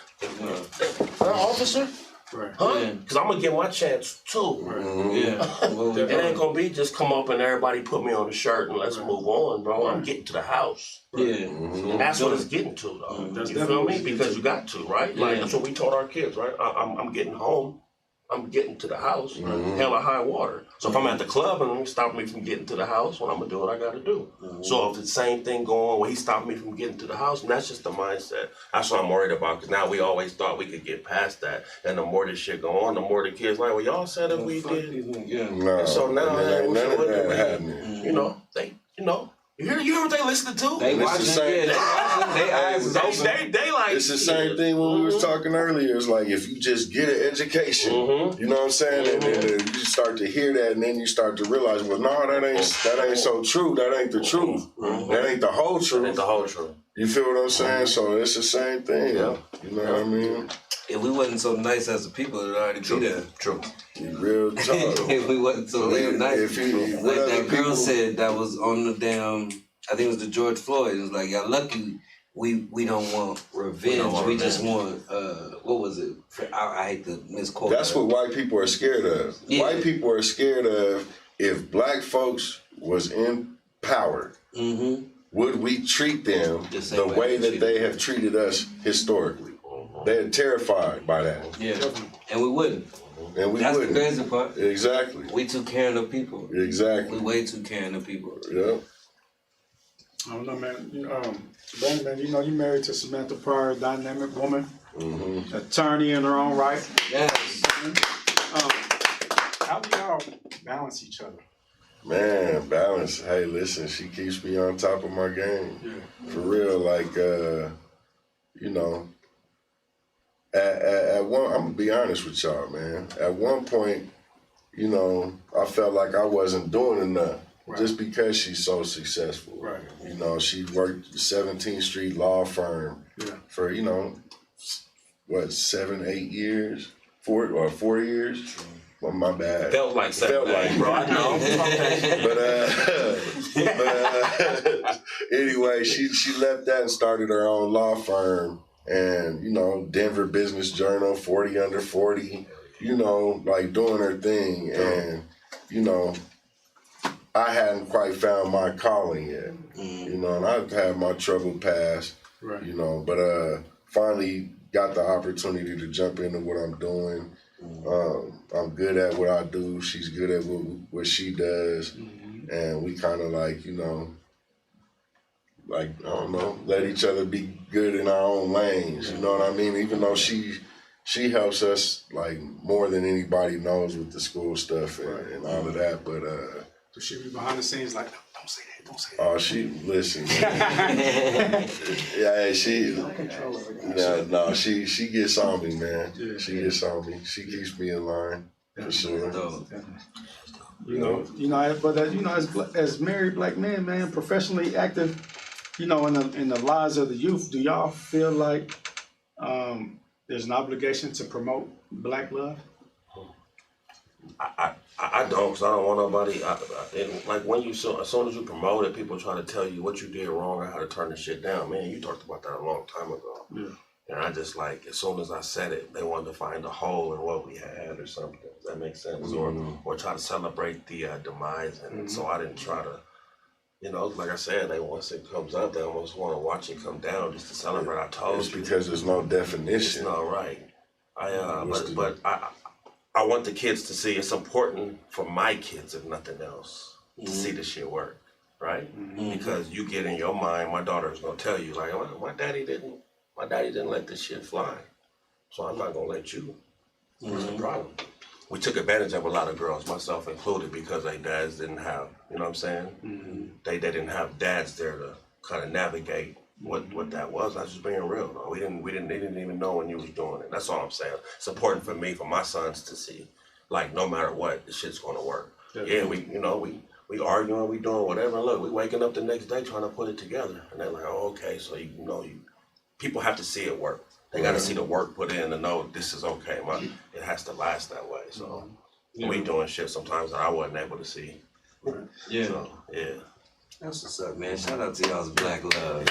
officer. Huh? Because I'm gonna get my chance too. It ain't gonna be just come up and everybody put me on the shirt and let's move on, bro. I'm getting to the house. And that's what it's getting to, though. You feel me? Because you got to, right? Like that's what we told our kids, right? I'm getting home. I'm getting to the house. Hella high water. So if I'm at the club and he stop me from getting to the house, well, I'm gonna do what I gotta do. So if it's the same thing going on, when he stopped me from getting to the house, and that's just the mindset. That's what I'm worried about, because now we always thought we could get past that. And the more this shit go on, the more the kids like, well, y'all said if we did. And so now you hear what they listening to?
They watching,
they like.
It's the same thing when we was talking earlier. It's like if you just get an education, you know what I'm saying, and then you start to hear that, and then you start to realize, well, no, that ain't so true. That ain't the truth. That ain't the whole truth.
That ain't the whole truth.
You feel what I'm saying? So it's the same thing. You know what I mean?
If we wasn't so nice as a people, it'd already be there.
True.
Real talk.
If we wasn't so nice. Like that girl said that was on the damn, I think it was the George Floyd. It was like, y'all lucky we don't want revenge. We just want, what was it? I hate to misquote.
That's what white people are scared of. White people are scared of if black folks was in power, would we treat them the way that they have treated us historically? They're terrified by that.
And we wouldn't.
And we
That's
wouldn't.
the crazy part.
Exactly.
We too caring of people.
Exactly.
We way too caring of people.
Yeah.
I don't know, man. Ben, man, you know you married to Samantha Pryor, dynamic woman, attorney in her own right.
Yes.
How do y'all balance each other?
Man, balance. Hey, listen, she keeps me on top of my game. For real, like, at one, I'm gonna be honest with y'all, man. At one point, I felt like I wasn't doing enough just because she's so successful.
Right.
She worked the 17th Street law firm for, 7, 8 years? 4 years? Well, my bad.
Felt like 7, bro. I know.
but anyway, she left that and started her own law firm. And, Denver Business Journal, 40 Under 40, like doing her thing. And, I hadn't quite found my calling yet, and I've had my troubled past, but finally got the opportunity to jump into what I'm doing. I'm good at what I do. She's good at what she does. And we kind of I don't know, let each other be good in our own lanes. You know what I mean? Even though she helps us like more than anybody knows with the school stuff and all of that. But
so she be behind the scenes like, don't say that, don't say that.
Oh, she listen. She gets on me, man. She gets on me. She keeps me in line for sure. As married black men, man, professionally active, in the lives of the youth, do y'all feel like there's an obligation to promote black love?
I don't, because I don't want nobody. Like when as soon as you promote it, people try to tell you what you did wrong or how to turn the shit down. Man, you talked about that a long time ago. And I just as soon as I said it, they wanted to find a hole in what we had or something. Does that make sense? Or try to celebrate the demise. And so I didn't try to, like I said, once it comes up, they almost want to watch it come down just to celebrate. I told
you. Because there's no definition.
It's not right. But I want the kids to see it's important for my kids, if nothing else, to see this shit work, right? Because you get in your mind, my daughter's gonna tell you, like, my daddy didn't let this shit fly, so I'm not gonna let you. What's the problem? We took advantage of a lot of girls, myself included, because their dads didn't have, you know what I'm saying? They didn't have dads there to kind of navigate what that was. I was just being real. No, they didn't even know when you was doing it. That's all I'm saying. It's important for me, for my sons to see, like, no matter what, the shit's gonna work. Yeah, we arguing, we doing whatever. Look, we waking up the next day trying to put it together, and they're like, oh, okay, so people have to see it work. They got to see the work put in to know this is okay. It has to last that way. So we doing shit sometimes that I wasn't able to see.
Yeah.
So, yeah.
That's what's up, man. Shout out to y'all's Black Love.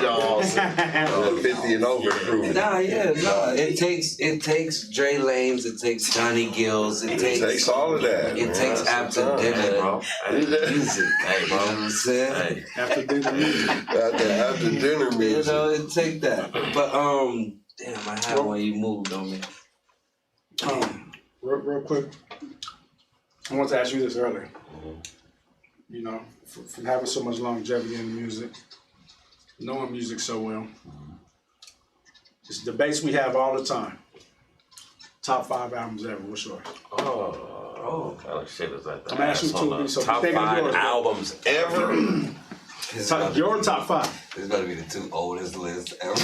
Y'all, 50 and over crew.
Nah, yeah, no. It takes Dre Lanes, it takes Johnny Gills, it takes
all of that.
It takes After Dinner, bro. Music, hey, bro. You know what I'm saying?
Hey. After dinner music.
After dinner music.
You know, it take that. But damn, I had one you moved on me.
Real quick. I wanted to ask you this earlier. You know, from having so much longevity in music, knowing music so well, it's debates we have all the time. Top 5 albums ever. What's yours?
What kind of shit is that?
I'm asking you two. So
top 5
yours,
albums ever.
Your top 5.
It's gotta be the 2 oldest lists ever.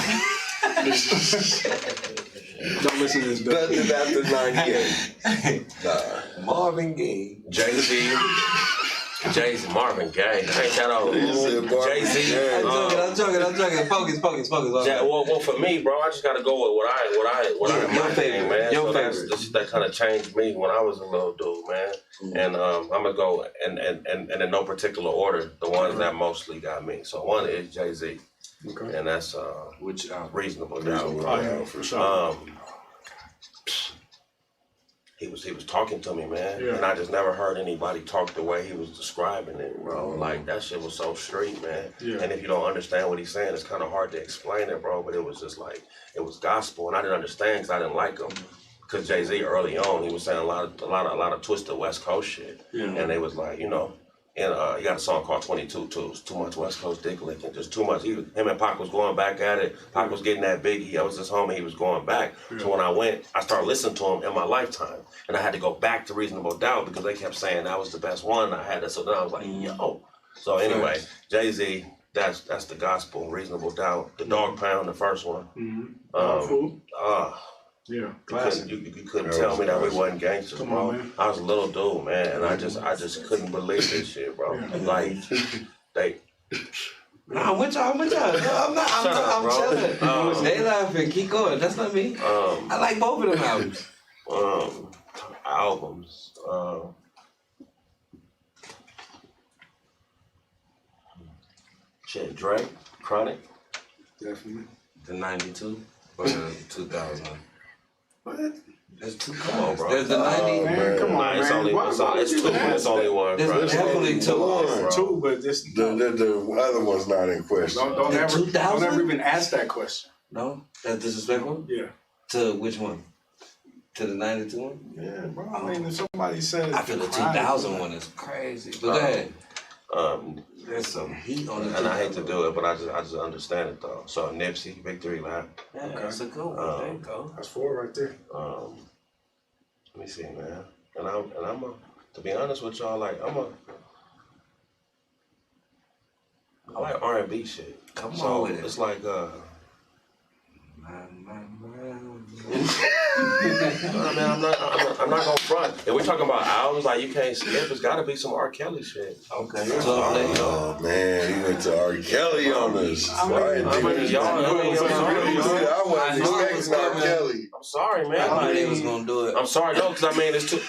Don't listen to this.
Nothing after 98. Nah.
Marvin Gaye.
Jay-Z, Marvin Gaye. I ain't got all Jay-Z.
I'm joking. Focus.
Well, for me, bro, I just gotta go with what I
your favorite,
man.
Your favorite.
That kind of changed me when I was a little dude, man. And I'm gonna go and in no particular order, the ones that mostly got me. So one is Jay-Z.
Okay.
And that's
which
Reasonable Doubt.
For sure.
He was talking to me, man, and I just never heard anybody talk the way he was describing it, bro. Like that shit was so straight, man. Yeah. And if you don't understand what he's saying, it's kind of hard to explain it, bro. But it was just like it was gospel, and I didn't understand because I didn't like him. Because Jay-Z early on, he was saying a lot of twisted West Coast shit, and they was like, you know. And he got a song called 22 too. It's too much West Coast dick licking, just too much. Him and Pac was going back at it. Pac was getting that big. I was his homie. He was going back. So when I went, I started listening to him in my lifetime, and I had to go back to Reasonable Doubt because they kept saying that was the best one. I had that, so then I was like, yo. So anyway, Jay-Z, that's the gospel. Reasonable Doubt, The Dog Pound, the first one.
Yeah, classic.
You couldn't tell me that we wasn't gangsters, bro.
Man.
I was a little dude, man, and I just couldn't believe this shit, bro. Like they.
I'm with y'all. I'm chilling. They laughing. Keep going. That's not me. I like both of them albums.
Shit, Drake, Chronic.
Definitely.
The 92 or the 2000.
What?
There's 2.
Come on, bro.
There's the 90.
Man, come on,
it's
man.
only two. It's only one.
There's definitely 2.
Two, but this
the other one's not in question.
Don't ever even ask that question.
No, that's disrespectful.
Yeah.
To which one? To the 92 one?
Yeah, bro. I mean, if somebody says
I feel the 2000 one is crazy. But go ahead.
There's some heat on it, and I hate to do it, but I just understand it though. So Nipsey, Victory Lap.
Yeah, that's a good one. There you go.
That's 4 right there.
Let me see, man. And I'm to be honest with y'all, like I like R&B shit.
Come on with it.
It's like I mean, I'm not gonna front. If we're talking about albums, like you can't skip, it's gotta be some R. Kelly shit.
Okay.
Oh man, he went to R. Kelly on us.
I
wasn't expecting R. Kelly.
I'm sorry, man.
I knew they was gonna do it.
I'm sorry, no, because I mean it's too.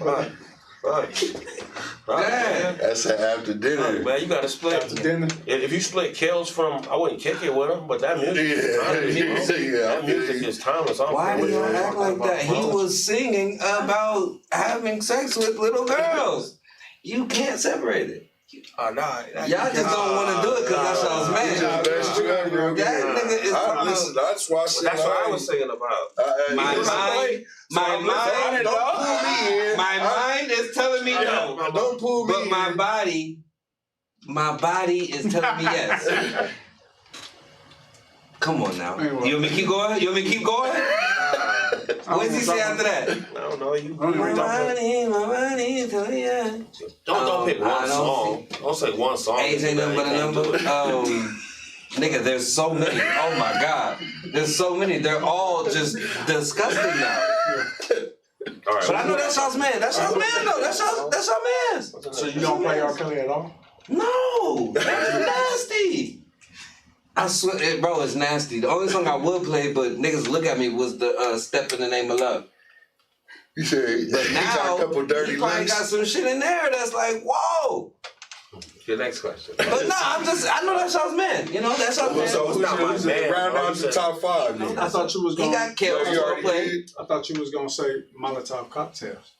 Right.
That's an after dinner.
Man, you gotta split.
After dinner.
If you split Kills from, I wouldn't kick it with him, but that music is timeless. That music is timeless.
Why do y'all act like that? He was singing about having sex with little girls. You can't separate it. Y'all just don't want to do it because that's y'all's man. That nigga is
listen, that's why
that's what I was saying about.
My mind is telling me no.
Don't pull me.
But my body is telling me yes. Come on now. You want me to keep going? What does he say after that?
I don't know.
My body is telling me yes.
Don't pick one song. Don't say one song.
Age ain't nothing but a number. Nigga, there's so many. Oh my God. There's so many. They're all just disgusting now.
All right,
but I know that's y'all's man. That's y'all's man though. That's y'all man.
So you don't play R. Kelly at all?
No. That's nasty. I swear, bro, it's nasty. The only song I would play, but niggas look at me, was the Step in the Name of Love.
You said,
but now,
a couple dirty
you probably got some shit in there that's like, whoa.
Your next question.
But no, I know that's y'all's man. You know, that's y'all's man.
So who's not my man? Round out the top 5. Man.
I thought you was going.
He got killed.
I thought you was gonna say Molotov Cocktails.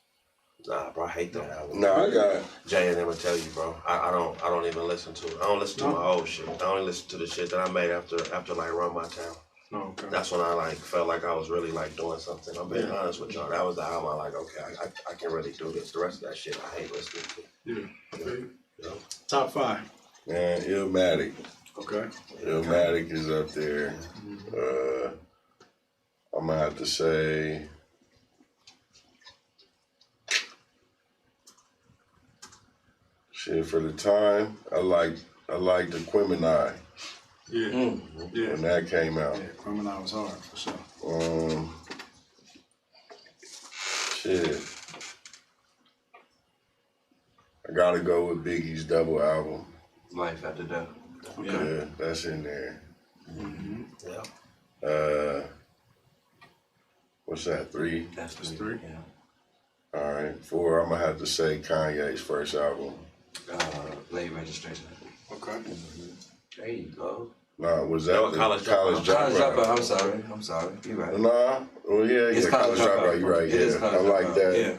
Nah, bro, I hate that album.
Nah, I got
Jay and them will tell you, bro. I don't even listen to it. I don't listen to my old shit. I only listen to the shit that I made after like Run My Town.
Oh, okay.
That's when I like felt like I was really like doing something. I'm being honest with y'all. That was the album I like, okay, I can really do this. The rest of that shit I hate listening to.
Yeah. Okay.
You know?
Top 5.
Man, Illmatic.
Okay.
Illmatic is up there. I'm gonna have to say shit for the time. I like the Quimini.
Yeah. Yeah.
When that came out.
Yeah, Quimini was hard for sure.
Shit. I gotta go with Biggie's double album.
Life After Death.
Okay. Yeah, that's in there.
Yeah.
What's that, 3?
That's 3. Yeah.
All right, 4, I'm gonna have to say Kanye's first album.
Late Registration.
Okay.
There you go.
Nah, was that the
College
Dropout?
College Dropout. I'm sorry. You're right.
Nah, well, yeah, College Dropout. You're right.
It
Yeah, I like that.
Yeah.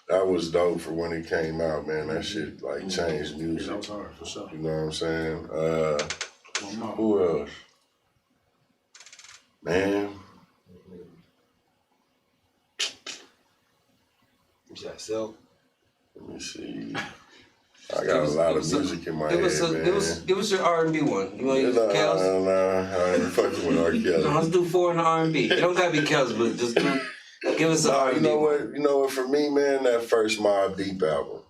That was dope for when it came out, man. That shit like changed music.
That was hard for sure.
You know what I'm saying? Who else? Man.
You said Silk?
Let me see. I got a lot of music in my head, man.
Give us your R&B one. You want to use Kels?
Nah, I ain't fucking with R. Kelly.
No, let's do 4 in the R&B. It don't gotta be Kels, but just give us an R&B.
You know what? For me, man, that first Mobb Deep album.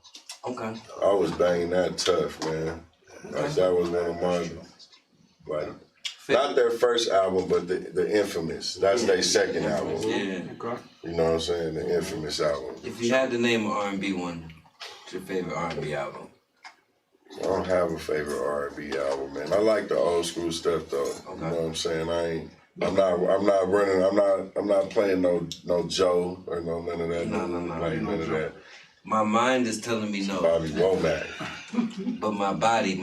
Okay.
I was banging that tough, man. That was one of mine. Like, not their first album, but the Infamous. That's their second album.
Yeah.
Okay.
You know what I'm saying? The Infamous album.
If you had to name an R&B one, what's your favorite R&B album?
I don't have a favorite R&B album, man. I like the old school stuff though.
Okay.
You know what I'm saying? I'm not playing no Joe or none of that.
No.
None of that.
My mind is telling me no.
Bobby Womack.
But my body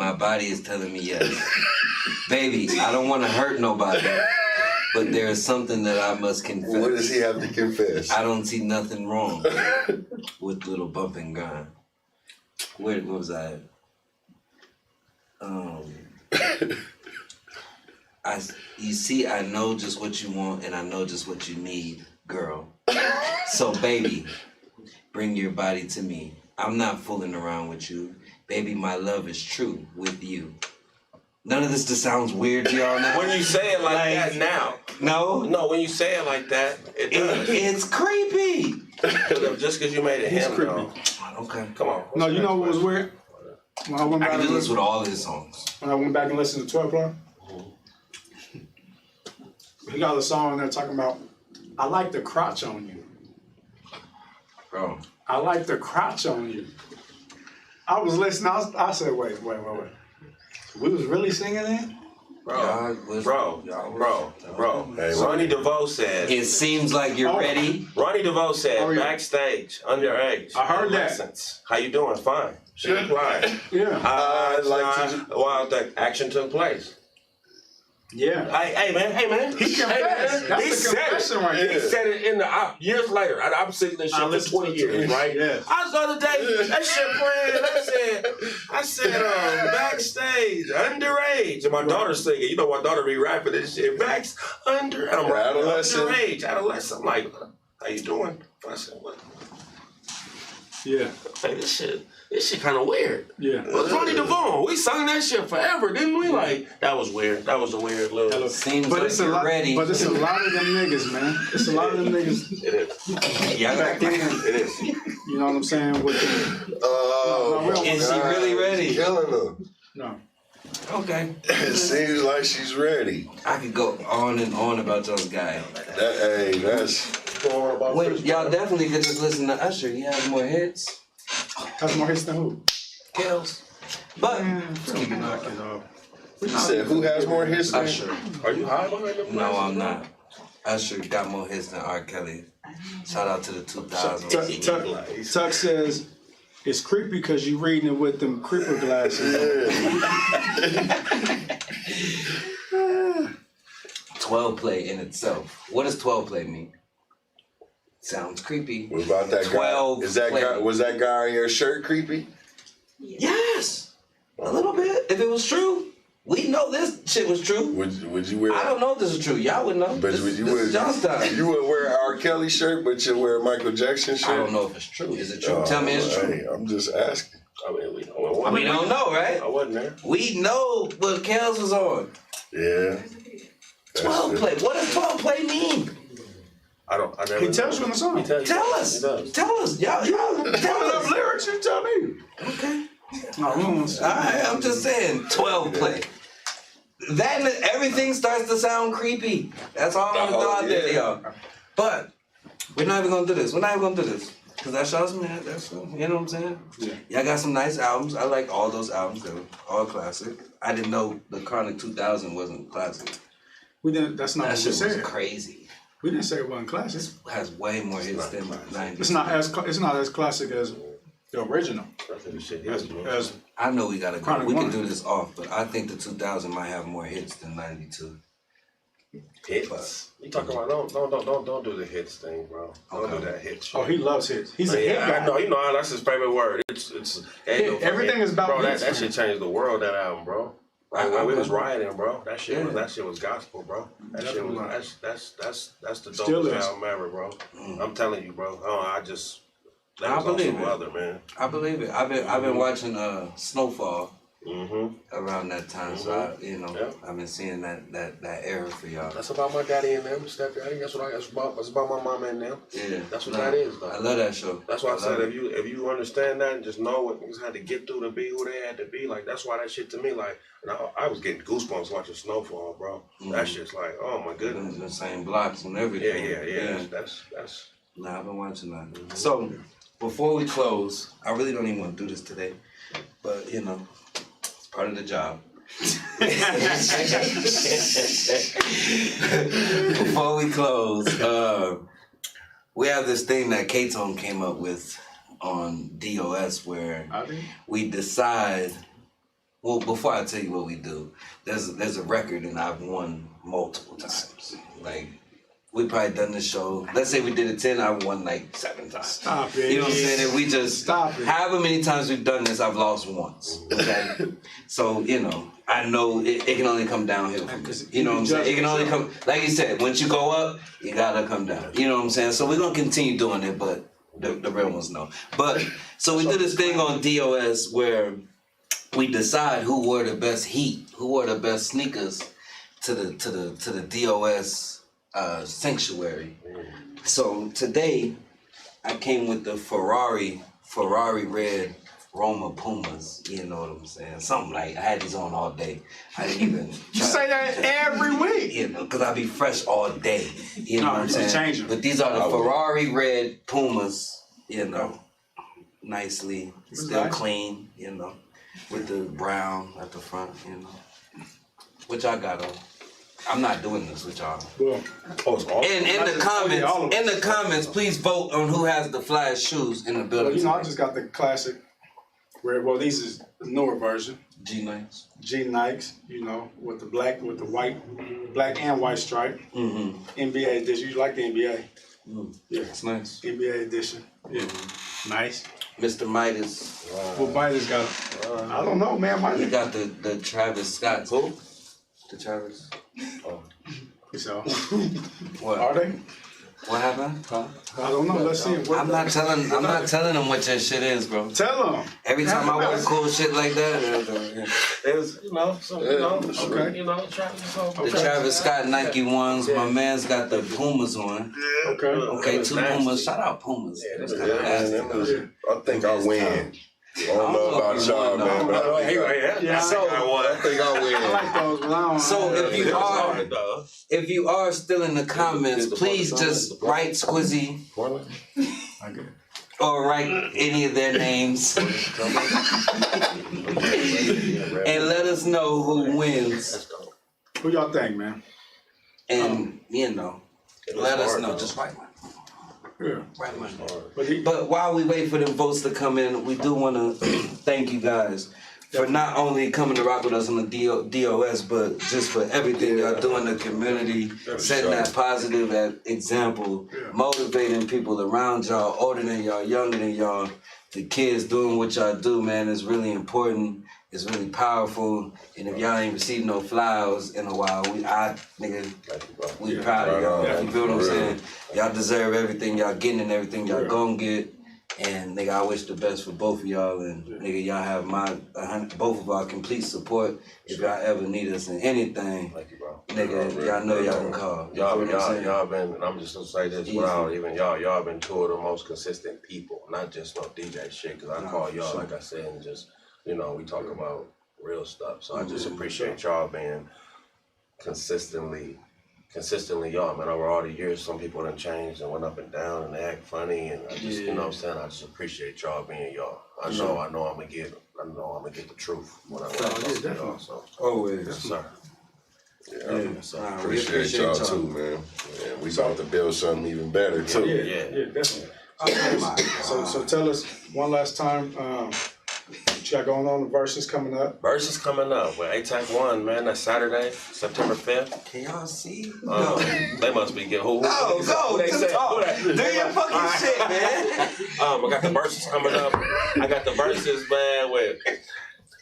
is telling me yes. Baby, I don't want to hurt nobody, but there is something that I must confess.
What does he have to confess?
I don't see nothing wrong with Little Bump and Grind. Where was I? You see, I know just what you want and I know just what you need, girl. So baby, bring your body to me. I'm not fooling around with you. Baby, my love is true with you. None of this just sounds weird to y'all now.
When you say it like that now. No, when you say it like that, it does.
It's creepy.
Just because you made it him, though.
Okay.
Come on.
No, you know what was weird? When I went back
I can
and
do this
listened
with all his songs.
When I went back and listened to 12 Club, he got a song there talking about, I like the crotch on you.
Bro.
I like the crotch on you. I was listening, I said, wait. We was really singing that?
Bro. Hey, Ronnie DeVoe said.
It seems like you're ready.
Ronnie DeVoe said, backstage, underage.
I heard that.
How you doing? Fine. She replied.
Yeah.
While the action took place.
Yeah.
Hey man.
He confessed. That's
He
the
said
confession
it.
right there.
He said it in the years later. I'm sitting this shit for 20 years, right?
Yes.
I was the other day, that shit playing. I said, backstage, underage, and my daughter's singing. You know, my daughter be rapping this shit. And I'm like, adolescent. I'm like, how you doing? I said, what?
Yeah.
Hey, this shit kind of weird.
Yeah.
Well, Ronnie DeVoe, we sung that shit forever, didn't we? Like, that was weird. That was a weird little.
Seems
but
like
it's a
you're
lot,
ready.
But it's a lot of them niggas, man. It's a lot of them niggas.
It is.
Yeah,
back then.
It is.
You know what I'm saying? With the,
Is she really ready?
Killing her.
No.
Okay.
It seems like she's ready.
I could go on and on about those guys.
That's.
Y'all definitely could just listen to Usher. He has more hits.
Has more hits than who?
Kels. But
knock it off.
You said who has more hits than
Usher?
Are you high behind them?
No, I'm not. Usher got more hits than R. Kelly. Shout out to the 2000s.
Tuck says it's creepy because you reading it with them creeper glasses.
12 play in itself. What does 12 play mean? Sounds creepy.
What about that
12
guy? Is that guy? Was that guy in your shirt creepy?
Yes, a little bit. If it was true, we know this shit was true.
Would you wear?
I don't know if this is true. Y'all would know.
But
this
you
is y'all's time.
You would wear an R. Kelly shirt, but you wear a Michael Jackson shirt.
I don't know if it's true. Is it true? Tell me it's true.
Hey, I'm just asking.
I mean, we
don't know, right?
I wasn't there.
We know what Kels was on.
Yeah.
12 play. What does 12 play mean?
I never.
He tells you in the song.
Tell us. Tell us. Y'all tell us.
Lyrics, you tell me.
Okay.
All
right, I'm just saying 12 play. Then everything starts to sound creepy. That's all I'm gonna throw out there, y'all. But we're not even gonna do this. Cause that's y'all's man. That's you know what I'm saying? Yeah. Y'all got some nice albums. I like all those albums. They were all classic. I didn't know the Chronic 2000 wasn't classic.
We didn't. That's not
that
what
shit
we said.
was crazy.
We didn't say it wasn't classic.
It has way more hits than 90s.
It's not as classic as the original.
I know we gotta go. We
One.
can do this off, but I think the 2000 might have more hits than 92.
Hits? You talking about don't do the hits thing, bro. Don't do that hit shit.
Oh, he loves hits. He's a hit guy.
I know, you know that's his favorite word.
Everything is about
bro.
hits,
That shit changed the world. That album, bro. Like when we was rioting, bro. That shit was gospel, bro. That shit was that's the dopest album ever, bro. I'm telling you, bro. I believe it. Other, man.
I believe it. I've been watching Snowfall around that time, so I've been seeing that era for y'all.
That's about my daddy and them, stepdaddy. That's about my mama and them.
Yeah,
that's what that is, though.
I love that show.
That's why I said if you understand that and just know what niggas had to get through to be who they had to be, like that's why that shit to me, like, I was getting goosebumps watching Snowfall, bro. That shit's like, oh my goodness.
The same blocks and everything.
Yeah. That's.
Nah, I've been watching that. So before we close, I really don't even want to do this today, but it's part of the job. Before we close, we have this thing that KTONE came up with on DOS where we decide. Well, before I tell you what we do, there's a record and I've won multiple times. Like, we probably done this show. Let's say we did it 10, I've won like 7 times.
Stop it.
You know what I'm saying? If we just
stop it.
However many times we've done this, I've lost once. Okay? So, I know it can only come downhill from this. You know what I'm saying? It can only come, like you said, once you go up, you gotta come down. You know what I'm saying? So we're gonna continue doing it, but the real ones know. But so we did this thing on DOS where we decide who wore the best heat, who wore the best sneakers to the DOS sanctuary. So today I came with the Ferrari red Roma Pumas. You know what I'm saying? Something like I had these on all day. I didn't even.
You say that every week.
Because I be fresh all day. You know what I'm saying?
Change
but these are the Ferrari red Pumas. Nicely, still clean. With the brown at the front. What y'all got on? I'm not doing this with y'all. In the comments, please vote on who has the flyest shoes in the building.
I just got the classic. These is the newer version.
G Nikes.
With the white, black and white stripe. NBA edition. You like the NBA?
Yeah, it's nice.
NBA edition. Yeah, nice.
Mr. Midas.
What Midas got? I don't know, man.
He got the Travis Scott. Who? The Travis.
So,
what
are they?
What happened?
I don't know. Let's see.
I'm not telling them what your shit is, bro.
Tell them.
Every time I wear cool shit like that,
there's
the Travis Scott Nike ones. My man's got the Pumas on. Okay, 2 Pumas. Shout out Pumas.
I think I win. I don't know about y'all, man, but I think I win.
I like those.
So if you are still in the comments, please just write SQUIZZY. or write any of their names. And let us know who wins.
Who y'all think, man?
And, let us know. Just write one.
Yeah.
Right, man. But while we wait for them votes to come in, we do want to thank you guys for not only coming to rock with us on the DOS, but just for everything y'all do in the community, setting that positive example, motivating people around y'all, older than y'all, younger than y'all. The kids doing what y'all do, man, is really important. It's really powerful. And if y'all ain't received no flowers in a while, we proud of y'all. You feel what I'm saying? Y'all deserve everything y'all getting and everything y'all gonna get. And nigga, I wish the best for both of y'all. And nigga, y'all have both of our complete support. If y'all ever need us in anything, nigga, y'all know y'all can call.
Y'all been, and I'm just gonna say this without even y'all been two of the most consistent people, not just no DJ shit. Cause I call y'all, like I said, and just, we talk about real stuff. So I just appreciate y'all being consistently y'all, man. Over all the years, some people done changed and went up and down and they act funny, and I just, you know what I'm saying? I just appreciate y'all being y'all. I know I'm gonna get the truth when I to y'all. So
always,
yes, sir.
Yeah, appreciate y'all too, man. And we about to build something even better too.
Yeah, definitely. So tell us one last time. What you got going on? The Versus coming up.
Versus coming up with ATAC 1, man. That's Saturday, September 5th.
Can y'all see?
They must be getting who
go to talk. Do your fucking shit, man.
I got the Versus coming up. I got the Versus, man, with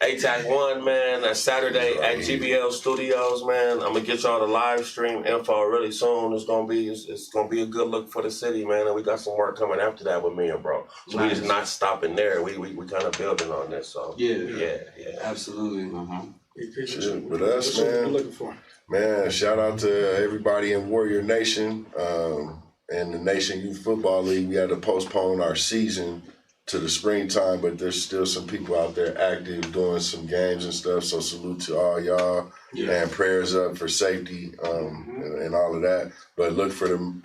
ATAC 1, man. That's Saturday at GBL Studios, man. I'm gonna get y'all the live stream info really soon. It's gonna be a good look for the city, man. And we got some work coming after that with me and bro. So we just not stopping there. We kind of building on this. So yeah,
absolutely.
With us, man.
Looking for.
Man, shout out to everybody in Warrior Nation and the Nation Youth Football League. We had to postpone our season to the springtime, but there's still some people out there active doing some games and stuff. So salute to all y'all and prayers up for safety and all of that. But look for them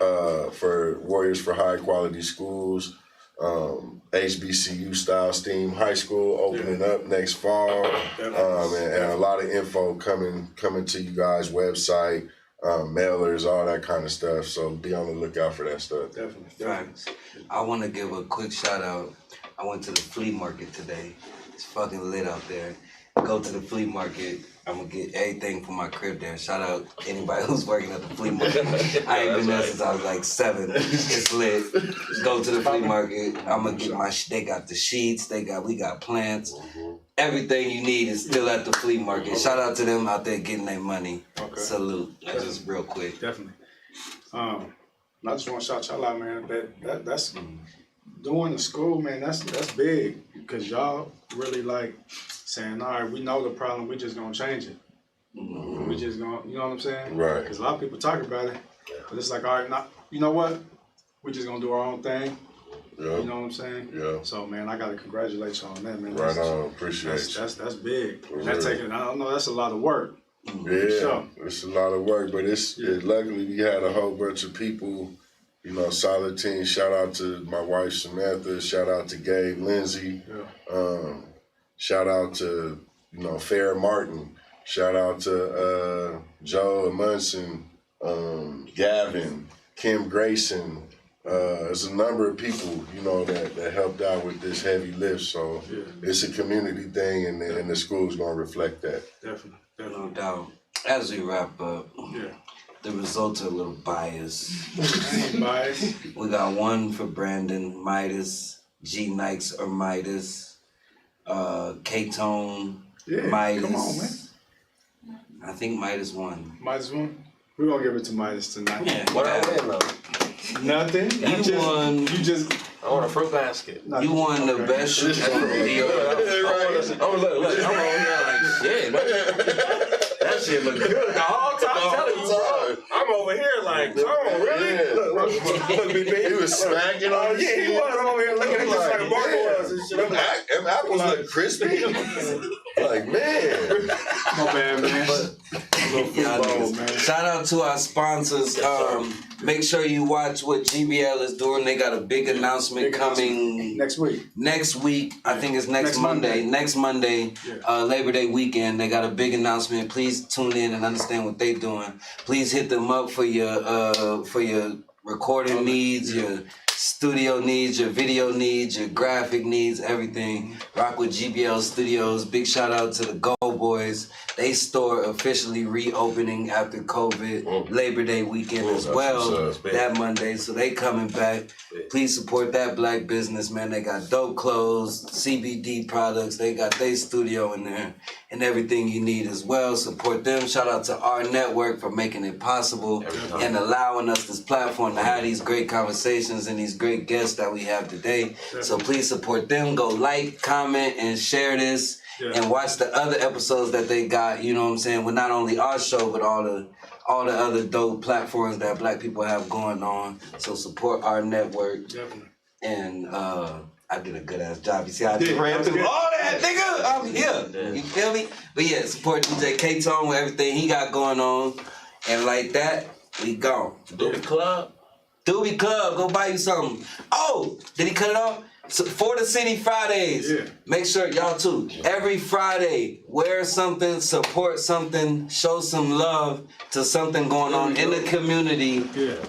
for Warriors for High Quality Schools, HBCU style STEAM High School opening up next fall, and a lot of info coming to you guys' website. Mailers, all that kind of stuff. So be on the lookout for that stuff.
Definitely.
Facts. I want to give a quick shout out. I went to the flea market today. It's fucking lit out there. Go to the flea market. I'm gonna get everything from my crib there. Shout out anybody who's working at the flea market. I ain't been there since I was like 7. It's lit. Go to the flea market. I'm gonna get they got the sheets. We got plants. Everything you need is still at the flea market. Shout out to them out there getting their money. Salute. That's just real quick.
Definitely. I just want to shout y'all out, man. That's doing the school, man. That's big because y'all really like saying, all right, we know the problem. We just gonna change it. We just gonna, you know what I'm saying?
Right.
Because a lot of people talk about it, but it's like, all right, you know what? We just gonna do our own thing.
Yeah.
You know what I'm saying?
Yeah.
So, man, I gotta congratulate you on that, man.
Right on. Appreciate you.
That's big. I don't know. That's a lot of work.
Yeah, it's a lot of work, but luckily we had a whole bunch of people, solid team. Shout out to my wife Samantha. Shout out to Gabe Lindsay. Shout out to Fair Martin. Shout out to Joe Munson, Gavin, Kim Grayson. There's a number of people that helped out with this heavy lift. So it's a community thing, and the school's gonna reflect that.
Definitely.
No doubt. As we wrap up, the results are a little biased.
I ain't biased.
We got 1 for Brandon, Midas, G Nikes or Midas, KTONE, Midas.
Come on, man.
I think Midas won.
Midas won? We're gonna give it to Midas tonight.
Yeah.
What I win though?
Nothing.
You won.
I want a fruit basket.
You won the best shoot on the deal.
I'm on here like shit. That shit look good the whole time. I'm over here like, oh really? Look,
He was smacking on
yeah, he was over here looking at just like Marco was and shit.
Them apples look crispy. Like, man.
My bad, man.
Shout out to our sponsors. Make sure you watch what GBL is doing. They got a big announcement coming
next week.
Next week, I think it's next Monday. Next Monday, Labor Day weekend. They got a big announcement. Please tune in and understand what they're doing. Please hit them up for your recording needs, your studio needs, your video needs, your graphic needs, everything. Rock with GBL Studios. Big shout out to the Go Boys. They store officially reopening after COVID Labor Day weekend as well that Monday. So they coming back. Please support that black business, man. They got dope clothes, CBD products. They got their studio in there and everything you need as well. Support them. Shout out to AHRR Network for making it possible and allowing us this platform to have these great conversations and these great guests that we have today. So please support them. Go like, comment, and share this. And watch the other episodes that they got, you know what I'm saying, with not only our show, but all the other dope platforms that black people have going on. So support our network.
Definitely.
And I did a good ass job. You see, I just ran through all that, nigga. I'm here. You feel me? But yeah, support DJ KTONE with everything he got going on. And like that, we gone.
Doobie Club.
Doobie Club, go buy you something. Oh, did he cut it off? So for the City Fridays, make sure y'all too. Every Friday, wear something, support something, show some love to something going on in the community.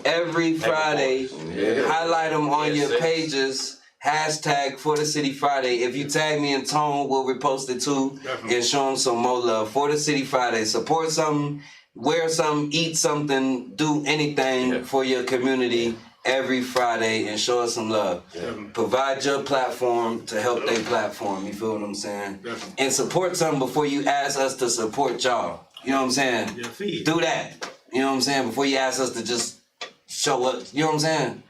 Every Friday, highlight them on your pages. Hashtag for the City Friday. If you tag me and Tone, we'll repost it too and show them some more love. For the City Friday, support something, wear something, eat something, do anything for your community. Every Friday and show us some love. Provide your platform to help their platform. You feel what I'm saying? And support something before you ask us to support y'all. You know what I'm saying? Do that. You know what I'm saying? Before you ask us to just show up. You know what I'm saying?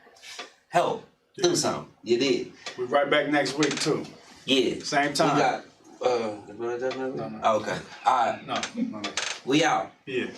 Help. Do something. You did.
We're right back next week too.
Yeah.
Same time.
We got, no. Okay. All right.
No.
We out.
Yeah.